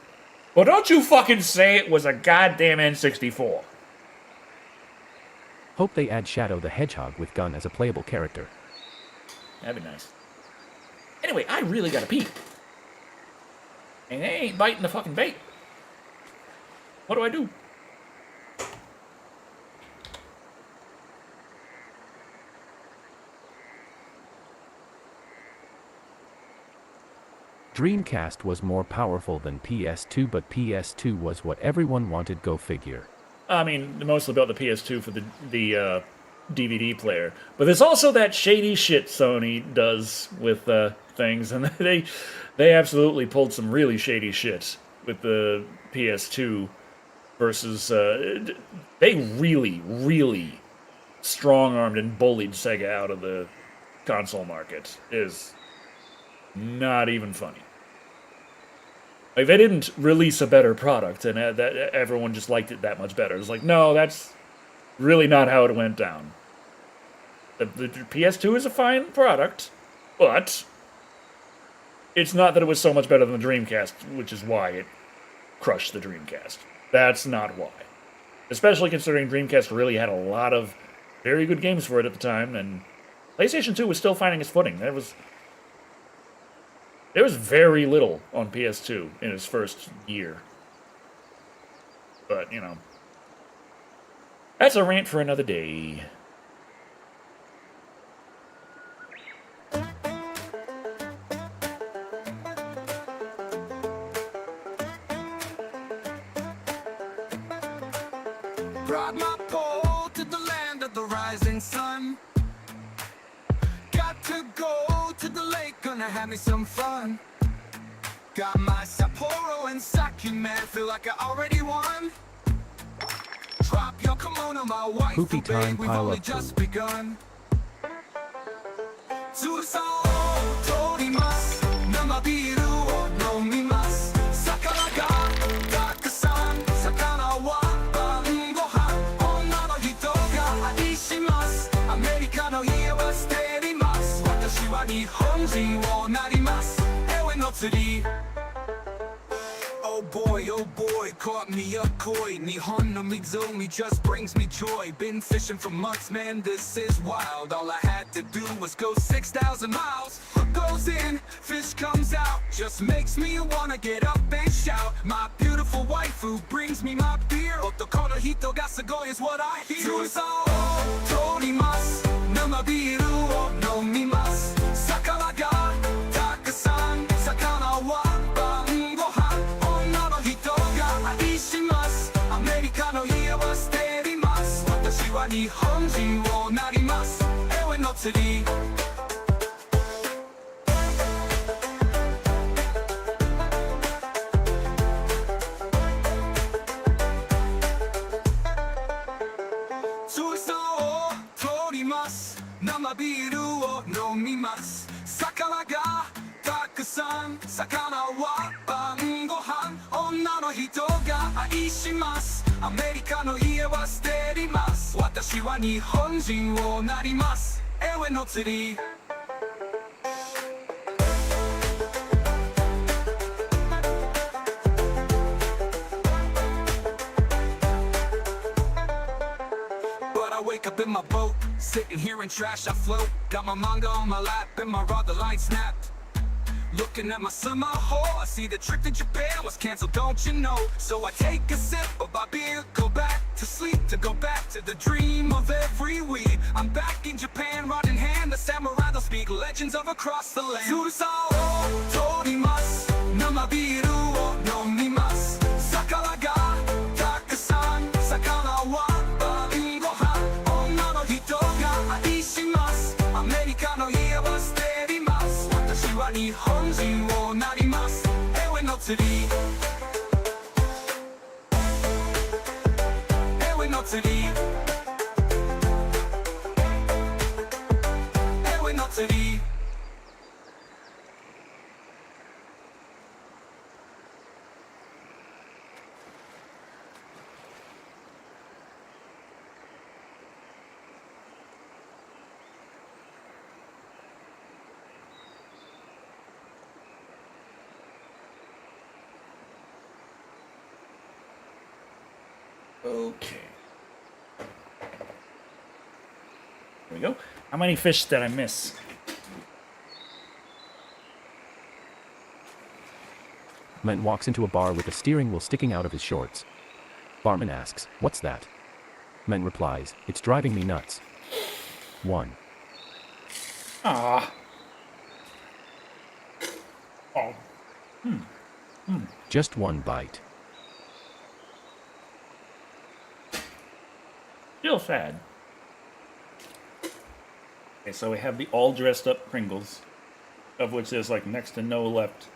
but don't you fucking say it was a goddamn N64. Hope they add Shadow the Hedgehog with gun as a playable character. That'd be nice. Anyway, I really gotta pee. And they ain't biting the fucking bait. What do I do? Dreamcast was more powerful than PS2, but PS2 was what everyone wanted, go figure. I mean, mostly about the PS2 for the DVD player. But there's also that shady shit Sony does with things, and they absolutely pulled some really shady shit with the PS2 versus... they really, really strong-armed and bullied Sega out of the console market. Is not even funny. Like, they didn't release a better product, and that everyone just liked it that much better. It's like, no, that's really not how it went down. The PS2 is a fine product, but it's not that it was so much better than the Dreamcast, which is why it crushed the Dreamcast. That's not why. Especially considering Dreamcast really had a lot of very good games for it at the time, and PlayStation 2 was still finding its footing. There was very little on PS2 in its first year. But, you know, that's a rant for another day. Brought my pole to the land of the rising sun. Got to go to the lake, gonna have me some fun. Got my Sapporo and sake, man, feel like I already won. Drop your kimono, my wife, Poopy time, babe, we've pile only up just food. begun. Tsurusa o torimasu, namabiru o nomimasu. Sakana ga takusan, sakana wa bangohan. Onna no hito ga aishimasu, America no ie wa suterimasu. Watashi wa Nihonjin wo narimasu, ewe no tsuri. Oh boy, caught me a koi. Nihon no Mizomi just brings me joy. Been fishing for months, man, this is wild. All I had to do was go 6,000 miles. Hook goes in, fish comes out. Just makes me wanna get up and shout. My beautiful waifu brings me my beer. Otoko no hito ga sugoi is what I hear. Tsurusa o torimasu, namabiru o nomimasu. Sakana ga takusan, sakana wa bangohan. Onna no hito ga aishimasu, America no ie wa suterimasu. Watashi wa Nihonjin wo narimasu, ewe no tsuri. Tsurusa o torimasu, namabiru o nomimasu. Sakana ga takusan, sakana wa bangohan. Onna no hito ga aishimasu, America no ie wa suterimasu. Watashi wa Nihonjin wo narimasu, ewe no tsuri. But I wake up in my boat, sitting here in trash I float. Got my manga on my lap and my rod the light snapped. Looking at my summer hole, I see the trip to Japan was canceled, don't you know? So I take a sip of my beer, go back to sleep, to go back to the dream of every week. I'm back in Japan, rod in hand, the samurai they'll speak legends of across the land. Tsurusa o torimasu, namabiru o nomimasu. Sakana ga takusan, sakana wa bangohan. Onna no hito ga aishimasu, America no ie wa suterimasu. Watashi wa Nihonjin wo narimasu, ewe no tsuri. Ewe no tsuri. out to eat. Okay. There we go. How many fish did I miss? Ment walks into a bar with a steering wheel sticking out of his shorts. Barman asks, "What's that?" Ment replies, "It's driving me nuts." 1. Ah. Oh. Just one bite. Still sad. Okay, so we have the all dressed up Pringles, of which there's like next to no left.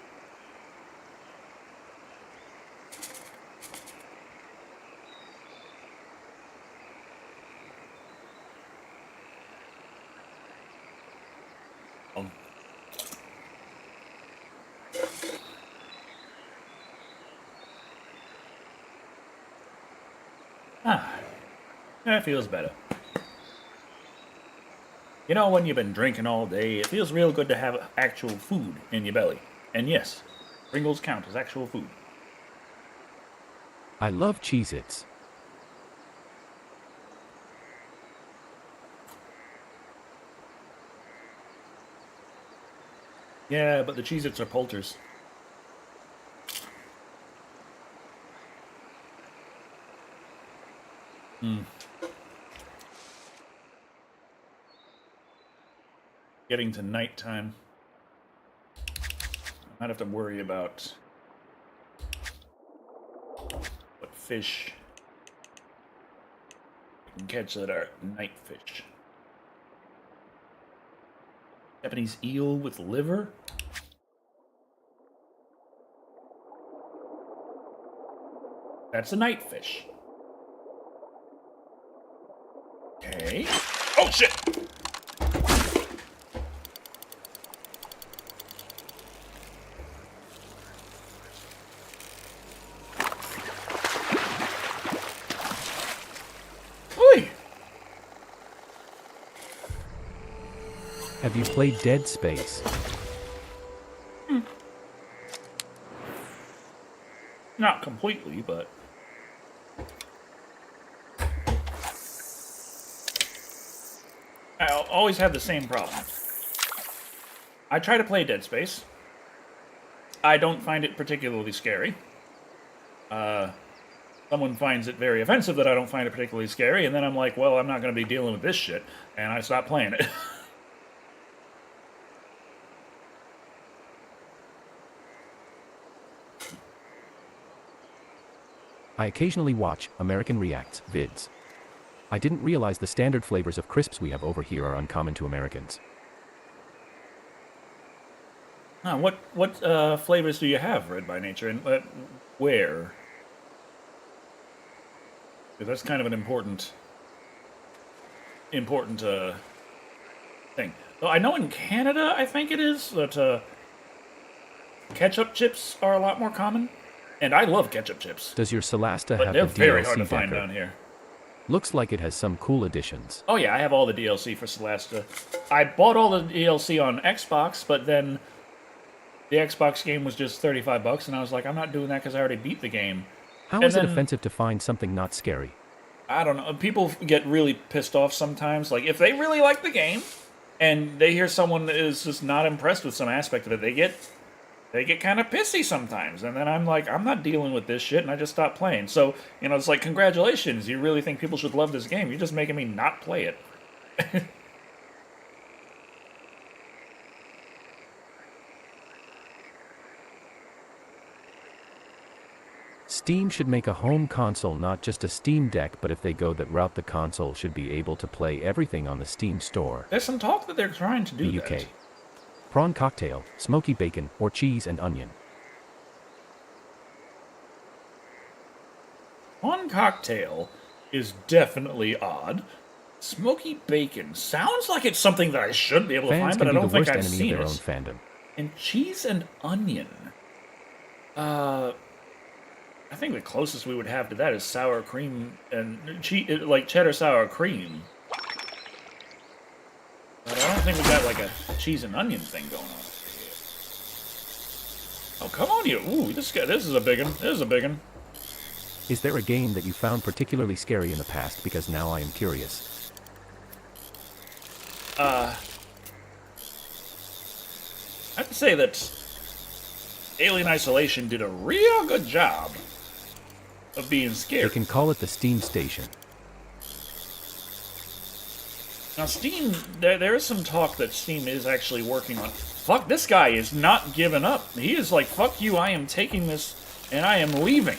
That feels better. You know, when you've been drinking all day, it feels real good to have actual food in your belly. And yes, Pringles count as actual food. I love Cheez-Its. Yeah, but the Cheez-Its are Poulters. Getting to nighttime. I might have to worry about what fish I can catch that are night fish. Japanese eel with liver? That's a night fish. Okay. Oh, shit! Oi! Have you played Dead Space? Not completely, but... I always have the same problem. I try to play Dead Space. I don't find it particularly scary. Someone finds it very offensive that I don't find it particularly scary, and then I'm like, well, I'm not going to be dealing with this shit, and I stop playing it. I occasionally watch American Reacts vids. I didn't realize the standard flavors of crisps we have over here are uncommon to Americans. What flavors do you have, Red by Nature, and where? Because that's kind of an important thing. Well, I know in Canada, I think it is, that ketchup chips are a lot more common. And I love ketchup chips. Does your Solasta But have they're the very DLC hard to find decker? down here. Looks like it has some cool additions. Oh yeah, I have all the DLC for Solasta. I bought all the DLC on Xbox, but then the Xbox game was just $35, and I was like, I'm not doing that because I already beat the game. How And is it then- offensive to find something not scary? I don't know. People get really pissed off sometimes. Like, if they really like the game, and they hear someone that is just not impressed with some aspect of it, they get kind of pissy sometimes. And then I'm like, I'm not dealing with this shit, and I just stop playing. So, you know, it's like, congratulations, you really think people should love this game. You're just making me not play it. Steam should make a home console, not just a Steam Deck, but if they go that route, the console should be able to play everything on the Steam store. There's some talk that they're trying to do The that. UK. Prawn cocktail, smoky bacon, or cheese and onion. One cocktail is definitely odd. Smoky bacon. Sounds like it's something that I should be able to Fans find, but can I be the don't think worst I've enemy of seen their own it. fandom. And cheese and onion. I think the closest we would have to that is sour cream and like cheddar sour cream. But I don't think we got like a cheese and onion thing going on. Oh, come on, you! Ooh, this is a big one. This is a big one. Is there a game that you found particularly scary in the past? Because now I am curious. I'd say that Alien Isolation did a real good job of being scary. They can call it the Steam Station. Now, Steam, there is some talk that Steam is actually working on... Fuck, this guy is not giving up. He is like, fuck you, I am taking this, and I am leaving.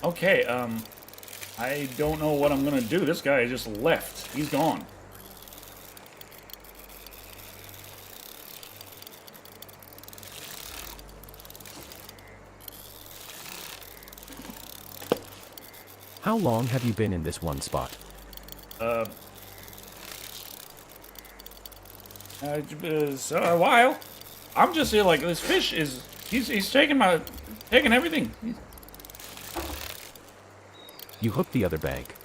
Okay, I don't know what I'm gonna do. This guy just left. He's gone. How long have you been in this one spot? It's a while. I'm just here like, this fish is... He's taking everything. You hooked the other bank.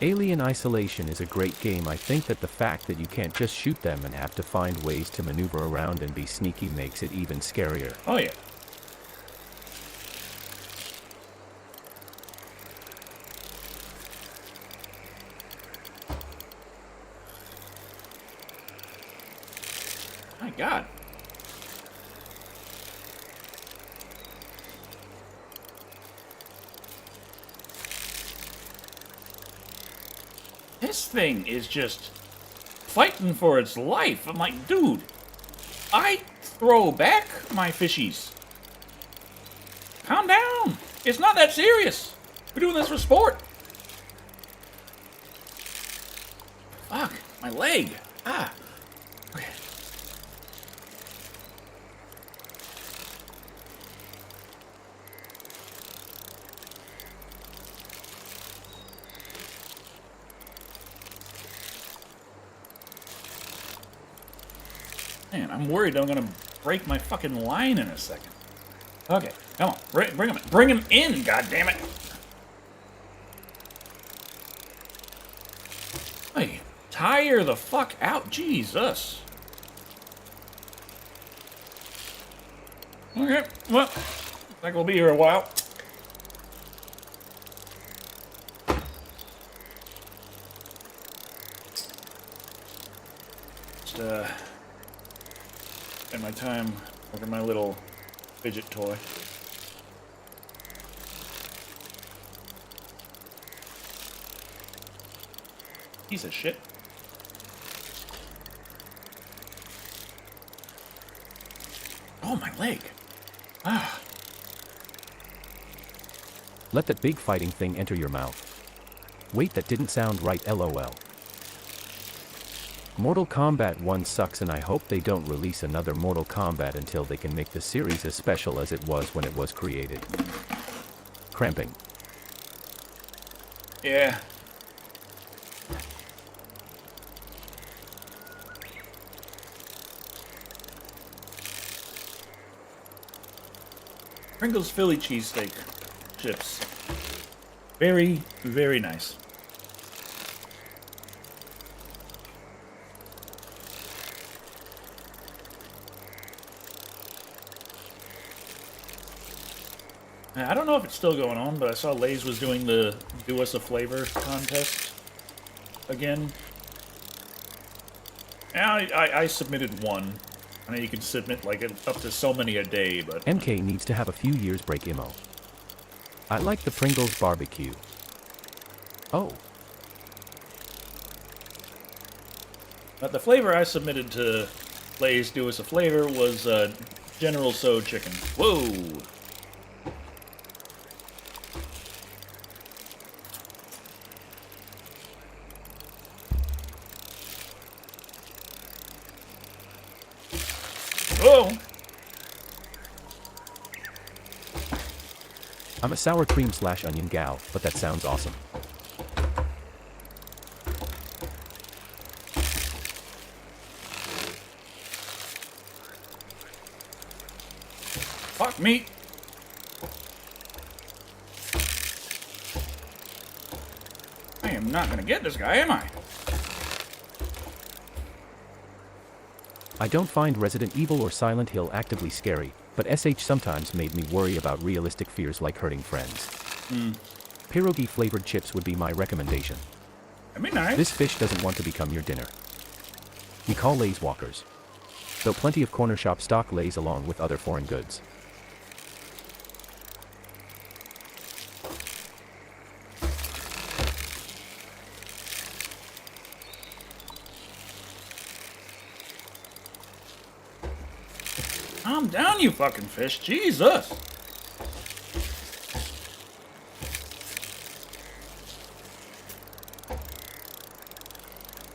Alien Isolation is a great game. I think that the fact that you can't just shoot them and have to find ways to maneuver around and be sneaky makes it even scarier. Oh, yeah. My God. This thing is just fighting for its life. I'm like, dude, I throw back my fishies. Calm down. It's not that serious. We're doing this for sport. Fuck, my leg. Ah. Okay. Man, I'm worried I'm gonna break my fucking line in a second. Okay, come on, bring him in. Bring him in, goddammit! Hey, tire the fuck out, Jesus! Okay, well, looks like we'll be here a while. Just, spend my time working my little fidget toy. Piece of shit. Oh, my leg. Ah. Let that big fighting thing enter your mouth. Wait, that didn't sound right, lol. Mortal Kombat 1 sucks, and I hope they don't release another Mortal Kombat until they can make the series as special as it was when it was created. Cramping. Yeah. Pringles Philly cheesesteak chips. Very, very nice. I don't know if it's still going on, but I saw Lay's was doing the Do Us a Flavor contest again. And I submitted one. I know you can submit like up to so many a day, but... MK needs to have a few years break IMO. I like the Pringles barbecue. Oh. But the flavor I submitted to Lay's do as a flavor was General So chicken. Whoa! Whoa! I'm a sour cream / onion gal, but that sounds awesome. Fuck me! I am not gonna get this guy, am I? I don't find Resident Evil or Silent Hill actively scary, but SH sometimes made me worry about realistic fears like hurting friends. Pierogi flavored chips would be my recommendation. That'd be nice. This fish doesn't want to become your dinner. We call Lays walkers. Though plenty of corner shop stock Lays along with other foreign goods. Calm down, you fucking fish. Jesus!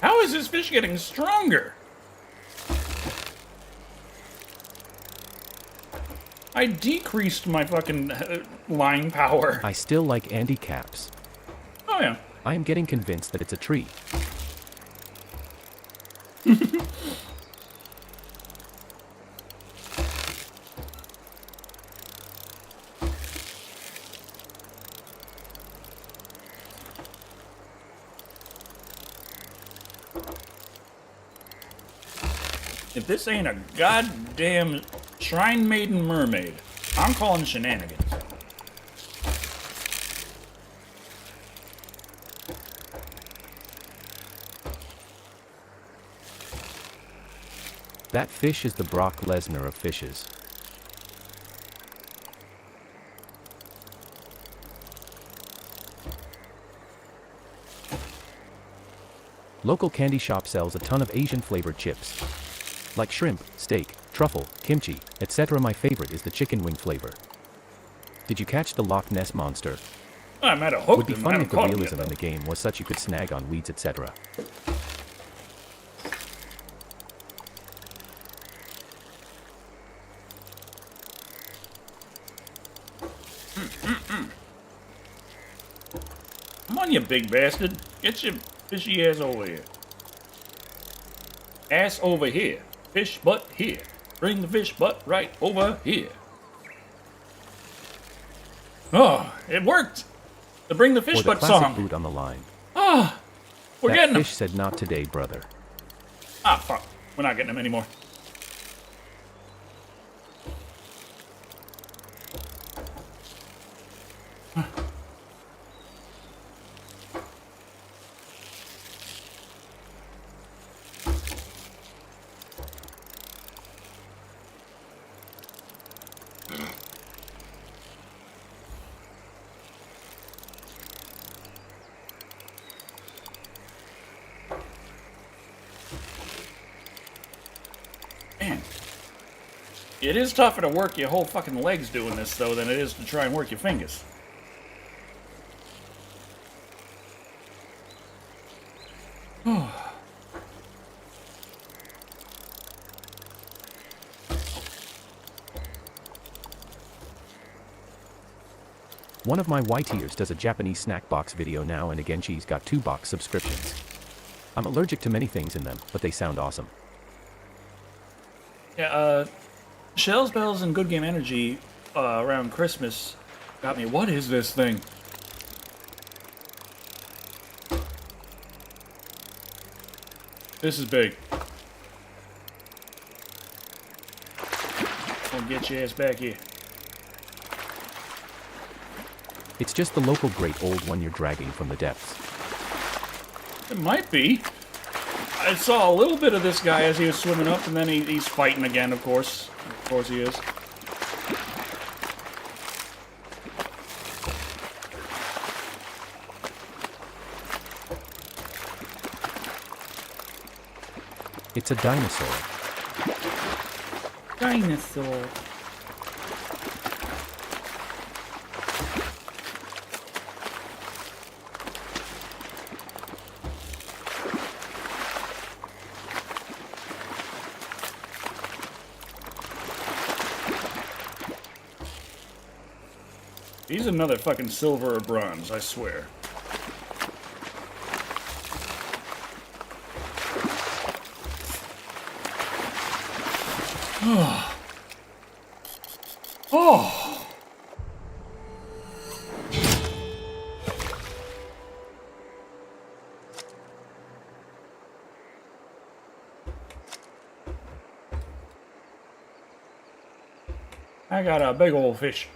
How is this fish getting stronger? I decreased my fucking line power. I still like Andy Caps. Oh yeah. I am getting convinced that it's a tree. If this ain't a goddamn Shrine Maiden mermaid, I'm calling shenanigans. That fish is the Brock Lesnar of fishes. Local candy shop sells a ton of Asian flavored chips. Like shrimp, steak, truffle, kimchi, etc. My favorite is the chicken wing flavor. Did you catch the Loch Ness monster? I'm at a hook. Would be and I funny haven't if the caught him realism yet, in the game was such you could snag on weeds, etc. Come on, you big bastard. Get your fishy ass over here. Ass over here. Fish butt here. Bring the fish butt right over here. Oh, it worked. To bring the fish Or the butt classic song. boot on the line. We're That getting him. fish said not today, brother. Ah, fuck. We're not getting him anymore. Man. It is tougher to work your whole fucking legs doing this, though, than it is to try and work your fingers. One of my white ears does a Japanese snack box video now and again. She's got 2 box subscriptions. I'm allergic to many things in them, but they sound awesome. Yeah, Shells, Bells, and Good Game Energy around Christmas got me. What is this thing? This is big. I'll get your ass back here. It's just the local great old one you're dragging from the depths. It might be. I saw a little bit of this guy as he was swimming up, and then he's fighting again, of course. Of course he is. It's a dinosaur. Dinosaur. He's another fucking silver or bronze, I swear. Oh. I got a big old fish.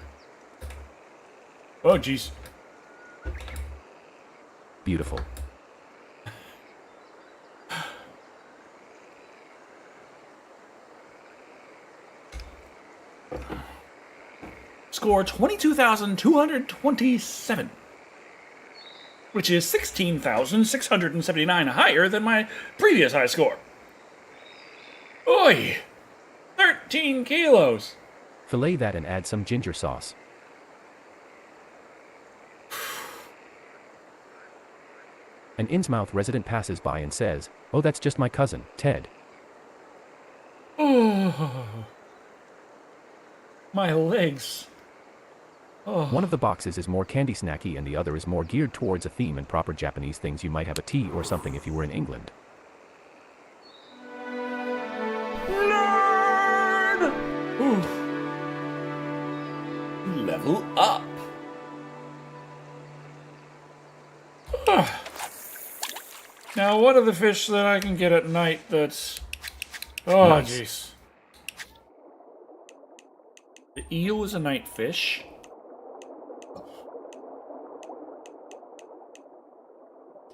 Oh, jeez. Beautiful. Score 22,227, which is 16,679 higher than my previous high score. Oi! 13 kilos! Fillet that and add some ginger sauce. An Innsmouth resident passes by and says, "Oh, that's just my cousin, Ted." Oh, my legs. Oh. One of the boxes is more candy snacky and the other is more geared towards a theme and proper Japanese things. You might have a tea or something if you were in England. Nerd! Ooh. Level up. Now, what are the fish that I can get at night that's... Oh, Nice. jeez. The eel is a night fish.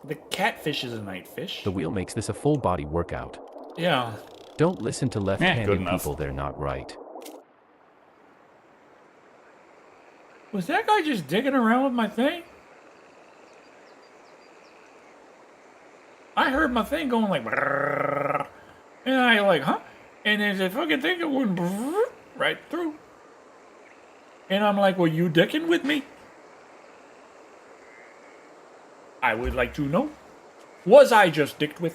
The catfish is a night fish. The wheel makes this a full body workout. Yeah. Don't listen to good left-handed enough. people, they're not right. Was that guy just digging around with my thing? I heard my thing going like, brrrr, and I like, huh? And then the fucking thing went brrrr, right through. And I'm like, were you dicking with me? I would like to know. Was I just dicked with?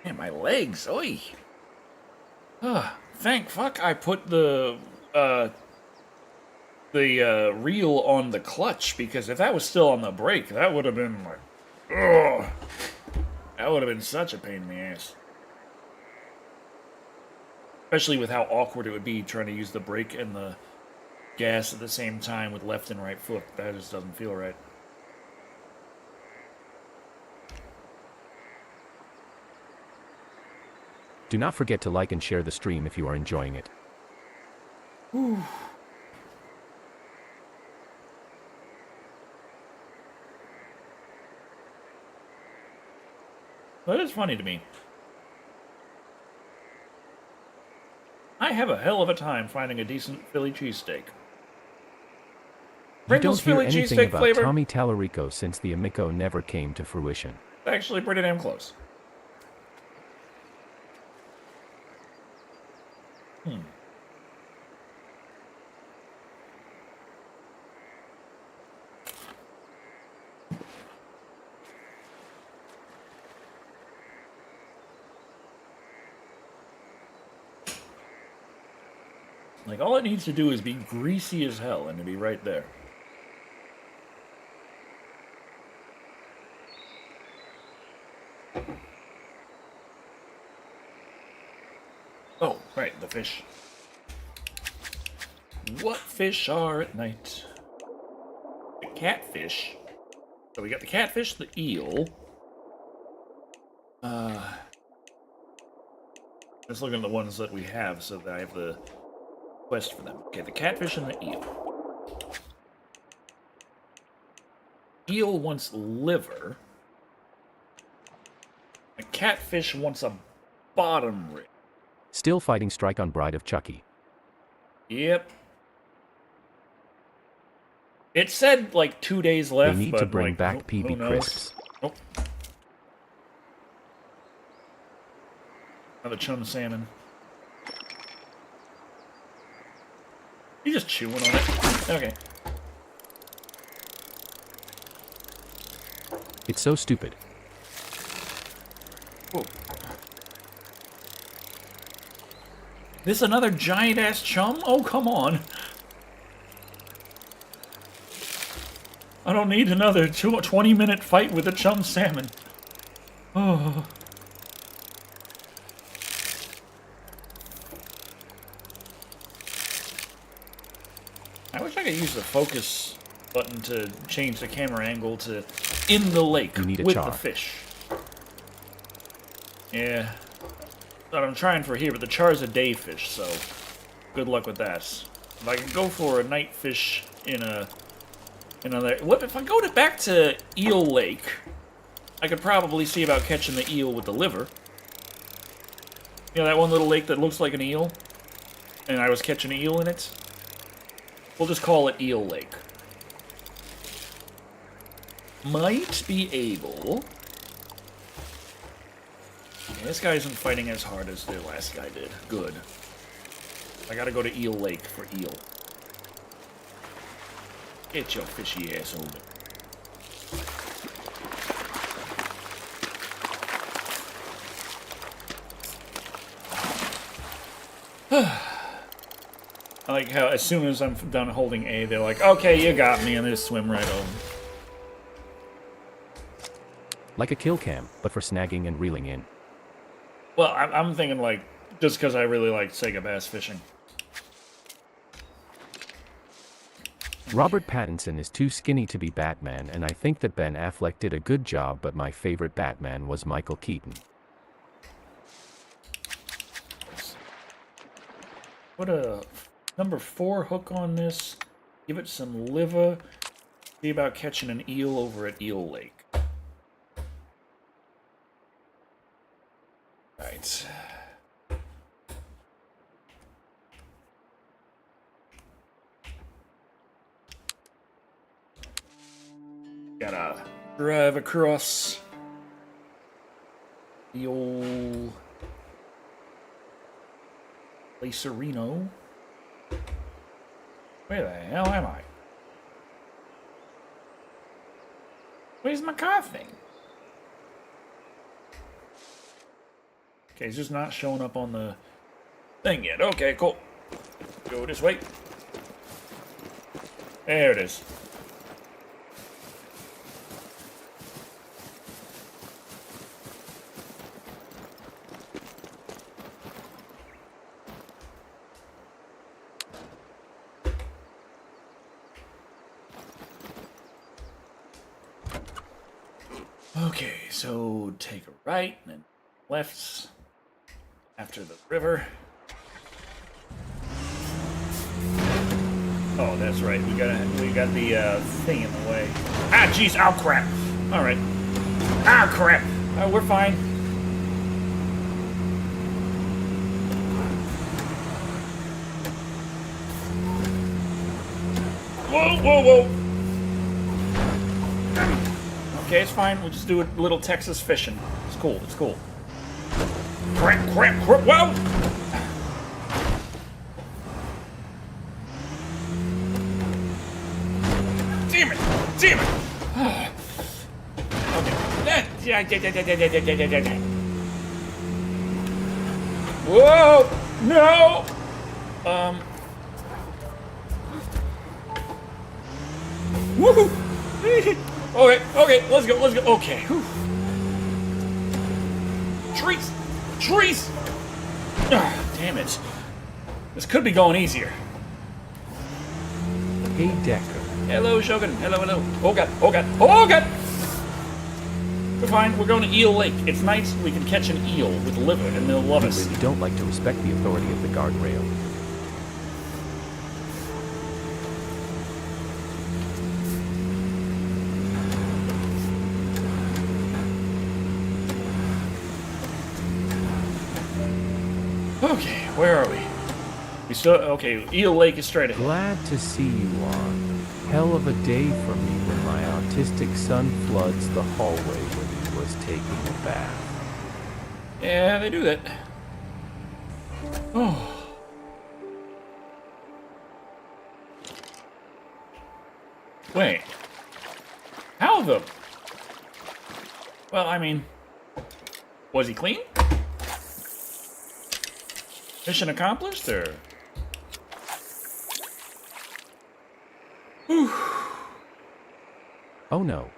Man, my legs, oi. Thank fuck I put the reel on the clutch, because if that was still on the brake, that would have been like, ugh. That would have been such a pain in the ass. Especially with how awkward it would be trying to use the brake and the gas at the same time with left and right foot. That just doesn't feel right. Do not forget to like and share the stream if you are enjoying it. Whew. That is funny to me. I have a hell of a time finding a decent Philly cheesesteak. You don't hear Philly anything cheesesteak about flavor? Tommy Tallarico since the Amico never came to fruition. Actually, pretty damn close. Like, all it needs to do is be greasy as hell, and it'll be right there. Oh, right, the fish. What fish are at night? The catfish. So we got the catfish, the eel. Just looking at the ones that we have, so that I have the quest for them. Okay, the catfish and the eel. Eel wants liver. The catfish wants a bottom rib. Still fighting strike on Bride of Chucky. Yep. It said like 2 days left. They need but to bring like, back who PB knows? crisps. Oh. Another chum salmon. You just chewing on it. Okay. It's so stupid. Whoa. This another giant ass chum? Oh, come on. I don't need another 20-minute fight with a chum salmon. Oh. I wish I could use the focus button to change the camera angle to in the lake You need a with char. the fish. Yeah. That's what I'm trying for here, but the char's a day fish, so good luck with that. If I can go for a night fish in another... What if I go back to Eel Lake? I could probably see about catching the eel with the liver. You know that one little lake that looks like an eel? And I was catching an eel in it? We'll just call it Eel Lake. Might be able... Okay, this guy isn't fighting as hard as the last guy did. Good. I gotta go to Eel Lake for eel. Get your fishy ass over. I like how as soon as I'm done holding A, they're like, okay, you got me, and they just swim right over. Like a kill cam, but for snagging and reeling in. Well, I'm thinking, like, just because I really like Sega bass fishing. Robert Pattinson is too skinny to be Batman, and I think that Ben Affleck did a good job, but my favorite Batman was Michael Keaton. Put a number 4 hook on this. Give it some liver. See about catching an eel over at Eel Lake. Right. Gotta drive across the old Lacerino. Where the hell am I? Where's my car thing? Okay, it's just not showing up on the thing yet. Okay, cool. Go this way. There it is. Okay, so take a right and then left after the river. Oh, that's right. We got the thing in the way. Ah, jeez! Oh, crap! All right. Ah, crap! Oh, we're fine. Whoa, whoa, whoa! Okay, it's fine. We'll just do a little Texas fishing. It's cool. It's cool. Crap, crap, crap! Whoa! Damn it! Damn it! Okay. Whoa! No! Woohoo! Okay, let's go, okay. Whew. Trees! Trees! Ah, damn it. This could be going easier. Hey, Decker. Hello, Shogun. Hello, hello. Oh god, oh god, oh god! We're fine, we're going to Eel Lake. It's nice we can catch an eel with liver and they'll love You us. really don't like to respect the authority of the guardrail. Okay, where are we? We still okay. Eel Lake is straight ahead. Glad to see you on. Hell of a day for me when my autistic son floods the hallway when he was taking a bath. Yeah, they do that. Oh. Wait. How the? Well, I mean, was he clean? Mission accomplished, or? Whew. Oh no.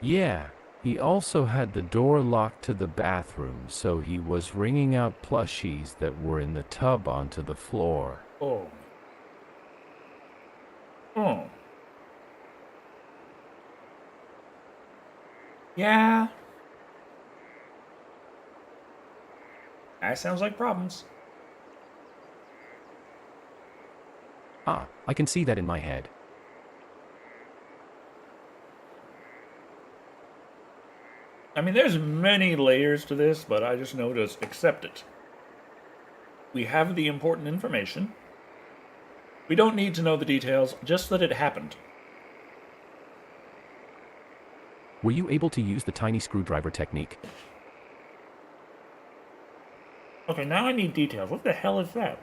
Yeah, he also had the door locked to the bathroom, so he was wringing out plushies that were in the tub onto the floor. Oh. Oh. Yeah. That sounds like problems. Ah, I can see that in my head. I mean, there's many layers to this, but I just know to accept it. We have the important information. We don't need to know the details, just that it happened. Were you able to use the tiny screwdriver technique? Okay, now I need details. What the hell is that?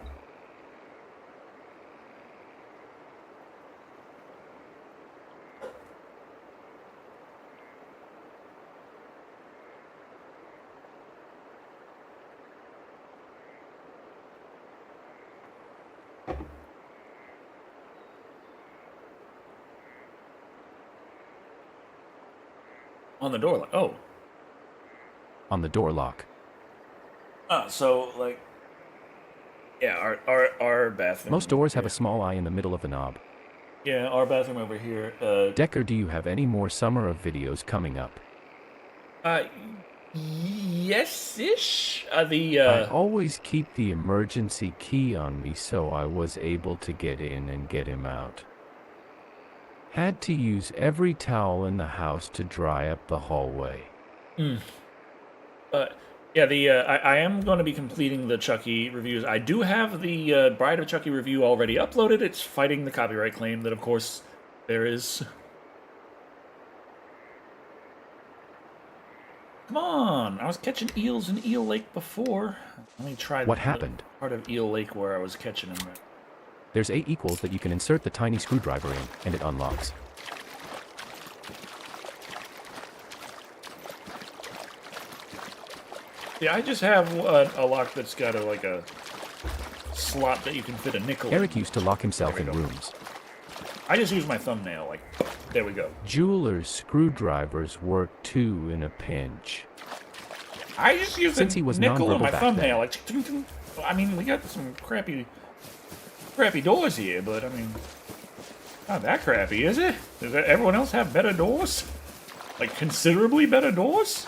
On the door, like, oh. On the door lock. So, like, yeah, our bathroom. Most doors have a small eye in the middle of the knob. Yeah, our bathroom over here. Decker, do you have any more Summer of videos coming up? Yes-ish. I always keep the emergency key on me, so I was able to get in and get him out. Had to use every towel in the house to dry up the hallway. Yeah, I am going to be completing the Chucky reviews. I do have the Bride of Chucky review already uploaded. It's fighting the copyright claim that, of course, there is. Come on! I was catching eels in Eel Lake before. Let me try What happened? Part of Eel Lake where I was catching them. There's 8 equals that you can insert the tiny screwdriver in, and it unlocks. Yeah, I just have a lock that's got a slot that you can fit a nickel in. Eric used to lock himself in rooms. I just use my thumbnail, like, there we go. Jeweler's screwdrivers work too in a pinch. I just use Since a he was nickel in nonverbal my back thumbnail, then. like, I mean, we got some crappy doors here, but I mean, not that crappy, is it? Does everyone else have better doors? Like, considerably better doors?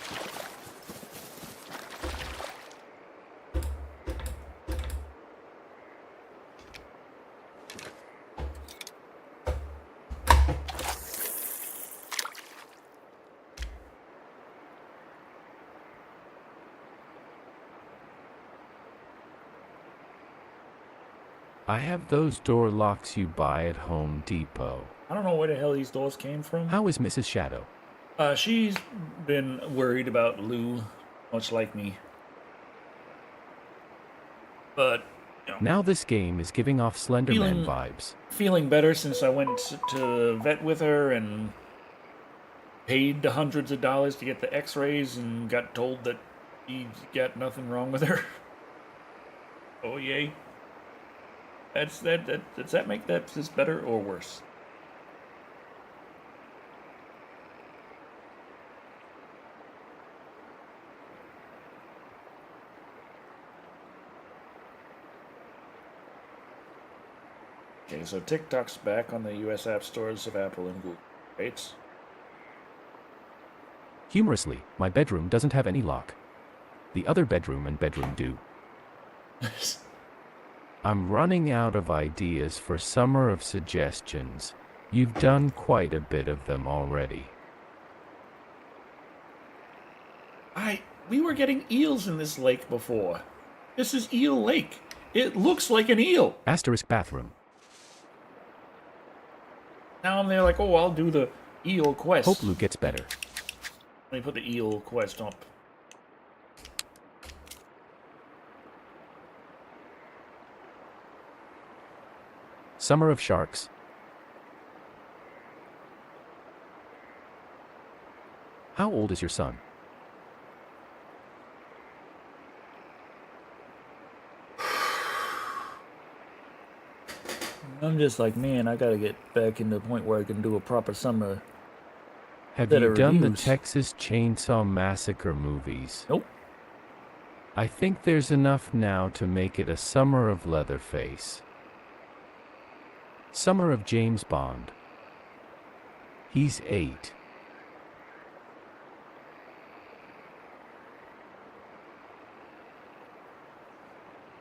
I have those door locks you buy at Home Depot. I don't know where the hell these doors came from. How is Mrs. Shado? She's been worried about Lou, much like me. But, you know, Now this game is giving off Slenderman vibes. feeling better since I went to the vet with her and paid the hundreds of dollars to get the x-rays and got told that he got nothing wrong with her. Oh, yay. Does that make this better or worse? Okay, so TikTok's back on the US app stores of Apple and Google, right? Humorously, my bedroom doesn't have any lock. The other bedroom and bedroom do. I'm running out of ideas for summer of suggestions. You've done quite a bit of them already. We were getting eels in this lake before. This is Eel Lake. It looks like an eel. Asterisk bathroom. Now I'm there like, oh, I'll do the eel quest. Hope Lou gets better. Let me put the eel quest up. Summer of sharks. How old is your son? I'm just like, man, I gotta get back in the point where I can do a proper summer. Have Better you done reviews. the Texas Chainsaw Massacre movies? Nope. I think there's enough now to make it a summer of Leatherface. Summer of James Bond. He's 8.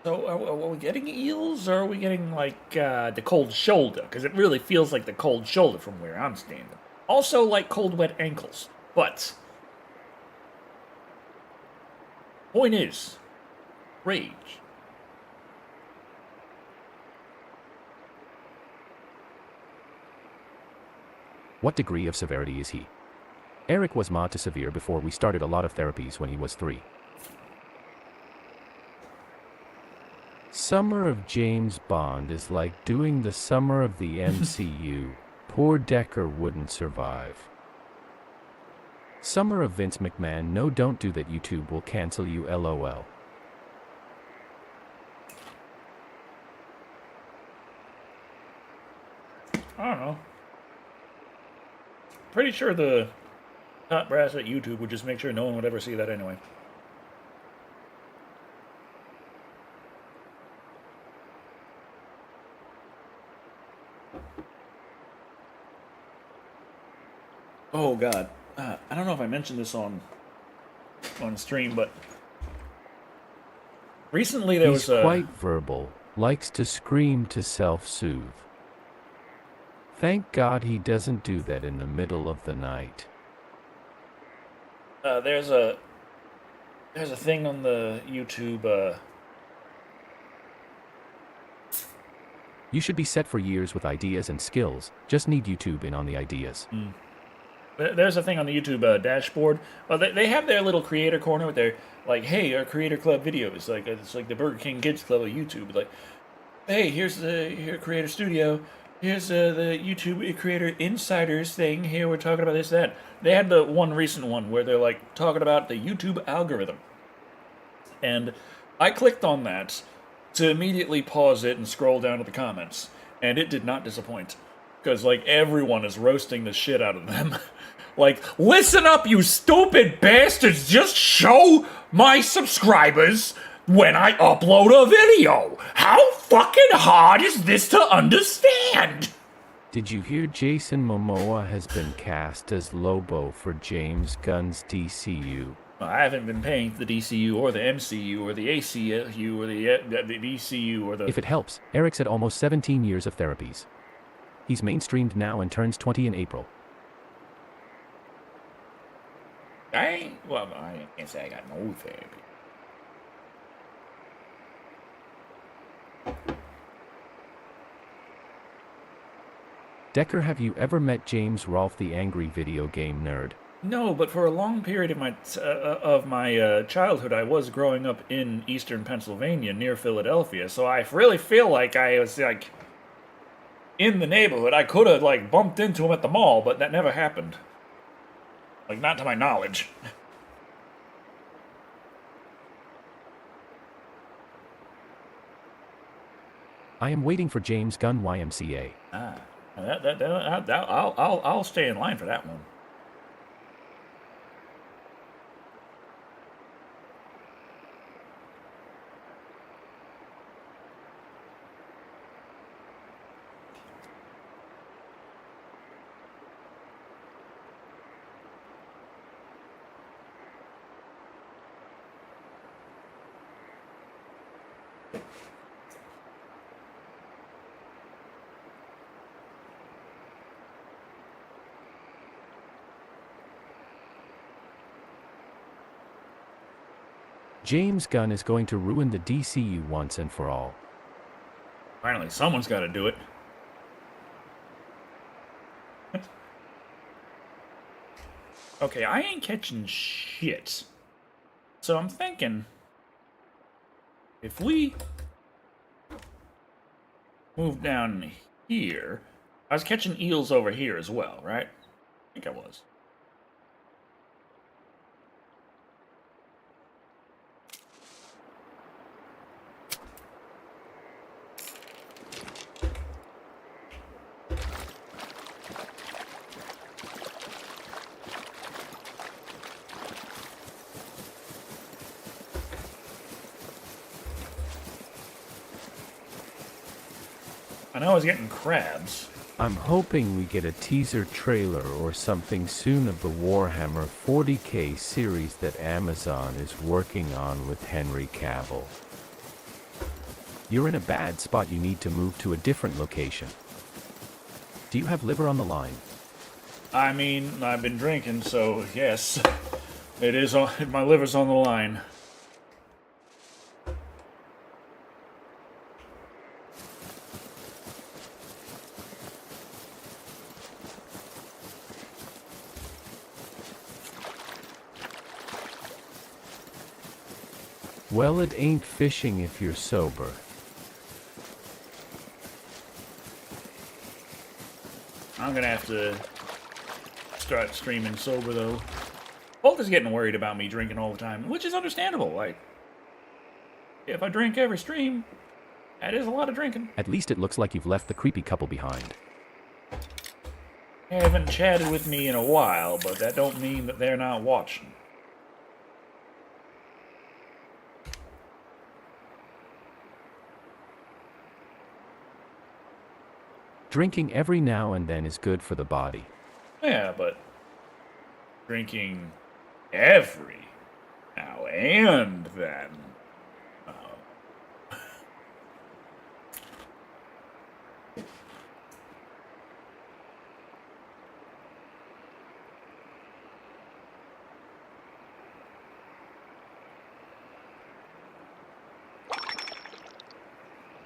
So are we getting eels, or are we getting, like, the cold shoulder? Because it really feels like the cold shoulder from where I'm standing. Also, like cold, wet ankles. But point is, rage. What degree of severity is he? Eric was mild to severe before we started a lot of therapies when he was 3. Summer of James Bond is like doing the summer of the MCU. Poor Decker wouldn't survive. Summer of Vince McMahon. No, don't do that. YouTube will cancel you. LOL. I don't know. Pretty sure the top brass at YouTube would just make sure no one would ever see that anyway. Oh god, I don't know if I mentioned this on stream, but recently there He's was a quite verbal, likes to scream to self-soothe. Thank God he doesn't do that in the middle of the night. there's a thing on the YouTube. You should be set for years with ideas and skills. Just need YouTube in on the ideas. There's a thing on the YouTube dashboard. They have their little creator corner with their, like, hey, our creator club videos. Like, it's like the Burger King Kids Club of YouTube. Like, hey, here's the creator studio. Here's the YouTube creator insiders thing. Here we're talking about this, that. They had the one recent one where they're like talking about the YouTube algorithm. And I clicked on that to immediately pause it and scroll down to the comments. And it did not disappoint. Because, like, everyone is roasting the shit out of them. Like, listen up, you stupid bastards! Just show my subscribers when I upload a video! How fucking hard is this to understand? Did you hear Jason Momoa has been cast as Lobo for James Gunn's DCU? I haven't been paying for the DCU or the MCU or the ACU or the DCU or the... If it helps, Eric's at almost 17 years of therapies. He's mainstreamed now and turns 20 in April. I can't say I got no therapy. Decker, have you ever met James Rolfe, the angry video game nerd? No, but for a long period of my childhood, I was growing up in eastern Pennsylvania near Philadelphia, so I really feel like I was, like, in the neighborhood. I could have, like, bumped into him at the mall, but that never happened. Like, not to my knowledge. I am waiting for James Gunn YMCA. I'll stay in line for that one. James Gunn is going to ruin the DCU once and for all. Finally, someone's got to do it. Okay, I ain't catching shit. So I'm thinking, if we move down here, I was catching eels over here as well, right? I think I was. I know I was getting crabs. I'm hoping we get a teaser trailer or something soon of the Warhammer 40K series that Amazon is working on with Henry Cavill. You're in a bad spot. You need to move to a different location. Do you have liver on the line? I mean, I've been drinking, so yes. It is on, my liver's on the line. Well, it ain't fishing if you're sober. I'm gonna have to start streaming sober, though. Bolt is getting worried about me drinking all the time, which is understandable. Like, if I drink every stream, that is a lot of drinking. At least it looks like you've left the creepy couple behind. They haven't chatted with me in a while, but that don't mean that they're not watching. Drinking every now and then is good for the body. Yeah, but drinking every now and then.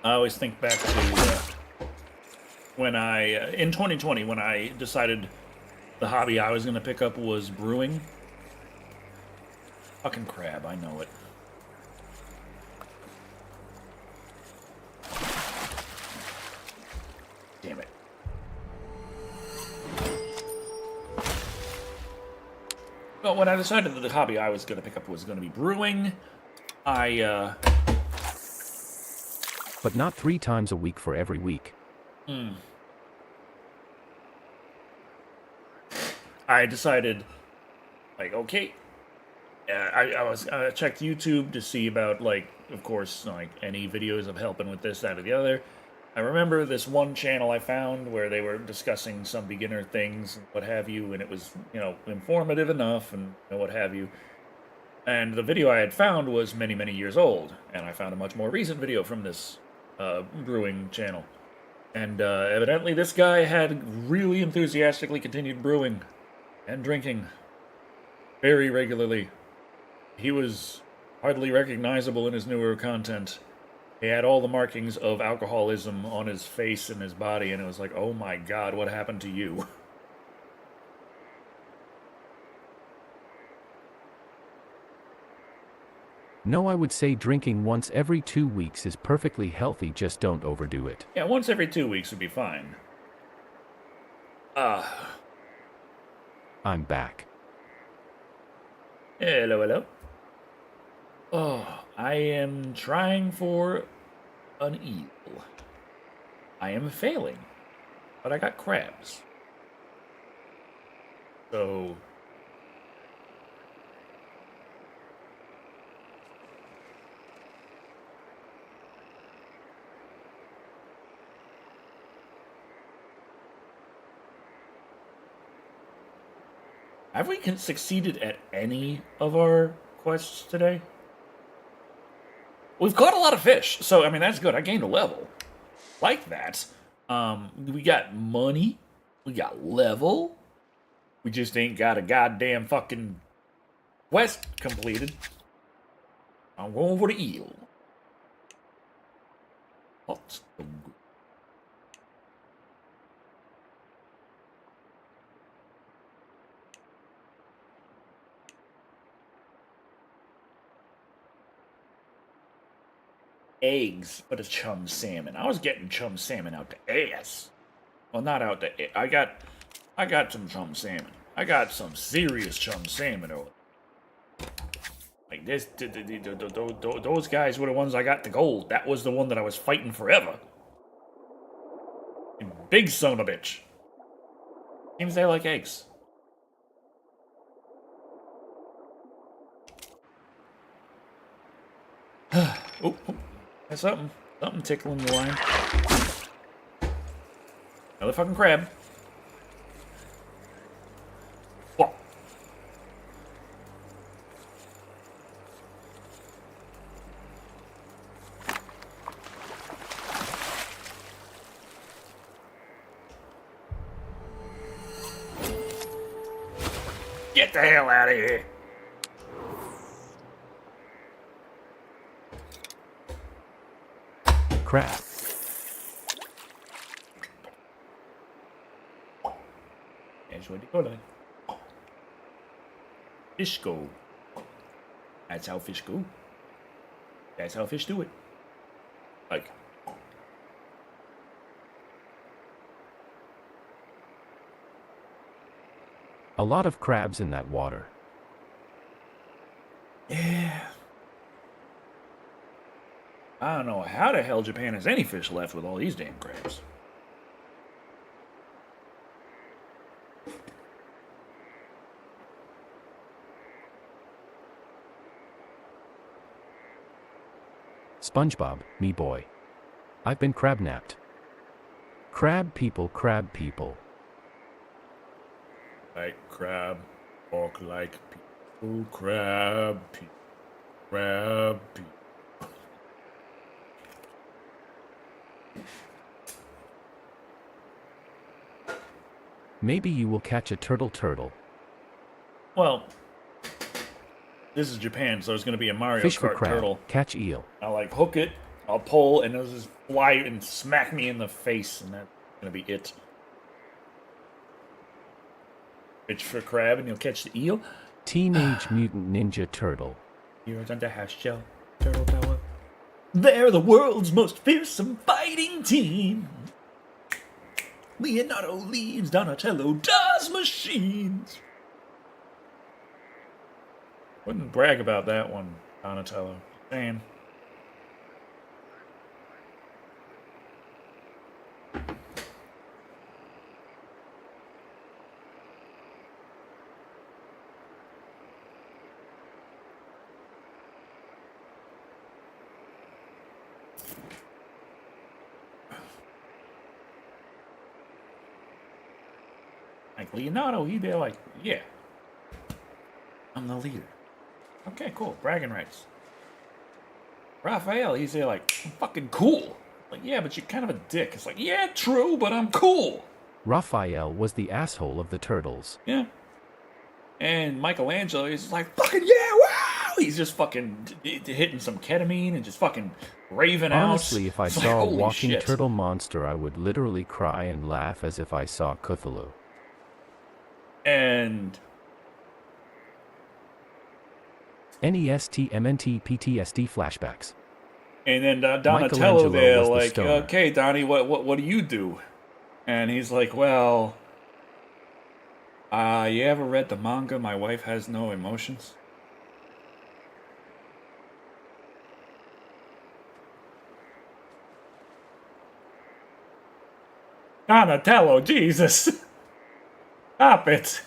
I always think back to when in 2020, when I decided the hobby I was going to pick up was brewing. Fucking crab, I know it. Damn it. Well, when I decided that the hobby I was going to pick up was going to be brewing, But not 3 times a week for every week. I decided, like, okay, I checked YouTube to see about, like, of course, like, any videos of helping with this, that, or the other. I remember this one channel I found where they were discussing some beginner things and what have you, and it was, you know, informative enough and what have you. And the video I had found was many, many years old, and I found a much more recent video from this brewing channel. And evidently this guy had really enthusiastically continued brewing and drinking very regularly. He was hardly recognizable in his newer content. He had all the markings of alcoholism on his face and his body, and it was like, oh my god, what happened to you? No, I would say drinking once every 2 weeks is perfectly healthy, just don't overdo it. Yeah, once every 2 weeks would be fine. I'm back. Hello, hello. Oh, I am trying for an eel. I am failing, but I got crabs. So... have we succeeded at any of our quests today? We've caught a lot of fish, so, I mean, that's good. I gained a level. Like that. We got money. We got level. We just ain't got a goddamn fucking quest completed. I'm going for the eel. Hot dog. Eggs for the chum salmon. I was getting chum salmon out the ass. Well, not out the. I got some chum salmon. I got some serious chum salmon over. Like this, those guys were the ones I got the gold. That was the one that I was fighting forever. You big son of a bitch. Seems they like eggs. Oh, that's something. Something tickling the line. Another fucking crab. Whoa. Get the hell out of here. Crab. That's what they call it. Fish go. That's how fish go. That's how fish do it. Like. A lot of crabs in that water. Yeah. I don't know how the hell Japan has any fish left with all these damn crabs. SpongeBob, me boy. I've been crab napped. Crab people, crab people. Like crab, walk like people, crab people, crab people. Maybe you will catch a turtle. Well, this is Japan, so it's going to be a Mario Fish for Kart crab, turtle. catch eel. I'll like hook it, I'll pull, and it'll just fly and smack me in the face, and that's going to be it. Fish for crab, and you'll catch the eel. Teenage Mutant Ninja Turtle. Heroes under hash shell, turtle power. They're the world's most fearsome fighting team. Leonardo leads, Donatello does machines. Wouldn't brag about that one, Donatello. Damn. Like Leonardo, he'd be like, yeah, I'm the leader. Okay, cool, bragging rights. Raphael, he's there like, I'm fucking cool. Like, yeah, but you're kind of a dick. It's like, yeah, true, but I'm cool. Raphael was the asshole of the turtles. Yeah. And Michelangelo is like, fucking yeah, wow! He's just fucking hitting some ketamine and just fucking raving out. Honestly, if I It's saw a like, holy walking shit. turtle monster, I would literally cry and laugh as if I saw Cthulhu. And NEST MNT PTSD flashbacks. And then Donatello Michelangelo there, was the like, stoner. okay, Donnie, what do you do? And he's like, well, you ever read the manga? My wife has no emotions. Donatello, Jesus, stop it.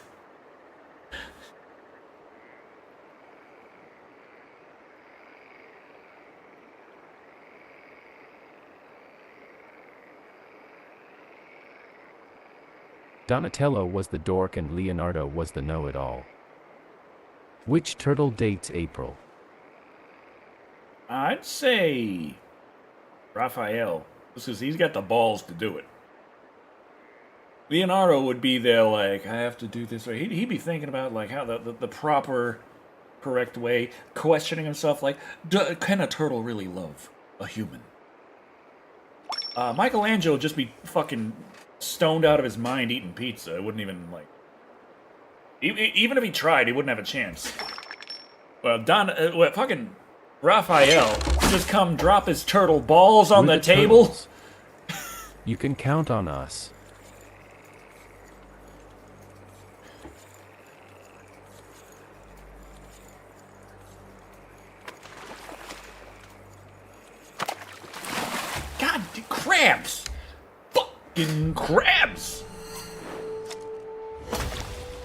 Donatello was the dork and Leonardo was the know-it-all. Which turtle dates April? I'd say Raphael, because he's got the balls to do it. Leonardo would be there like, I have to do this. He'd be thinking about like how the proper correct way, questioning himself like, can a turtle really love a human? Michelangelo would just be fucking stoned out of his mind eating pizza. It wouldn't even, like... Even if he tried, he wouldn't have a chance. Well, fucking Raphael just come drop his turtle balls on We're the table. turtles. You can count on us. God, crabs! Fucking crabs!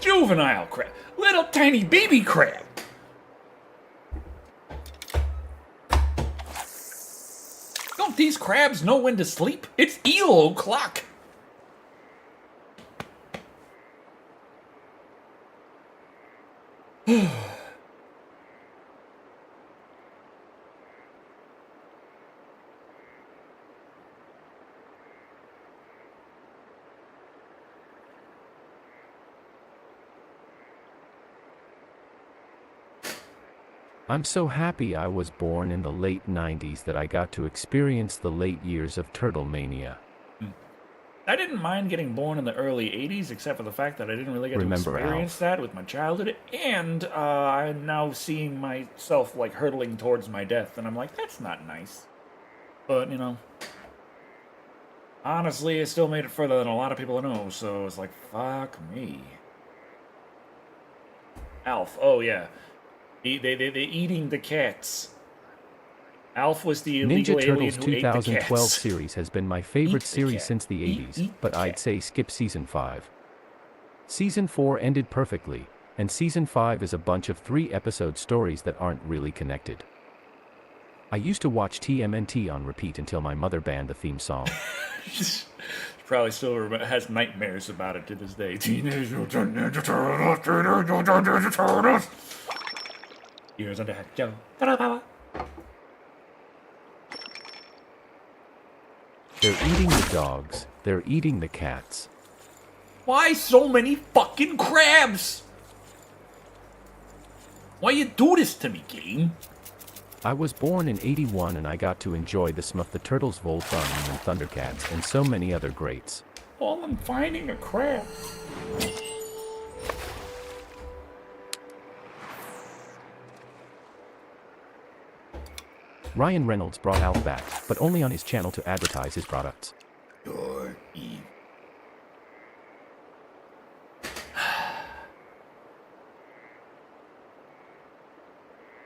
Juvenile crab. Little tiny baby crab. Don't these crabs know when to sleep? It's ELO o'clock. I'm so happy I was born in the late 90s that I got to experience the late years of Turtle Mania. I didn't mind getting born in the early 80s, except for the fact that I didn't really get to Remember experience that with my childhood. And I'm now seeing myself, like, hurtling towards my death. And I'm like, that's not nice. But, you know, honestly, I still made it further than a lot of people I know. So it's like, fuck me. Alf. Oh, yeah. They're eating the cats. Alf was the illegal Ninja alien Turtles who ate the 2012 cats. series has been my favorite Eat the series cat. since the Eat 80s, the but I'd cat. say skip Season 5. Season 4 ended perfectly, and Season 5 is a bunch of 3-episode stories that aren't really connected. I used to watch TMNT on repeat until my mother banned the theme song. She probably still has nightmares about it to this day. Teenage Mutant Ninja Turtles, Teenage Mutant Ninja Turtles. Years on that, Joe. They're eating the dogs, they're eating the cats. Why so many fucking crabs? Why you do this to me, game? I was born in 81 and I got to enjoy the Smuff the Turtles, Voltron and Thundercats and so many other greats. All I'm finding are crabs. Ryan Reynolds brought Alf back, but only on his channel to advertise his products. You're evil.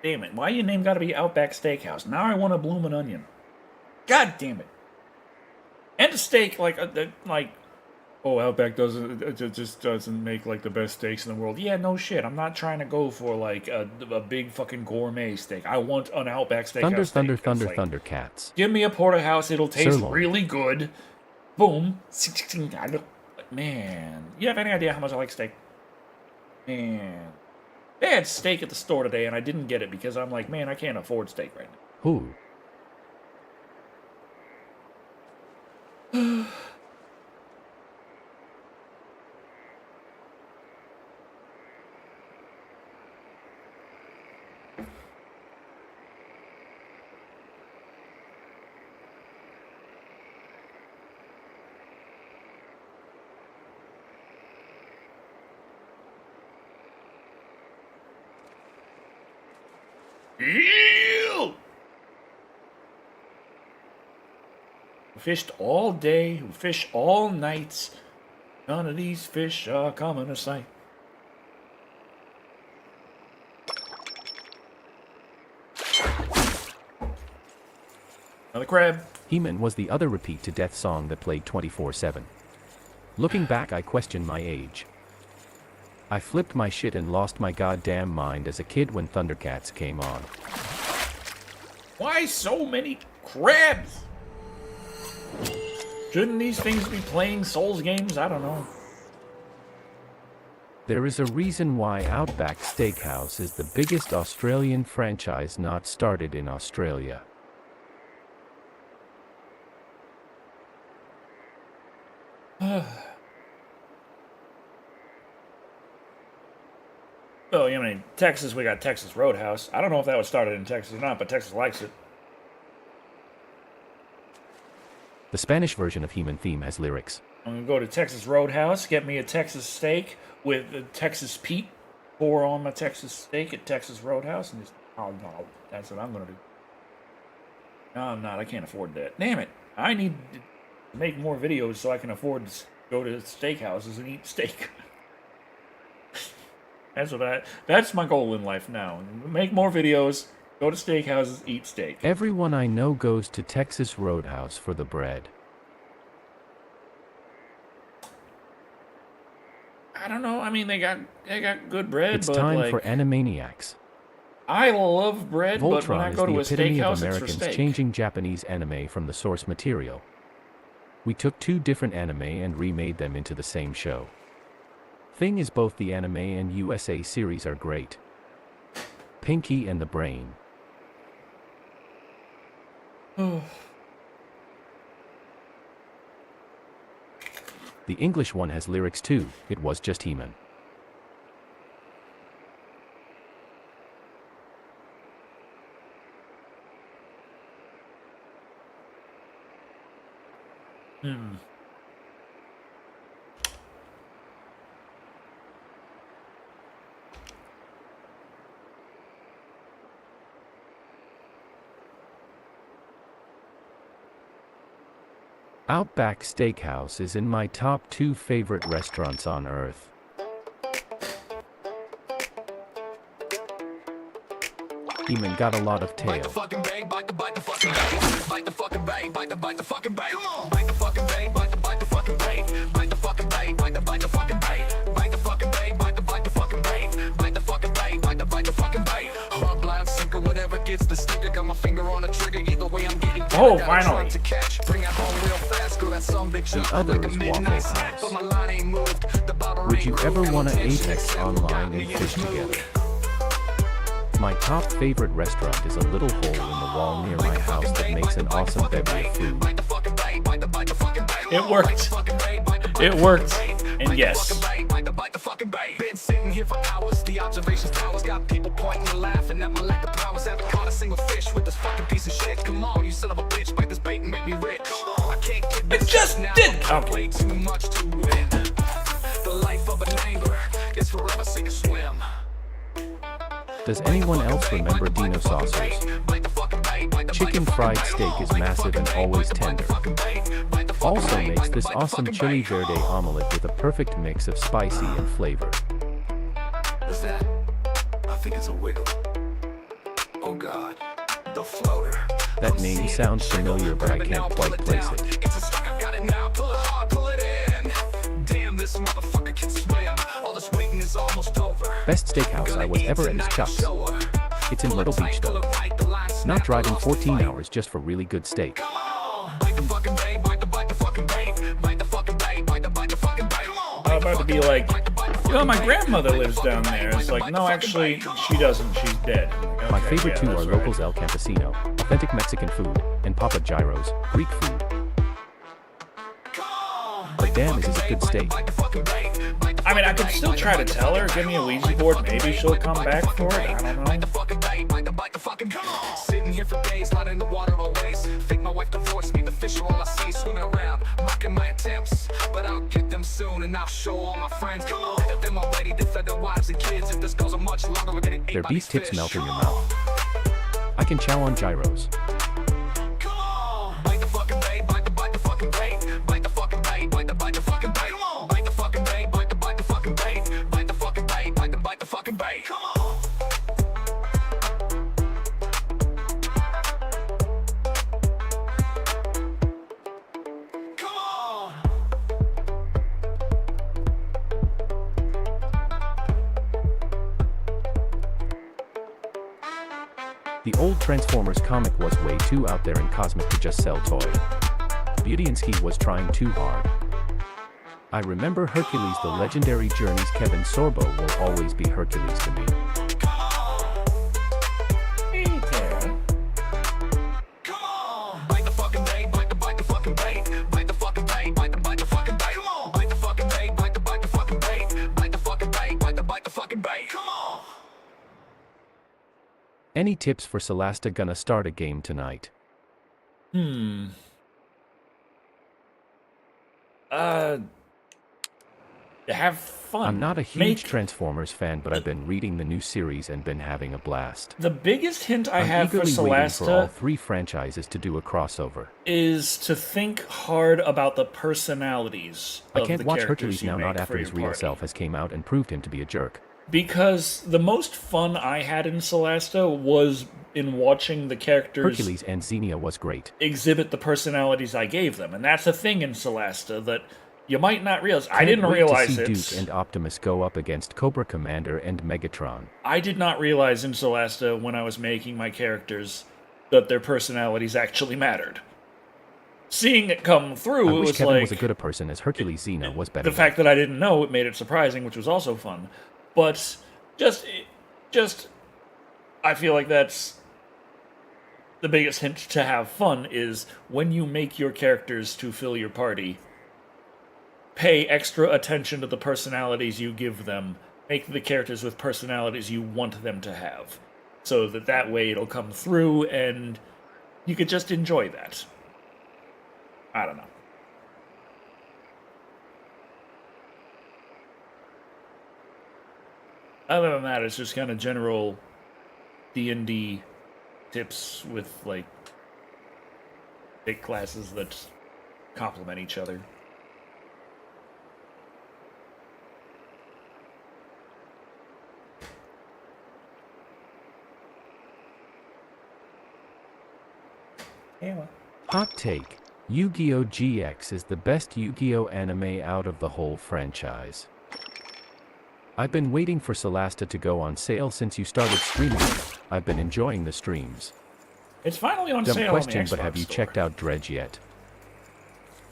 Damn it, why your name gotta be Outback Steakhouse? Now I want a bloomin' onion. God damn it. And a steak, oh, Outback doesn't, it just doesn't make, like, the best steaks in the world. Yeah, no shit, I'm not trying to go for, like, a big fucking gourmet steak. I want an Outback Steakhouse steak. Thundercats. Give me a porterhouse, it'll taste Sirloin. really good. Boom. Man, you have any idea how much I like steak? Man. They had steak at the store today, and I didn't get it because I'm like, man, I can't afford steak right now. Who? Ew! Who fished all day, who fish all nights. None of these fish are coming to sight. Another crab. He-Man was the other repeat to death song that played 24/7. Looking back, I question my age. I flipped my shit and lost my goddamn mind as a kid when Thundercats came on. Why so many crabs? Shouldn't these things be playing Souls games? I don't know. There is a reason why Outback Steakhouse is the biggest Australian franchise not started in Australia. Well, I mean, Texas, we got Texas Roadhouse. I don't know if that was started in Texas or not, but Texas likes it. The Spanish version of He-Man theme has lyrics. I'm gonna go to Texas Roadhouse, get me a Texas steak with a Texas Pete. Pour on my Texas steak at Texas Roadhouse, and just, oh no, that's what I'm gonna do. No, I'm not. I can't afford that. Damn it! I need to make more videos so I can afford to go to steakhouses and eat steak. That's my goal in life now. Make more videos, go to steakhouses, eat steak. Everyone I know goes to Texas Roadhouse for the bread. I don't know. I mean, they got good bread. It's but time like, for Animaniacs. I love bread, but when I Voltron go to a is the epitome steakhouse, of it's for Americans steak. changing Japanese anime from the source material. We took two different anime and remade them into the same show. Thing is, both the anime and USA series are great. Pinky and the Brain. The English one has lyrics too. It was just He-Man. Outback Steakhouse is in my top 2 favorite restaurants on earth. He-Man got a lot of tail. Bite the fucking bang, bite the fucking bang, bite the fucking bang, bite the fucking bang, bite the fucking bang, bite the fucking bang, bite the fucking bang, bite the fucking bang, bite the fucking bang, bite the fucking bang, bite the fucking bang, bite the fucking bang. Hard blind sinker, whatever gets the sticker, got my finger on the trigger. Either way, I'm getting. Oh, finally. To catch, bring it home real fast, girl. That's some big shot. other Like a is midnight Waffle snack, House. but my line ain't moved. The bottle Would ain't you broke, ever got want to no tension, apex except online got and me in fish the mood. together? My top favorite restaurant is a little hole in the wall near my house that makes an awesome bevy of food. It worked. It worked. And yes. Been sitting here for hours, the observations towers got people pointing and laughing at my lack of powers. Haven't caught a single fish with this fucking piece of shit. Come on, you son of a bitch, bite this bait and make me rich. I can't get this just now. did. I Okay. play too much to win. The life of an angler is forever sink or swim. Does anyone else remember Dino Saucers? Chicken fried steak is massive and always tender. Also makes this awesome chili verde omelet with a perfect mix of spicy and flavor. What's that? I think it's a wiggle. Oh God, the floater. That name sounds familiar, but I can't quite place it. It's a stock, I got it now. Pull it hard, pull it in. Damn, this motherfucker can swim. All this waiting is almost over. Best steakhouse I was ever at is Chuck's. It's in Myrtle Beach though. Not driving 14 hours just for really good steak. I'm about to be like, you know, my grandmother lives down there. It's like, no, actually, she doesn't. She's dead. Like, My okay, favorite yeah, two are that's right. Locals El Campesino, authentic Mexican food, and Papa Gyro's, Greek food. But damn, is this a good steak. I mean, I could still try to tell her, give me a Ouija board, maybe she'll come back for it. I don't know. Sitting here for days, not in the water always. Think my wife divorced me, the fish are all I see swimming around, mocking my attempts. But I'll get them soon, and I'll show all my friends. Come on, that them already defend their wives and kids. If this goes on much longer, we're getting ate Their by beef these tips fish. melt in your mouth. I can chow on gyros. Come on, bite the fucking bait, bite the fucking bait, bite the fucking bait, bite the fucking bait. Come on, bite the fucking bait, bite the fucking bait, bite the fucking bait, bite the fucking bait. Come on. Come on. The old Transformers comic was way too out there and cosmic to just sell toy. Budiansky was trying too hard. I remember Hercules the Legendary Journey's Kevin Sorbo will always be Hercules to me. Hey, Tara. Come on, bite the fucking bait, bite the fucking bait, bite the fucking bait, bite the fucking bait. Come on, bite the fucking bait, bite the fucking bait, bite the fucking bait, bite the fucking bait. Come on. Any tips for Celasta gonna start a game tonight? Have fun. I'm not a huge Transformers fan, but I've been reading the new series and been having a blast. The biggest hint I I'm have for eagerly waiting for all Celasta 3 franchises to do a crossover. is to think hard about the personalities I of can't the watch characters Hercules you now, make not after for his your real party. self has came out and proved him to be a jerk. Because the most fun I had in Celasta was in watching the characters Hercules and Xenia was great. exhibit the personalities I gave them. And that's a thing in Celasta that you might not realize. I Can't didn't wait realize to see it. Duke and Optimus go up against Cobra Commander and Megatron. I did not realize in Celasta when I was making my characters that their personalities actually mattered. Seeing it come through, I it wish was Kevin like was a good a person as Hercules. Xena was better. the fact that I didn't know it made it surprising, which was also fun. But just I feel like that's the biggest hint to have fun is when you make your characters to fill your party, pay extra attention to the personalities you give them. Make the characters with personalities you want them to have. So that way it'll come through and you could just enjoy that. I don't know. Other than that, it's just kind of general D&D tips with, like, big classes that complement each other. Yeah. Hot take. Yu-Gi-Oh! GX is the best Yu-Gi-Oh! Anime out of the whole franchise. I've been waiting for Celasta to go on sale since you started streaming. I've been enjoying the streams. It's finally on Dumb sale question, on the but Xbox have you store. checked out Dredge yet?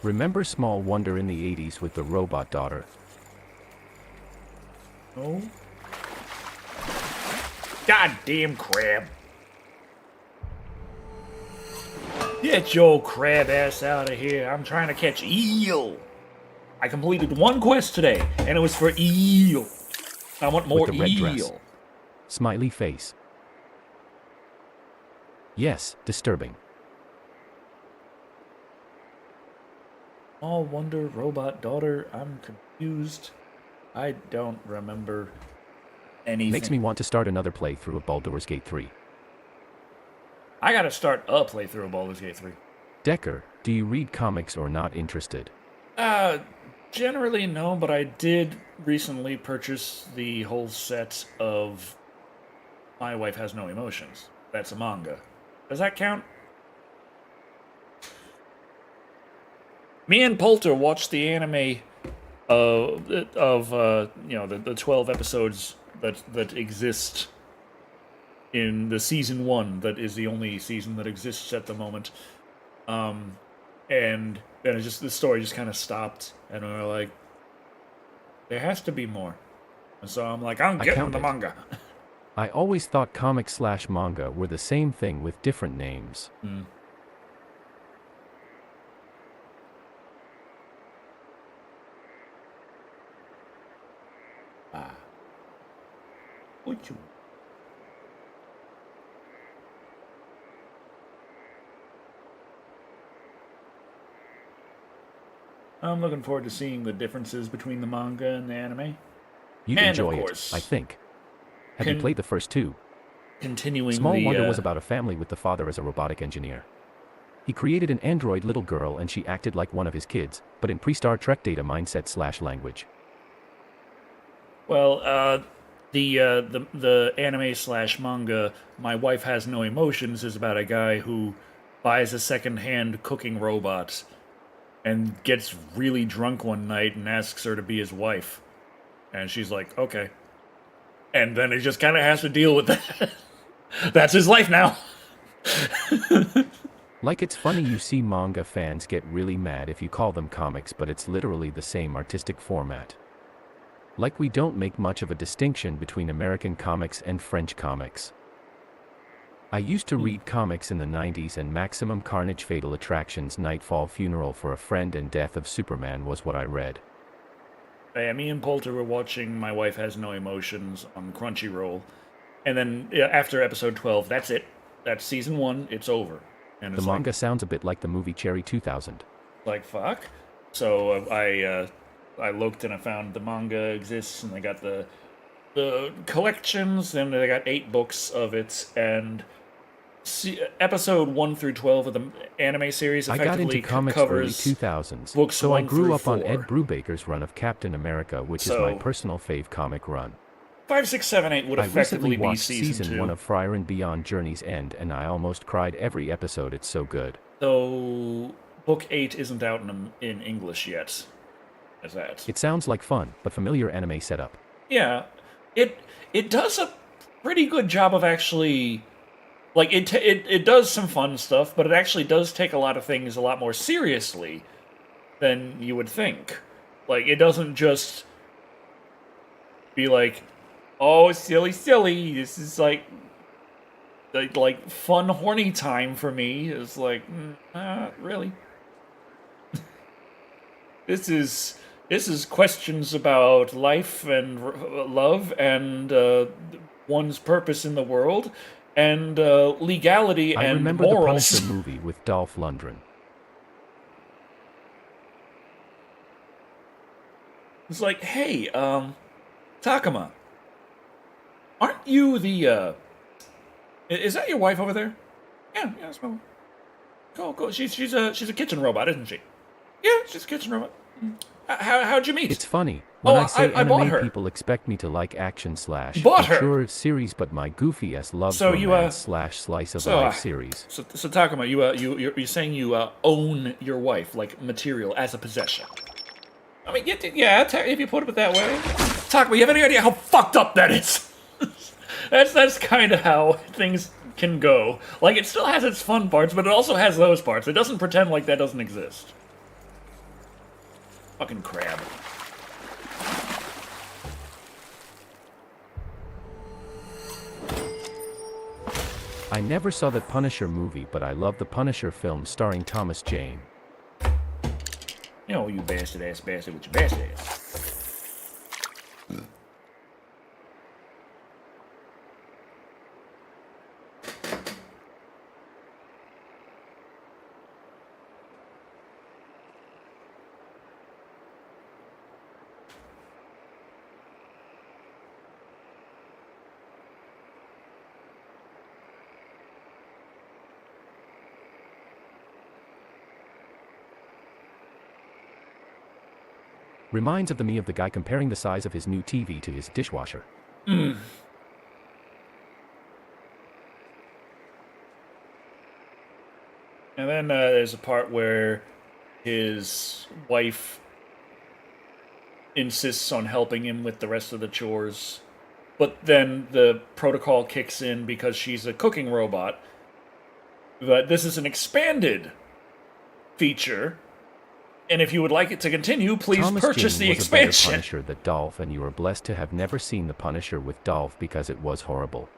Remember Small Wonder in the 80s with the robot daughter? Oh. Goddamn crab. Get your crab ass out of here. I'm trying to catch eel. I completed one quest today, and it was for eel. I want more With the red dress. eel. Smiley face. Yes, disturbing. All Wonder Robot Daughter. I'm confused. I don't remember anything. Makes me want to start another playthrough of Baldur's Gate 3. I gotta start a playthrough of Baldur's Gate 3. Decker, do you read comics or not interested? Generally no, but I did recently purchase the whole set of My Wife Has No Emotions. That's a manga. Does that count? Me and Poulter watched the anime of the 12 episodes that exist in the season 1 that is the only season that exists at the moment. And then the story just kind of stopped, and we were like, there has to be more. And so I'm like, I'm getting the manga. I always thought comics/manga were the same thing with different names. What you? I'm looking forward to seeing the differences between the manga and the anime. You'd And, enjoy of course, it, I think. Have you played the first 2? Continuing Small the, Wonder was about a family with the father as a robotic engineer. He created an android little girl and she acted like one of his kids, but in pre-Star Trek data mindset/language. Well, the anime/manga My Wife Has No Emotions is about a guy who buys a second-hand cooking robot and gets really drunk one night and asks her to be his wife. And she's like, okay. And then he just kind of has to deal with that. That's his life now. Like, it's funny you see manga fans get really mad if you call them comics, but it's literally the same artistic format. Like, we don't make much of a distinction between American comics and French comics. I used to read comics in the 90s, and Maximum Carnage, Fatal Attractions, Nightfall, Funeral for a Friend, and Death of Superman was what I read. Yeah, me and Poulter were watching My Wife Has No Emotions on Crunchyroll, And then after episode 12, that's it. That's season 1. It's over. And The it's manga sounds a bit like the movie Cherry 2000. like fuck. So I looked and I found the manga exists, and they got the collections, and they got 8 books of it, and episode 1 through 12 of the anime series I got effectively into comics early covers 2000s, books so I 1 grew through up on 4. Ed Brubaker's run of Captain America, which is my So- personal fave comic run. 5, 6, 7, 8 would I effectively recently be watched season 2. 1 of Friar and Beyond Journey's End, and I almost cried every episode. It's so good. So book 8 isn't out in English yet. As that. It sounds like fun, but familiar anime setup. Yeah, it does a pretty good job of actually, like, it does some fun stuff, but it actually does take a lot of things a lot more seriously than you would think. Like, it doesn't just be like, oh, silly, this is like fun, horny time for me. It's like, really? This is questions about life and love and one's purpose in the world and legality I and remember the morals. Punisher movie with Dolph Lundgren. It's like, hey, Takuma, aren't you the? Is that your wife over there? Yeah, that's my wife. Cool. She's a kitchen robot, isn't she? Yeah, she's a kitchen robot. How'd you meet? It's funny. When Oh, I say I bought anime, her. people expect me to like action slash Bought her. mature series, but my goofy-ass loves So you, romance slash slice of so, life series. So Takuma, you're saying you own your wife like material as a possession. I mean, yeah, if you put it that way. Takuma, you have any idea how fucked up that is? that's kind of how things can go. Like, it still has its fun parts, but it also has those parts. It doesn't pretend like that doesn't exist. Fucking crab. I never saw the Punisher movie, but I love the Punisher film starring Thomas Jane. You know, you bastard ass bastard with your bastard ass. Reminds of the me of the guy comparing the size of his new TV to his dishwasher. And then there's a part where his wife insists on helping him with the rest of the chores, but then the protocol kicks in because she's a cooking robot. But this is an expanded feature, and if you would like it to continue, please Thomas purchase Jane the was a better expansion. Punisher than Dolph, and you are blessed to have never seen the Punisher with Dolph because it was horrible.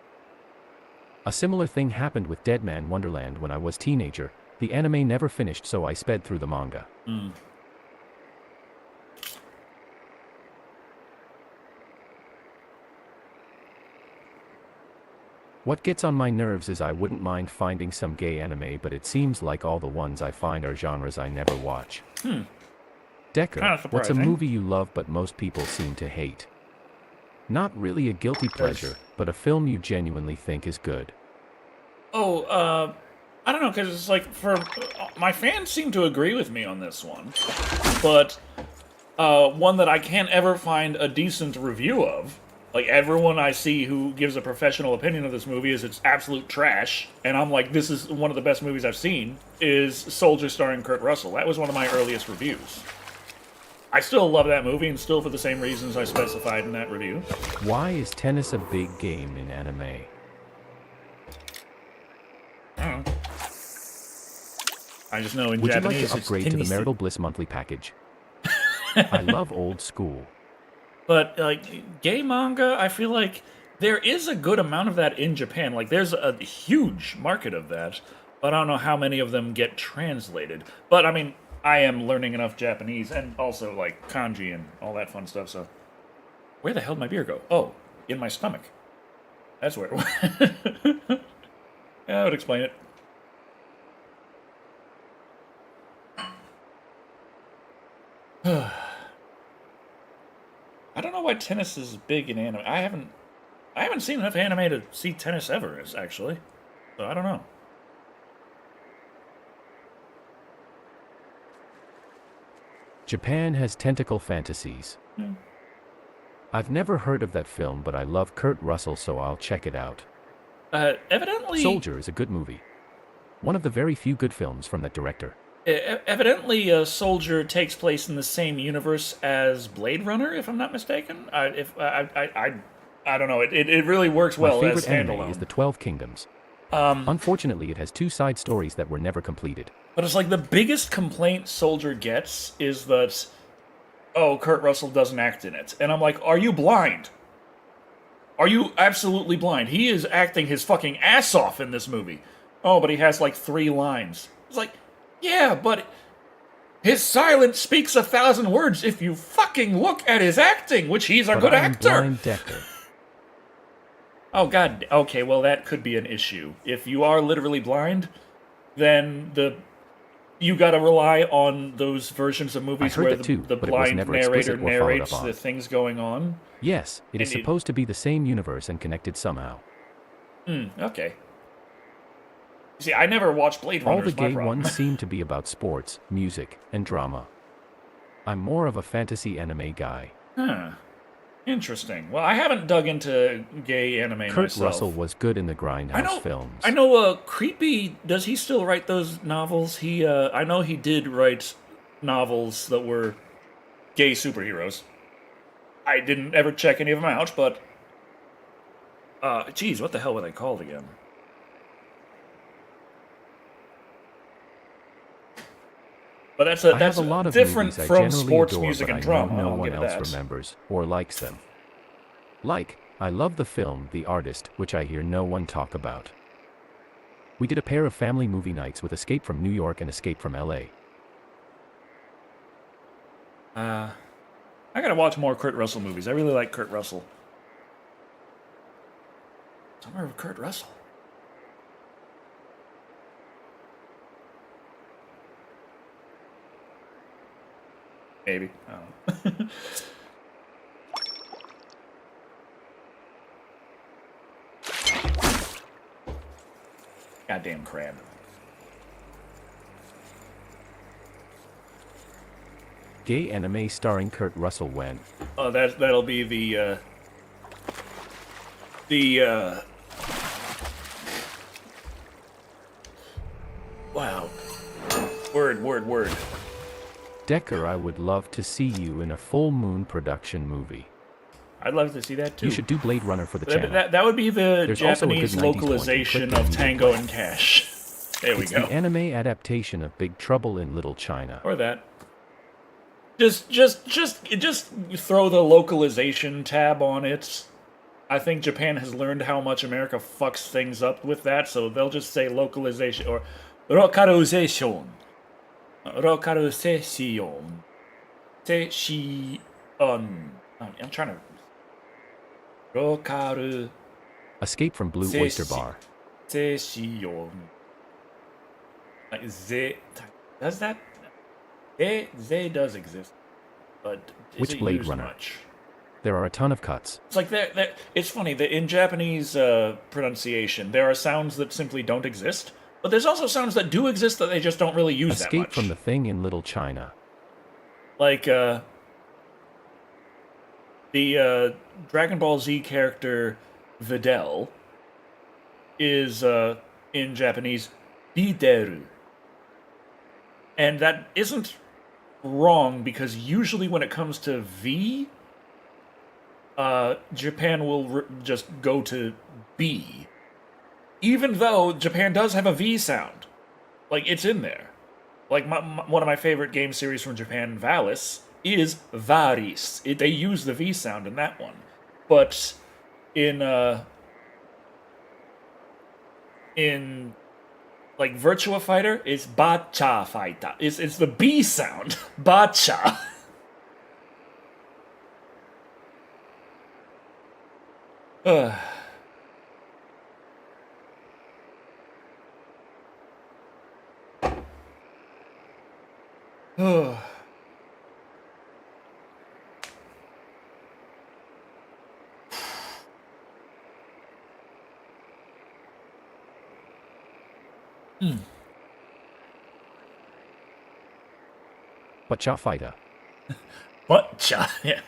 A similar thing happened with Deadman Wonderland when I was teenager. The anime never finished, so I sped through the manga. What gets on my nerves is I wouldn't mind finding some gay anime, but it seems like all the ones I find are genres I never watch. Decker, Kinda what's a surprising. movie you love but most people seem to hate? Not really a guilty pleasure, but a film you genuinely think is good. Oh, I don't know, because it's like, my fans seem to agree with me on this one, but one that I can't ever find a decent review of. Like, everyone I see who gives a professional opinion of this movie is it's absolute trash, and I'm like, this is one of the best movies I've seen, is Soldier starring Kurt Russell. That was one of my earliest reviews. I still love that movie, and still for the same reasons I specified in that review. Why is tennis a big game in anime? I don't know. I just know in Would you like Japanese to upgrade to the it's Marital Bliss monthly package? I love old school. But, like, gay manga, I feel like there is a good amount of that in Japan. Like, there's a huge market of that, but I don't know how many of them get translated. But, I mean, I am learning enough Japanese, and also, like, kanji and all that fun stuff, so... Where the hell did my beer go? Oh, in my stomach. That's where it went. Yeah, I would explain it. I don't know why tennis is big in anime. I haven't seen enough anime to see tennis ever, actually. So I don't know. Japan has tentacle fantasies. I've never heard of that film, but I love Kurt Russell, so I'll check it out. Evidently... Soldier is a good movie. One of the very few good films from that director. Evidently, Soldier takes place in the same universe as Blade Runner, if I'm not mistaken. I don't know. It really works well My as favorite anime standalone. is The 12 Kingdoms. Unfortunately, it has 2 side stories that were never completed. But it's like the biggest complaint Soldier gets is that, oh, Kurt Russell doesn't act in it. And I'm like, are you blind? Are you absolutely blind? He is acting his fucking ass off in this movie. Oh, but he has like 3 lines. It's like, yeah, but his silence speaks 1,000 words if you fucking look at his acting, which he's a good actor. Blind Decker. Oh, God. Okay, well, that could be an issue. If you are literally blind, then you gotta rely on those versions of movies where the blind narrator narrates the things going on. Yes, it is supposed to be the same universe and connected somehow. Okay. See, I never watched Blade Runner. All the gay ones seem to be about sports, music, and drama. I'm more of a fantasy anime guy. Huh. Interesting. Well, I haven't dug into gay anime myself. Kurt Russell was good in the Grindhouse films. I know, Creepy, does he still write those novels? I know he did write novels that were gay superheroes. I didn't ever check any of them out, but... geez, what the hell were they called again? But that's a lot of different movies from I sports, adore, music, but and I drama. know no I'll one give else that. remembers or likes them. Like, I love the film The Artist, which I hear no one talk about. We did a pair of family movie nights with Escape from New York and Escape from LA. I gotta watch more Kurt Russell movies. I really like Kurt Russell. Summer of Kurt Russell. Maybe. I don't know. Goddamn crab. Gay anime starring Kurt Russell when? Oh, that'll be the wow. Word. Decker, I would love to see you in a full moon production movie. I'd love to see that too. You should do Blade Runner for the channel. That would be the There's also a good Japanese 90s localization of Tango and Cash. There we It's go. the anime adaptation of Big Trouble in Little China. Or that. Just throw the localization tab on it. I think Japan has learned how much America fucks things up with that, so they'll just say localization or rokarization. Rokarization. I'm trying to... Rokaru... Escape from Blue Oyster Bar. Session. Does that... They does exist, but Which Blade Runner? Much? There are a ton of cuts. It's like it's funny that in Japanese pronunciation, there are sounds that simply don't exist, but there's also sounds that do exist that they just don't really use that much. Escape from the Thing in Little China. Like the Dragon Ball Z character Videl is in Japanese Bideru, and that isn't wrong because usually when it comes to V, Japan will just go to B, even though Japan does have a V sound. Like, it's in there. Like, one of my favorite game series from Japan, Valis, is Varis. They use the V sound in that one. But in like, Virtua Fighter, it's Bacha Fighter. It's the B sound. Bacha. But cha fighter. What? Yeah.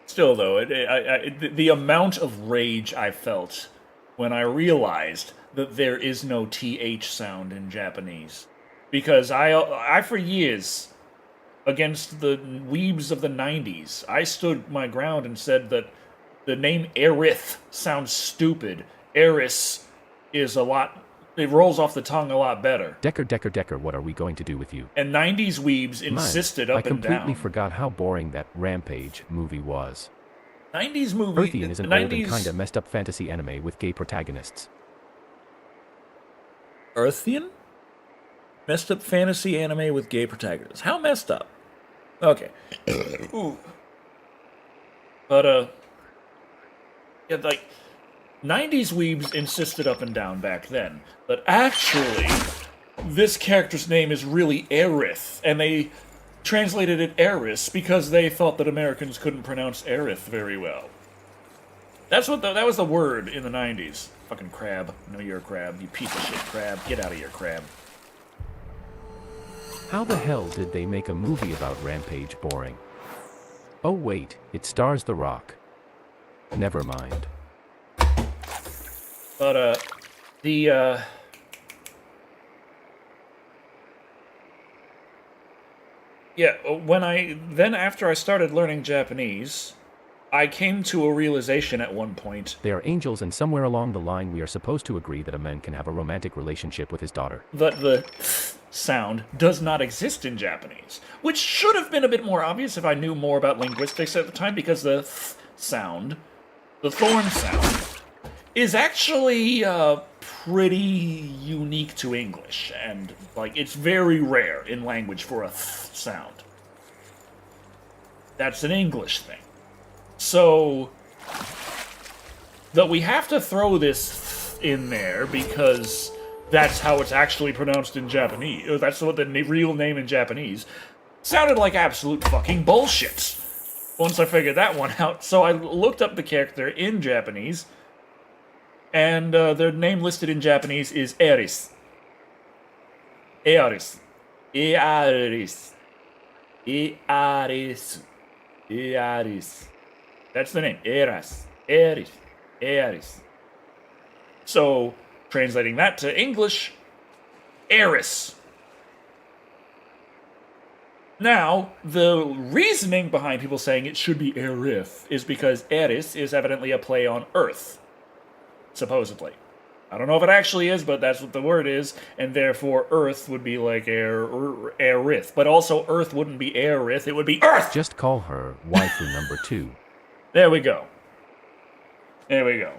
Still, though, the amount of rage I felt when I realized that there is no TH sound in Japanese. Because I for years, against the weebs of the 90s, I stood my ground and said that the name Aerith sounds stupid. Eris is a lot... It rolls off the tongue a lot better. Decker, what are we going to do with you? And 90s weebs insisted up and down. I completely forgot how boring that Rampage movie was. 90s movie... Earthian is an old and kinda messed up fantasy anime with gay protagonists. Earthian? Messed up fantasy anime with gay protagonists. How messed up? Okay. Ooh. But, yeah, like... 90s weebs insisted up and down back then, but actually, this character's name is really Aerith, and they translated it Eris because they thought that Americans couldn't pronounce Aerith very well. That was the word in the 90s. Fucking crab. I know you're a crab. You piece of shit crab. Get out of here, crab. How the hell did they make a movie about Rampage boring? Oh wait, it stars The Rock. Never mind. But, yeah, after I started learning Japanese, I came to a realization at one point. They are angels, and somewhere along the line we are supposed to agree that a man can have a romantic relationship with his daughter. That the sound does not exist in Japanese, which should have been a bit more obvious if I knew more about linguistics at the time, because the sound, the thorn sound, is actually pretty unique to English, and like it's very rare in language for a sound. That's an English thing. So that we have to throw this in there because that's how it's actually pronounced in Japanese. That's what the real name in Japanese sounded like absolute fucking bullshit. Once I figured that one out, so I looked up the character in Japanese. And their name listed in Japanese is Eris. Eris. Eris. Eris. Eris. That's the name. Eris. Eris. Eris. So, translating that to English, Eris. Now, the reasoning behind people saying it should be Aerith is because Eris is evidently a play on Earth. Supposedly. I don't know if it actually is, but that's what the word is, and therefore Earth would be like Aerith. But also Earth wouldn't be Aerith, it would be Earth! Just call her waifu number 2. There we go. There we go.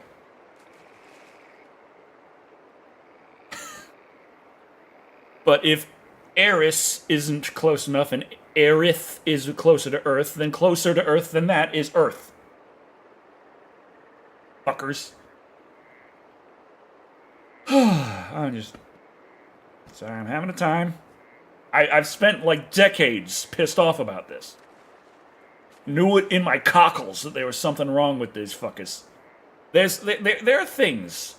But if Eris isn't close enough and Aerith is closer to Earth, then closer to Earth than that is Earth. Fuckers. I'm just... Sorry, I'm having a time. I've spent, like, decades pissed off about this. Knew it in my cockles that there was something wrong with these fuckers. There are things.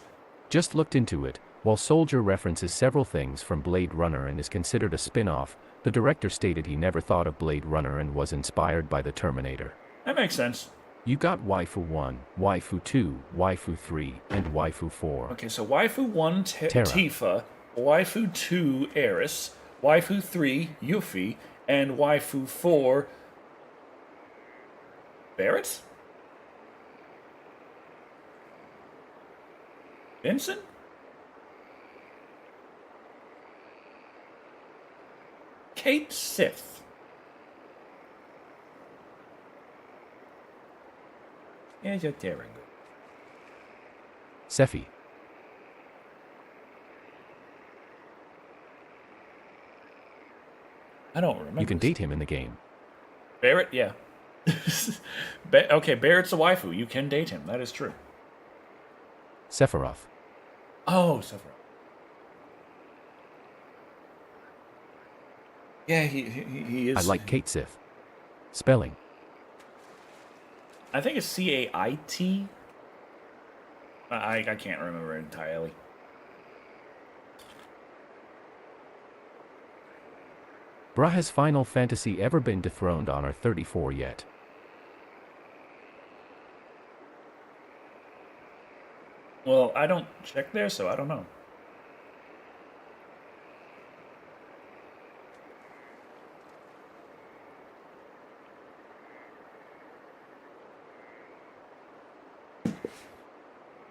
Just looked into it. While Soldier references several things from Blade Runner and is considered a spin-off, the director stated he never thought of Blade Runner and was inspired by the Terminator. That makes sense. You got Waifu 1, Waifu 2, Waifu 3, and Waifu 4. Okay, so Waifu 1, Tifa, Waifu 2, Eris, Waifu 3, Yuffie, and Waifu 4, Barrett? Vincent? Kate Sith. Yeah, you're very good. Sephi. I don't remember. You can date him in the game. Barrett? Yeah. Okay, Barrett's a waifu. You can date him. That is true. Sephiroth. Oh, Sephiroth. Yeah, he is. I like Kate Sith. Spelling. I think it's C-A-I-T. I can't remember entirely. Bruh, has Final Fantasy ever been dethroned on our 34 yet? Well, I don't check there, so I don't know.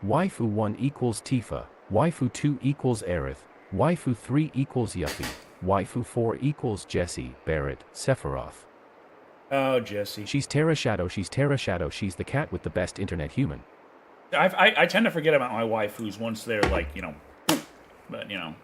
Waifu 1 equals Tifa, Waifu 2 equals Aerith, Waifu 3 equals Yuffie, Waifu 4 equals Jessie, Barrett, Sephiroth. Oh, Jesse. She's Terra Shadow, she's Terra Shadow, she's the cat with the best internet human. I tend to forget about my waifus once they're like, you know, but you know.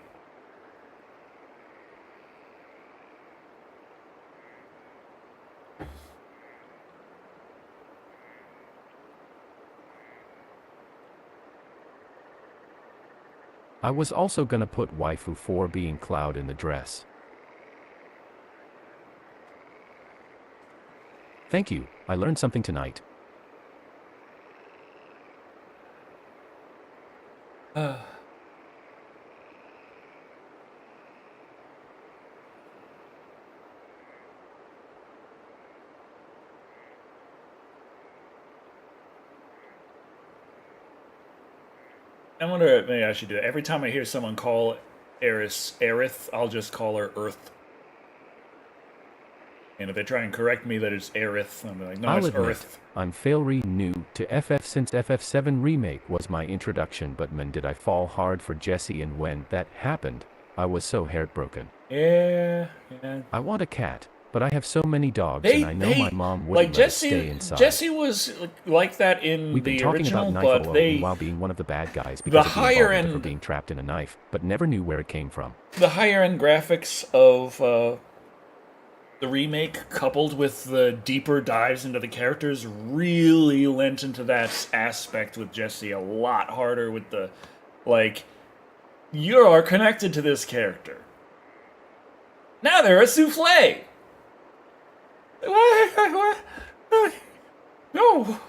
I was also gonna put Waifu 4 being Cloud in the dress. Thank you, I learned something tonight. I wonder if maybe I should do it. Every time I hear someone call Aerith, I'll just call her Earth. And if they try and correct me that it's Aerith, I'm like, no, I'll it's admit, Earth. I'm fairly new to FF since FF7 Remake was my introduction, but man did I fall hard for Jessie, and when that happened, I was so heartbroken. Yeah. I want a cat, but I have so many dogs, and I know my mom wouldn't like let us stay inside. Jesse was like that in We've been the talking original, about but Knife they while being one of the bad guys because of higher involvement of her end being trapped in a knife, but never knew where it came from. the higher end graphics of the remake, coupled with the deeper dives into the characters, really lent into that aspect with Jesse a lot harder. With the like, you are connected to this character. Now they're a souffle. What? No.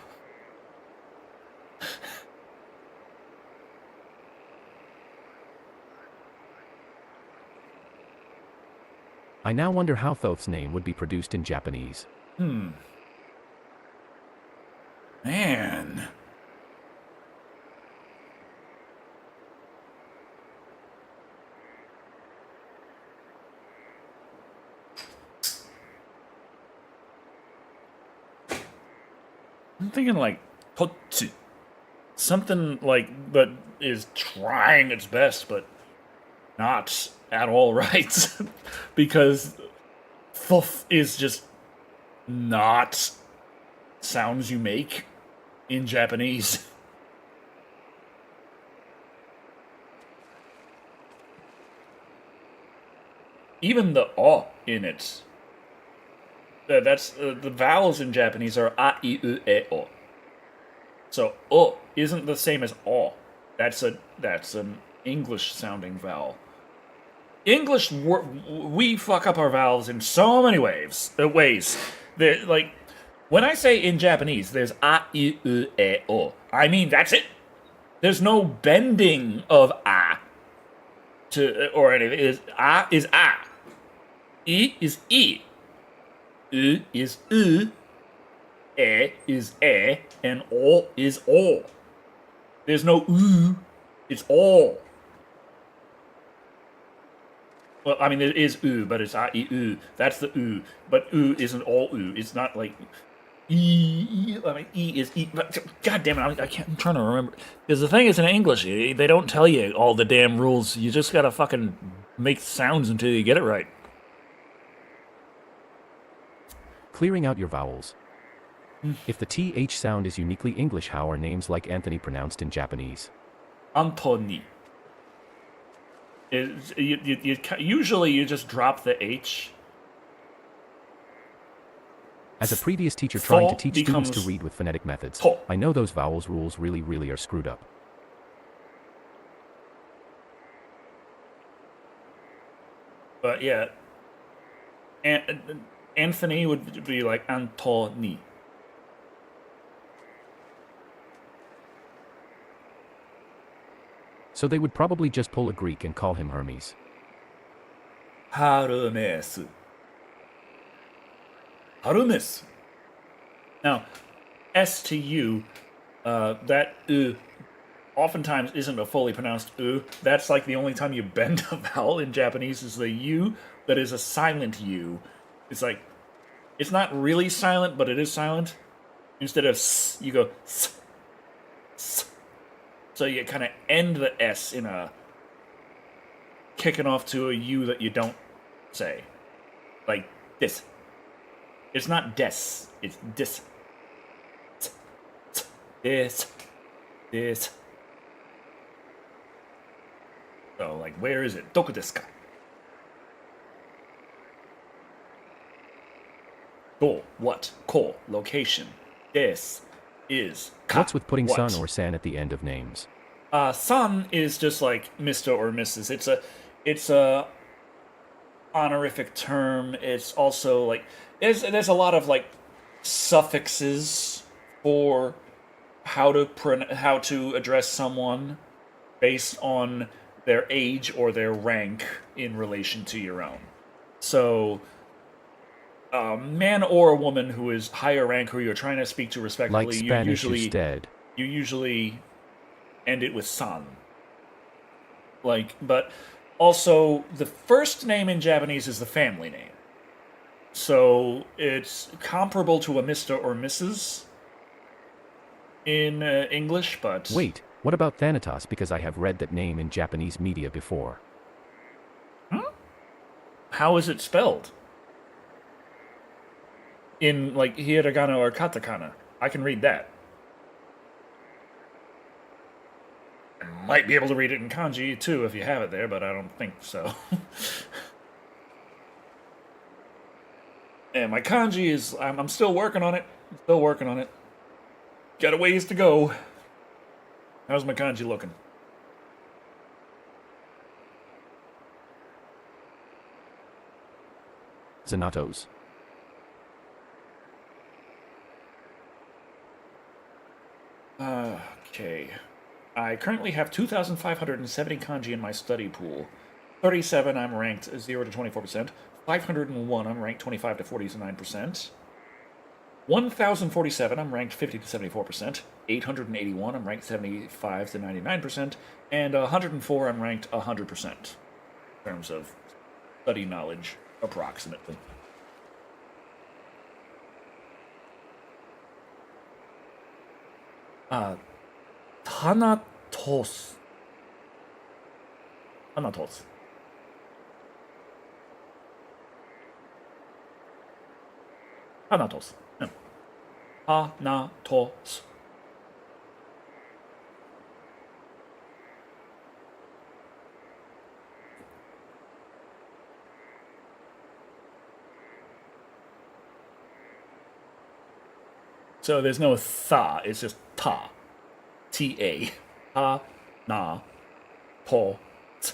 I now wonder how Thoth's name would be produced in Japanese. Man. I'm thinking like Totsu. Something like that is trying its best, but not at all right. Because Thuff is just not sounds you make in Japanese. Even the "o" in it. That's the vowels in Japanese are a, I, U, e, o. So "o" isn't the same as "o." That's an English sounding vowel. English, we fuck up our vowels in so many ways. Like, when I say in Japanese, there's a, I, U, e, o. I mean, that's it. There's no bending of a to or anything. A is a. I is I. U is U. E is E. And O is O. There's no U. It's O. Well, I mean, there is U, but it's I, U. That's the U. But U isn't all U. It's not like E. I mean, E is E. But, God damn it, I'm trying to remember. Because the thing is, in English, they don't tell you all the damn rules. You just gotta fucking make sounds until you get it right. Clearing out your vowels. If the TH sound is uniquely English, how are names like Anthony pronounced in Japanese? Anthony. Usually you just drop the H. As a previous teacher trying to Tho teach students to becomes read with phonetic methods, tho. I know those vowels rules really are screwed up. But yeah, Anthony would be like Antoni. So they would probably just pull a Greek and call him Hermes. Hermes. Hermes. Now, S to U, that oftentimes isn't a fully pronounced That's like the only time you bend a vowel in Japanese is the U that is a silent U. It's like, it's not really silent, but it is silent. Instead of S, you go S. S. So you kind of end the S in a kicking off to a U that you don't say. Like this. It's not des, it's dis. This. This. So, like, where is it? Doku desu ka? Go, what? Ko, location. Des, is. Ka, What's with putting what? son or san at the end of names? Son is just like Mr. or Mrs. It's a honorific term. It's also like there's a lot of like suffixes for how to address someone based on their age or their rank in relation to your own. So, a man or a woman who is higher rank who you're trying to speak to respectfully, Like Spanish instead. You usually end it with san. Like, but also the first name in Japanese is the family name. So it's comparable to a Mr. or Mrs. in English, but... Wait, what about Thanatos? Because I have read that name in Japanese media before. How is it spelled? In, like, hiragana or katakana. I can read that. I might be able to read it in kanji, too, if you have it there, but I don't think so. And my kanji is... I'm still working on it. Still working on it. Got a ways to go. How's my kanji looking? Zanatos. Okay. I currently have 2,570 kanji in my study pool. 37, I'm ranked 0 to 24%. 501, I'm ranked 25 to 49%. 1,047, I'm ranked 50 to 74%. 881, I'm ranked 75 to 99%. And 104, I'm ranked 100% in terms of study knowledge, approximately. Thanatos. Thanatos. Thanatos. Thanatos. So there's no tha, it's just ta. T-A. Ha, na, po, t.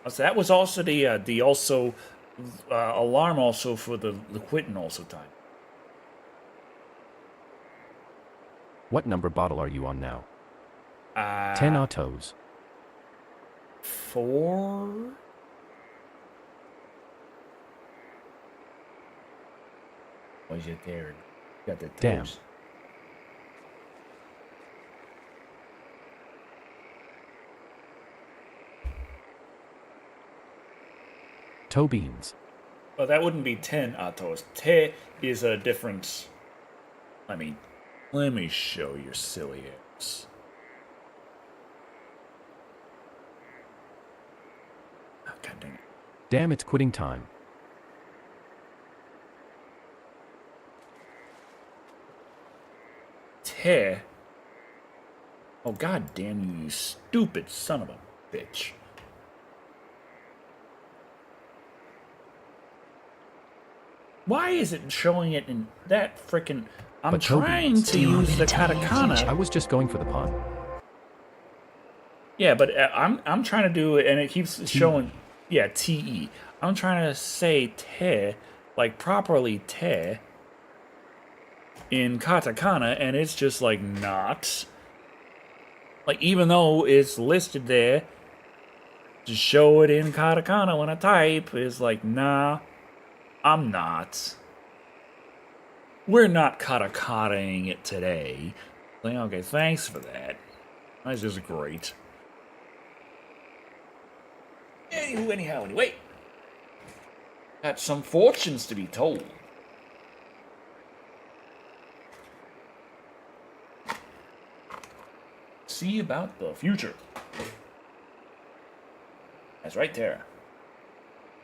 So that was also the alarm also for the quitting also time. What number bottle are you on now? 10 autos. 4? Was it there? Got the Damn. toes. Toe beans. Well, that wouldn't be 10 atos. Te is a different... let me show your silly ass. Oh, God dang it. Damn, it's quitting time. Te. Oh, God damn you, you stupid son of a bitch. Why is it showing it in that frickin'... I'm But trying Toby, to use the katakana. I was just going for the pun. Yeah, but I'm trying to do it, and it keeps showing... Yeah, T-E. I'm trying to say te, like properly te, in katakana, and it's just like not. Like, even though it's listed there, to show it in katakana when I type is like, nah, I'm not. We're not katakanaing it today. Like, okay, thanks for that. That's just great. Anyway. Got some fortunes to be told. See about the future. That's right there.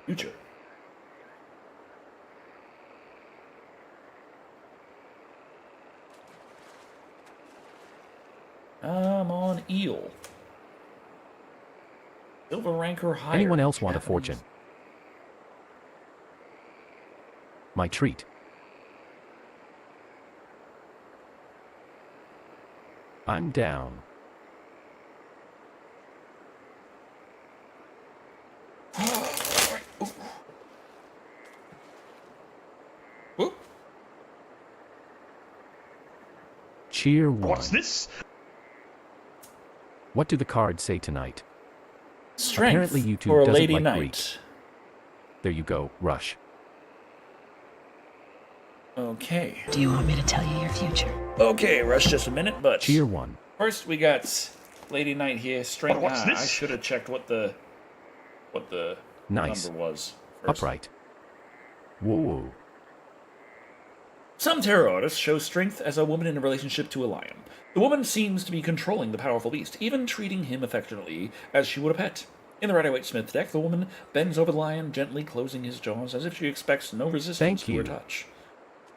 Future. I'm on eel. Silver rank or higher. Anyone else want a fortune? My treat. I'm down. Whoop. Cheer one. What's this? What do the cards say tonight? Strength Apparently you two for a doesn't lady like knight. Greek. There you go, Rush. Okay. Do you want me to tell you your future? Okay, Rush, just a minute, but Cheer one. first we got Lady Knight here. Strength. What's I this? should have checked what the Nice. number was first. Upright. Whoa. Some tarot artists show strength as a woman in a relationship to a lion. The woman seems to be controlling the powerful beast, even treating him affectionately as she would a pet. In the Rider-Waite-Smith deck, the woman bends over the lion, gently closing his jaws as if she expects no resistance Thank to her you. touch.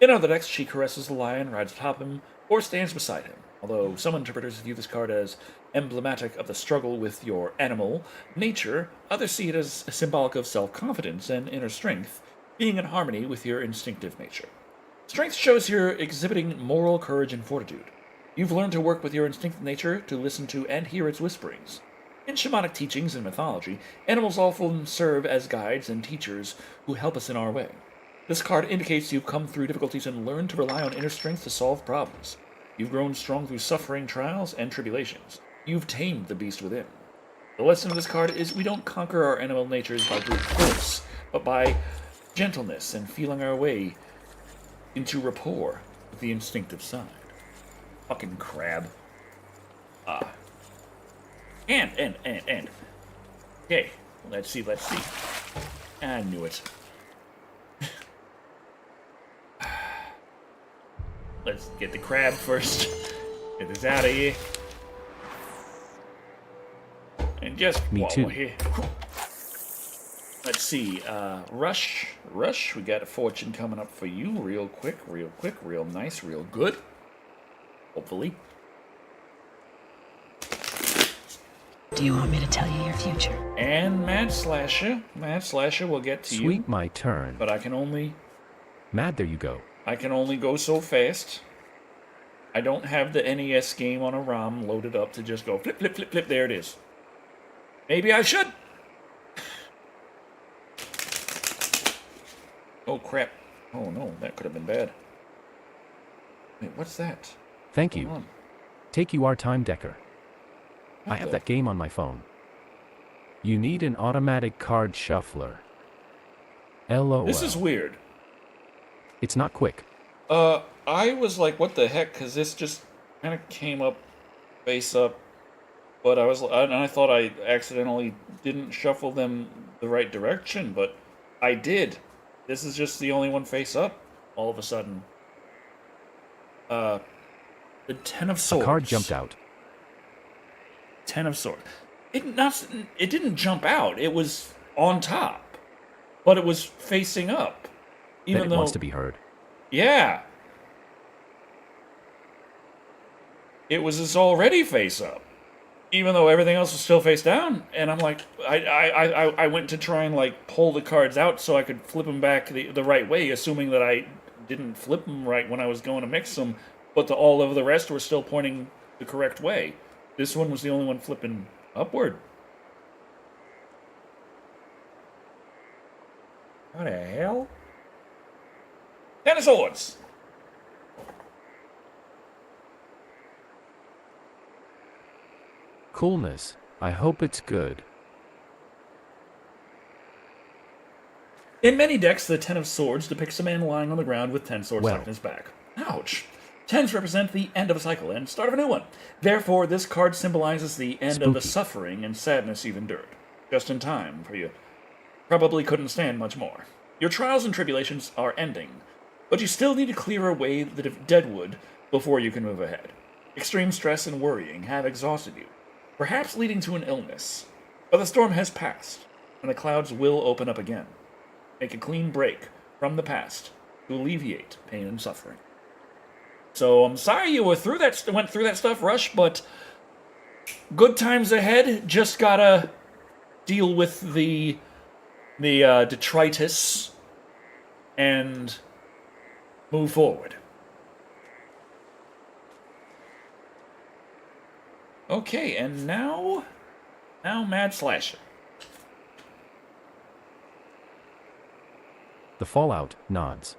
In other decks, she caresses the lion, rides atop him, or stands beside him. Although some interpreters view this card as emblematic of the struggle with your animal nature, others see it as symbolic of self-confidence and inner strength, being in harmony with your instinctive nature. Strength shows you're exhibiting moral courage and fortitude. You've learned to work with your instinctive nature, to listen to and hear its whisperings. In shamanic teachings and mythology, animals often serve as guides and teachers who help us in our way. This card indicates you've come through difficulties and learned to rely on inner strength to solve problems. You've grown strong through suffering, trials, and tribulations. You've tamed the beast within. The lesson of this card is we don't conquer our animal natures by brute force, but by gentleness and feeling our way into rapport with the instinctive side. Fucking crab. And. Okay, let's see. I knew it. Let's get the crab first. Get this out of here. And just Me while too. we're here. Let's see, Rush, we got a fortune coming up for you real quick, real nice, real good. Hopefully. Do you want me to tell you your future? And Mad Slasher will get to Sweet you, my turn. but I can only Mad, there you go. go so fast. I don't have the NES game on a ROM loaded up to just go flip, there it is. Maybe I should. Oh crap. Oh no, that could have been bad. Wait, what's that? Thank Hold you. on. Take you our time, Decker. I What have the- that game on my phone. You need an automatic card shuffler. LOL. This is weird. It's not quick. I was like, what the heck? Because this just kind of came up face up. But I thought I accidentally didn't shuffle them the right direction, but I did. This is just the only one face up, all of a sudden. The Ten of Swords. A card jumped out. Ten of Swords. It didn't jump out. It was on top. But it was facing up. Then Even it though... wants to be heard. Yeah. It was just already face up. Even though everything else was still face down. And I'm like, I went to try and like pull the cards out so I could flip them back the right way, assuming that I didn't flip them right when I was going to mix them, but all of the rest were still pointing the correct way. This one was the only one flipping upward. What the hell? Ten of Swords. Coolness. I hope it's good. In many decks, the Ten of Swords depicts a man lying on the ground with 10 swords Well. stuck in his back. Ouch. Tens represent the end of a cycle and start of a new one. Therefore, this card symbolizes the end of the Spooky. suffering and sadness you've endured. Just in time, for you probably couldn't stand much more. Your trials and tribulations are ending, but you still need to clear away the deadwood before you can move ahead. Extreme stress and worrying have exhausted you, perhaps leading to an illness. But the storm has passed, and the clouds will open up again. Make a clean break from the past to alleviate pain and suffering. So I'm sorry you went through that stuff, Rush, but good times ahead. Just gotta deal with the detritus and move forward. Okay, and now Mad Slasher. The Fallout nods.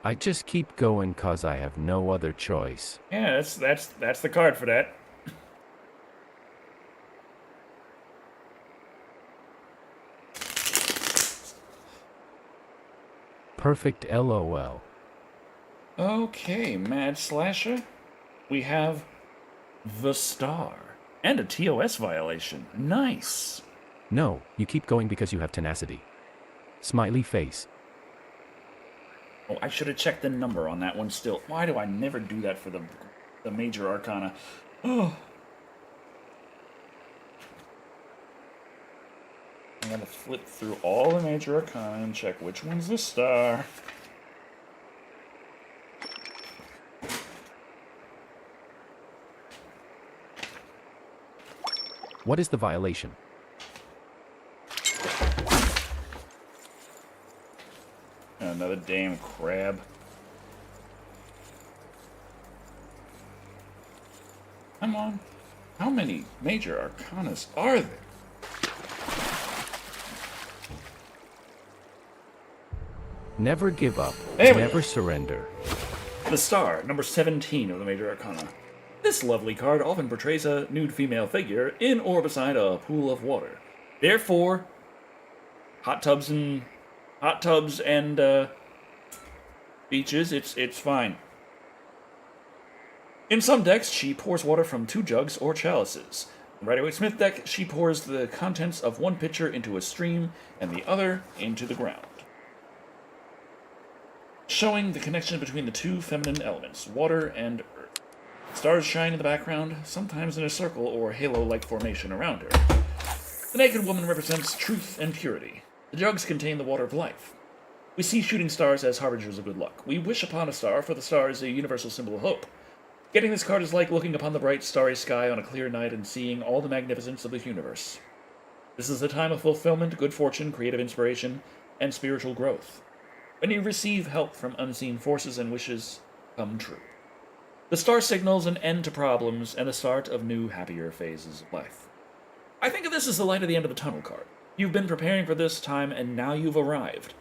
I just keep going 'cause I have no other choice. Yeah, that's the card for that. Perfect LOL. Okay, Mad Slasher. We have the Star and a TOS violation. Nice. No, you keep going because you have tenacity. Smiley face. Oh, I should have checked the number on that one still. Why do I never do that for the major arcana? Oh. I gotta flip through all the major arcana and check which one's the Star. What is the violation? Another damn crab. Come on. How many major arcanas are there? Never give up. There we Never go. surrender. The Star, number 17 of the major arcana. This lovely card often portrays a nude female figure in or beside a pool of water. Therefore, hot tubs and beaches, it's fine. In some decks, she pours water from 2 jugs or chalices. In Rider-Waite-Smith deck, she pours the contents of one pitcher into a stream and the other into the ground, showing the connection between the 2 feminine elements, water and earth. Stars shine in the background, sometimes in a circle or halo-like formation around her. The naked woman represents truth and purity. The jugs contain the water of life. We see shooting stars as harbingers of good luck. We wish upon a star, for the star is a universal symbol of hope. Getting this card is like looking upon the bright, starry sky on a clear night and seeing all the magnificence of the universe. This is a time of fulfillment, good fortune, creative inspiration, and spiritual growth. When you receive help from unseen forces and wishes come true. The star signals an end to problems and the start of new, happier phases of life. I think of this as the light at the end of the tunnel card. You've been preparing for this time and now you've arrived.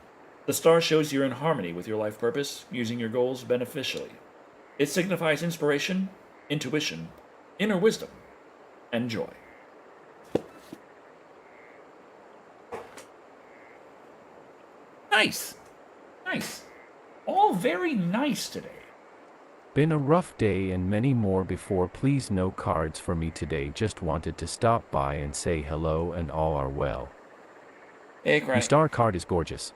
The star shows you're in harmony with your life purpose, using your goals beneficially. It signifies inspiration, intuition, inner wisdom, and joy. Nice. Nice. All very nice today. Been a rough day and many more before. Please no cards for me today. Just wanted to stop by and say hello and all are well. Hey, Your Grant. star card is gorgeous.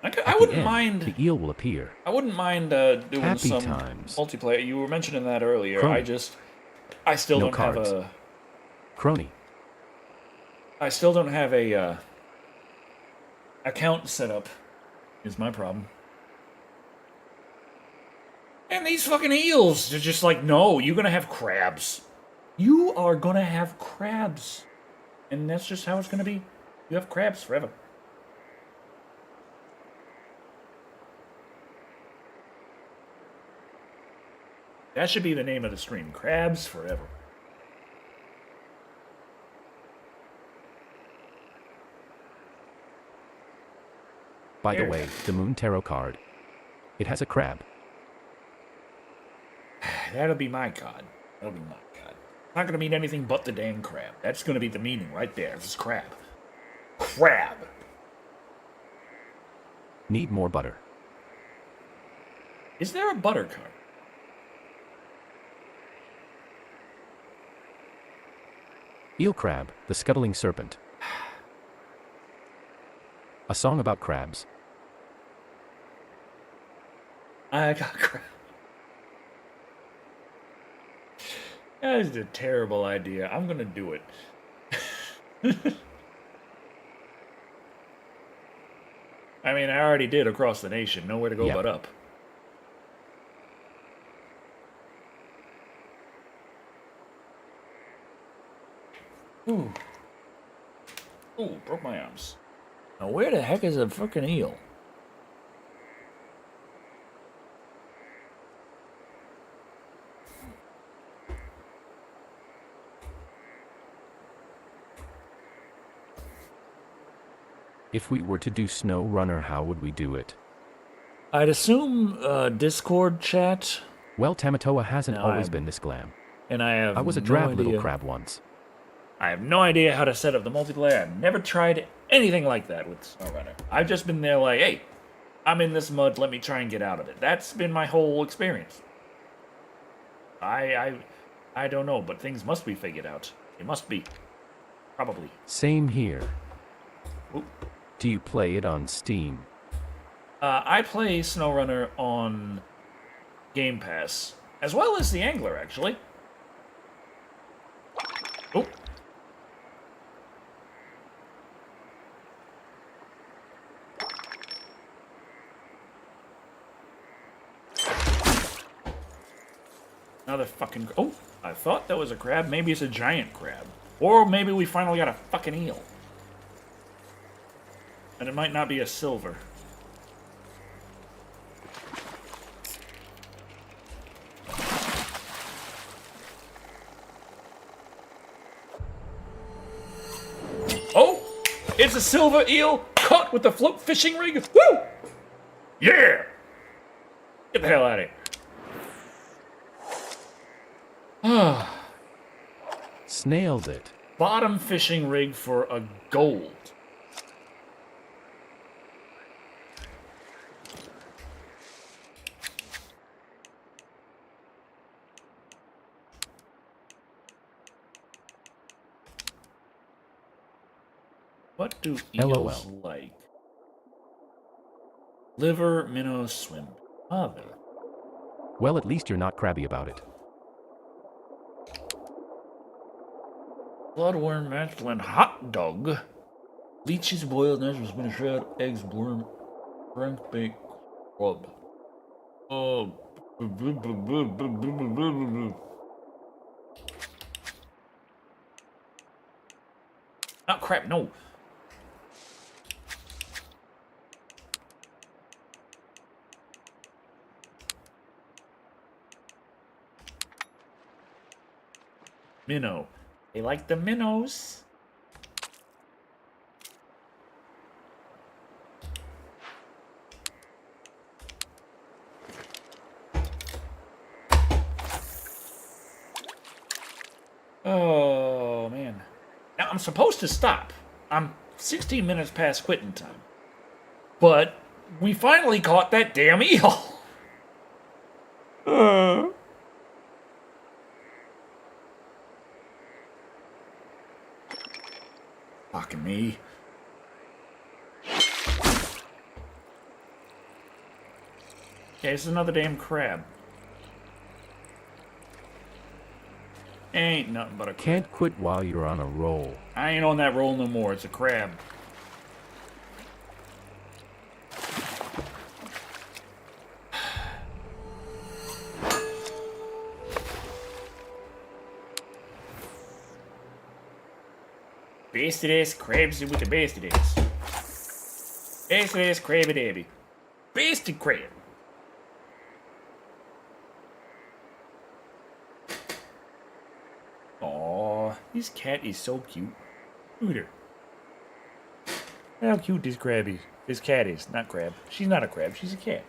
I At the wouldn't end, mind. The eel will appear. I wouldn't mind doing Happy some times. multiplayer. You were mentioning that earlier. Crony. I still No don't cards. have Crony. a account set up. Is my problem. And these fucking eels, they're just like, no, you're gonna have crabs. You are gonna have crabs. And that's just how it's gonna be. You have crabs forever. That should be the name of the stream. Crabs forever. By the Here. way, the Moon Tarot card. It has a crab. That'll be my god. That'll be my god. Not gonna mean anything but the dang crab. That's gonna be the meaning right there. This is crab. Crab. Need more butter. Is there a butter card? Eel crab, the scuttling serpent. A song about crabs. I got crab. That is a terrible idea. I'm gonna do it. I mean, I already did across the nation. Nowhere to go Yep. but up. Ooh. Ooh, broke my arms. Now, where the heck is a frickin' eel? If we were to do Snow Runner, how would we do it? I'd assume Discord chat, Well, Tamatoa hasn't No, always I- been this glam. and I have I was a no drab little idea- crab once. I have no idea how to set up the multiplayer. I've never tried anything like that with SnowRunner. I've just been there like, hey, I'm in this mud, let me try and get out of it. That's been my whole experience. I don't know, but things must be figured out. They must be. Probably. Same here. Oop. Do you play it on Steam? I play SnowRunner on Game Pass, as well as the Angler, actually. Oh. Another fucking... Oh, I thought that was a crab. Maybe it's a giant crab. Or maybe we finally got a fucking eel. And it might not be a silver. Oh! It's a silver eel caught with the float fishing rig. Woo! Yeah! Get the hell out of here. Snailed it. Bottom fishing rig for a gold. What do eels LOL. like? Liver, minnow, swim. Mother. Well, at least you're not crabby about it. Bloodworm, mashed blend, hot dog. Leeches, boiled, natural spinach, shad, eggs, worm, frank baked rub. Oh. Oh, crap, no. Minnow. They like the minnows. Oh, man. Now, I'm supposed to stop. I'm 16 minutes past quitting time. But we finally caught that damn eel. Fucking me. Okay, this is another damn crab. Ain't nothing but a crab. Can't quit while you're on a roll. I ain't on that roll no more. It's a crab. Basted ass crabs with the basted ass. Basted ass crabby dabby. Basted crab. Aw, this cat is so cute. Look at her. How cute this crab is. This cat is, not crab. She's not a crab, she's a cat.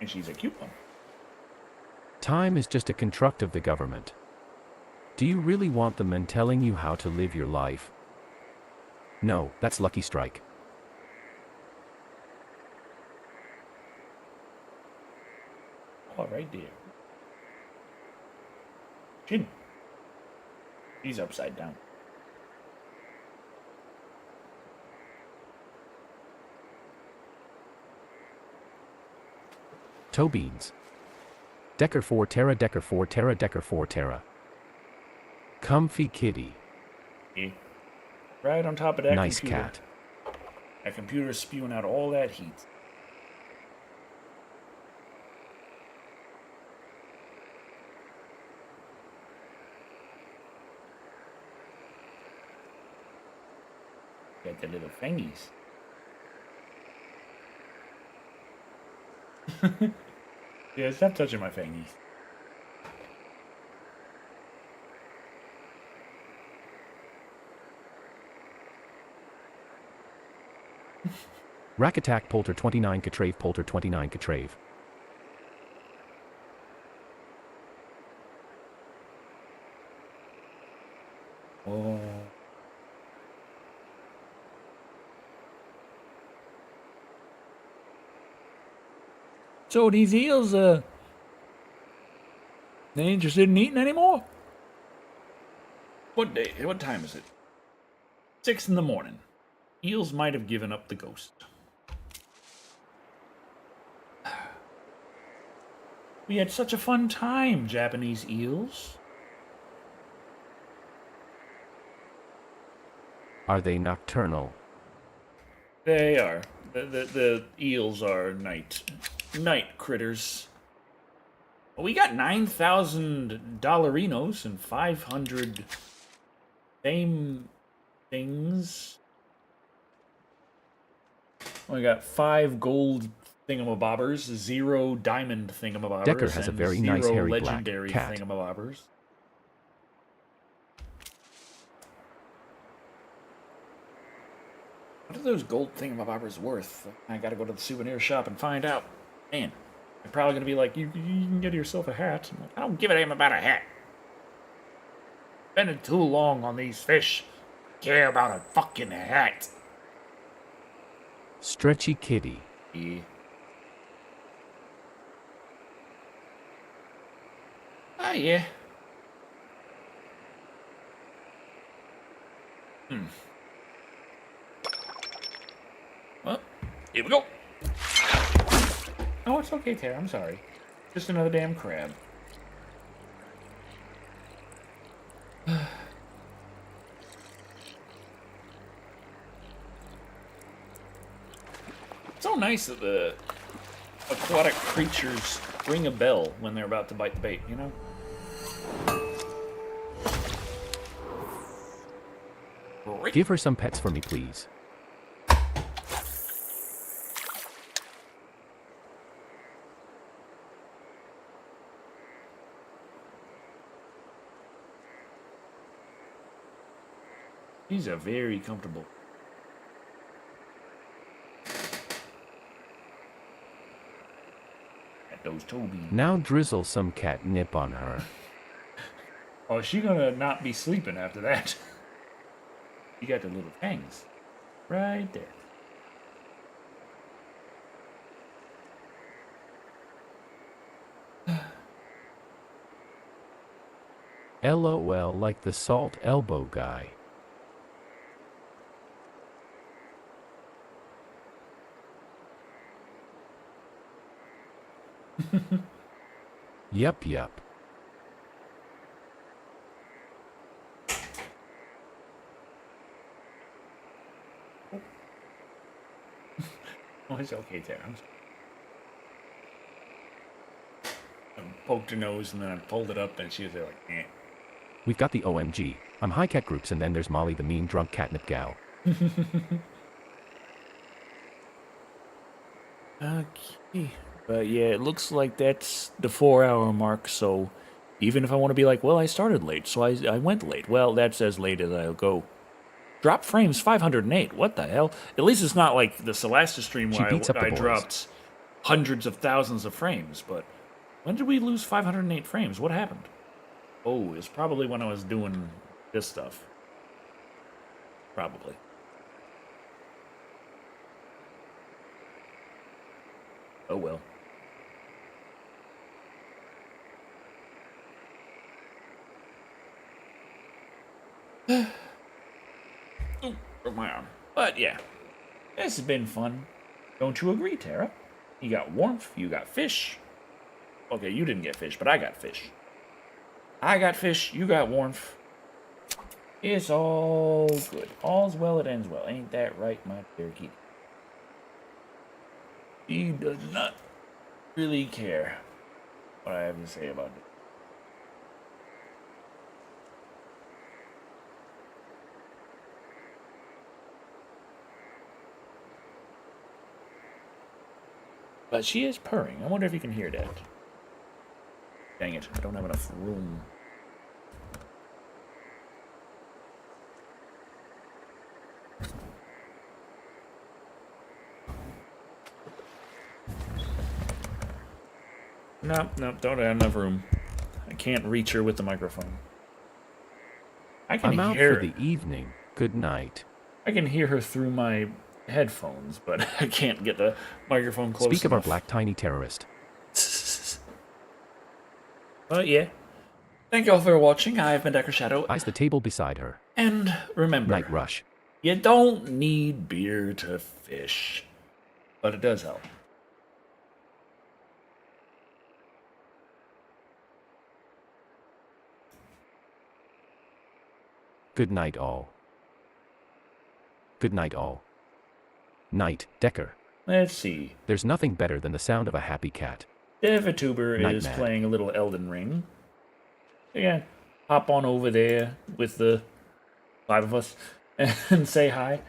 And she's a cute one. Time is just a construct of the government. Do you really want the men telling you how to live your life? No, that's Lucky Strike. Oh, right there. Chin. He's upside down. Toe beans. Decker 4 Terra, Decker 4 Terra, Decker 4 Terra. Comfy kitty. Yeah. Right on top of that Nice computer. cat. That computer's spewing out all that heat. Got the little fingies. Yeah, stop touching my fingies. Rack Attack Polter 29 Catrave, Polter 29 Catrave. Oh. So these eels, they interested in eating anymore? What day? What time is it? 6 in the morning. Eels might have given up the ghost. We had such a fun time, Japanese eels. Are they nocturnal? They are. The eels are night critters. Well, we got 9,000 dollarinos and 500 fame things. We got 5 gold thingamabobbers, 0 diamond thingamabobbers, Decker has a and very 0 nice hairy black legendary cat. thingamabobbers. What are those gold thingamabobbers worth? I gotta go to the souvenir shop and find out. Man, they're probably gonna be like, you can get yourself a hat. I'm like, I don't give a damn about a hat. Spending too long on these fish. Care about a fucking hat. Stretchy kitty. Yeah. Ah, yeah. Well, here we go. Oh, it's okay, Tara. I'm sorry. Just another damn crab. It's so nice that the aquatic creatures ring a bell when they're about to bite the bait, you know? Give her some pets for me, please. These are very comfortable. At those toe beans. Now drizzle some catnip on her. Oh, is she gonna not be sleeping after that? You got the little fangs. Right there. LOL like the salt elbow guy. Yup. Oh, it's okay, Tara. I poked her nose and then I pulled it up and she was there like, eh. We've got the OMG. I'm high cat groups and then there's Molly the mean drunk catnip gal. Okay. But yeah, it looks like that's the 4-hour mark, so even if I want to be like, well, I started late, so I went late. Well, that's as late as I'll go. Drop frames 508. What the hell? At least it's not like the Celesta stream She where beats up the I boys. dropped hundreds of thousands of frames, but When did we lose 508 frames? What happened? Oh, it's probably when I was doing this stuff. Probably. Oh well. Oh, broke my arm. But yeah, this has been fun. Don't you agree, Tara? You got warmth, you got fish. Okay, you didn't get fish, but I got fish. I got fish, you got warmth. It's all good. All's well that ends well. Ain't that right, my dear kitty? He does not really care what I have to say about it. But she is purring. I wonder if you can hear that. Dang it, I don't have enough room. Nope, don't have enough room. I can't reach her with the microphone. I can I'm out hear for the evening. Good night. I can hear her through my headphones, but I can't get the microphone close Speak of our enough. black tiny terrorist. But yeah. Thank you all for watching. I've been Dr. Shado. Eyes the table beside her. And remember, Night rush. you don't need beer to fish. But it does help. Good night all. Good night all. Night, Decker. Let's see. There's nothing better than the sound of a happy cat. DevaTuber Night is man. playing a little Elden Ring. Yeah, hop on over there with the 5 of us and say hi.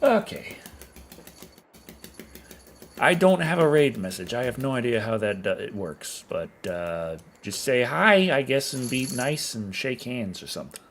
Okay. I don't have a raid message. I have no idea how that it works, but just say hi, I guess, and be nice and shake hands or something.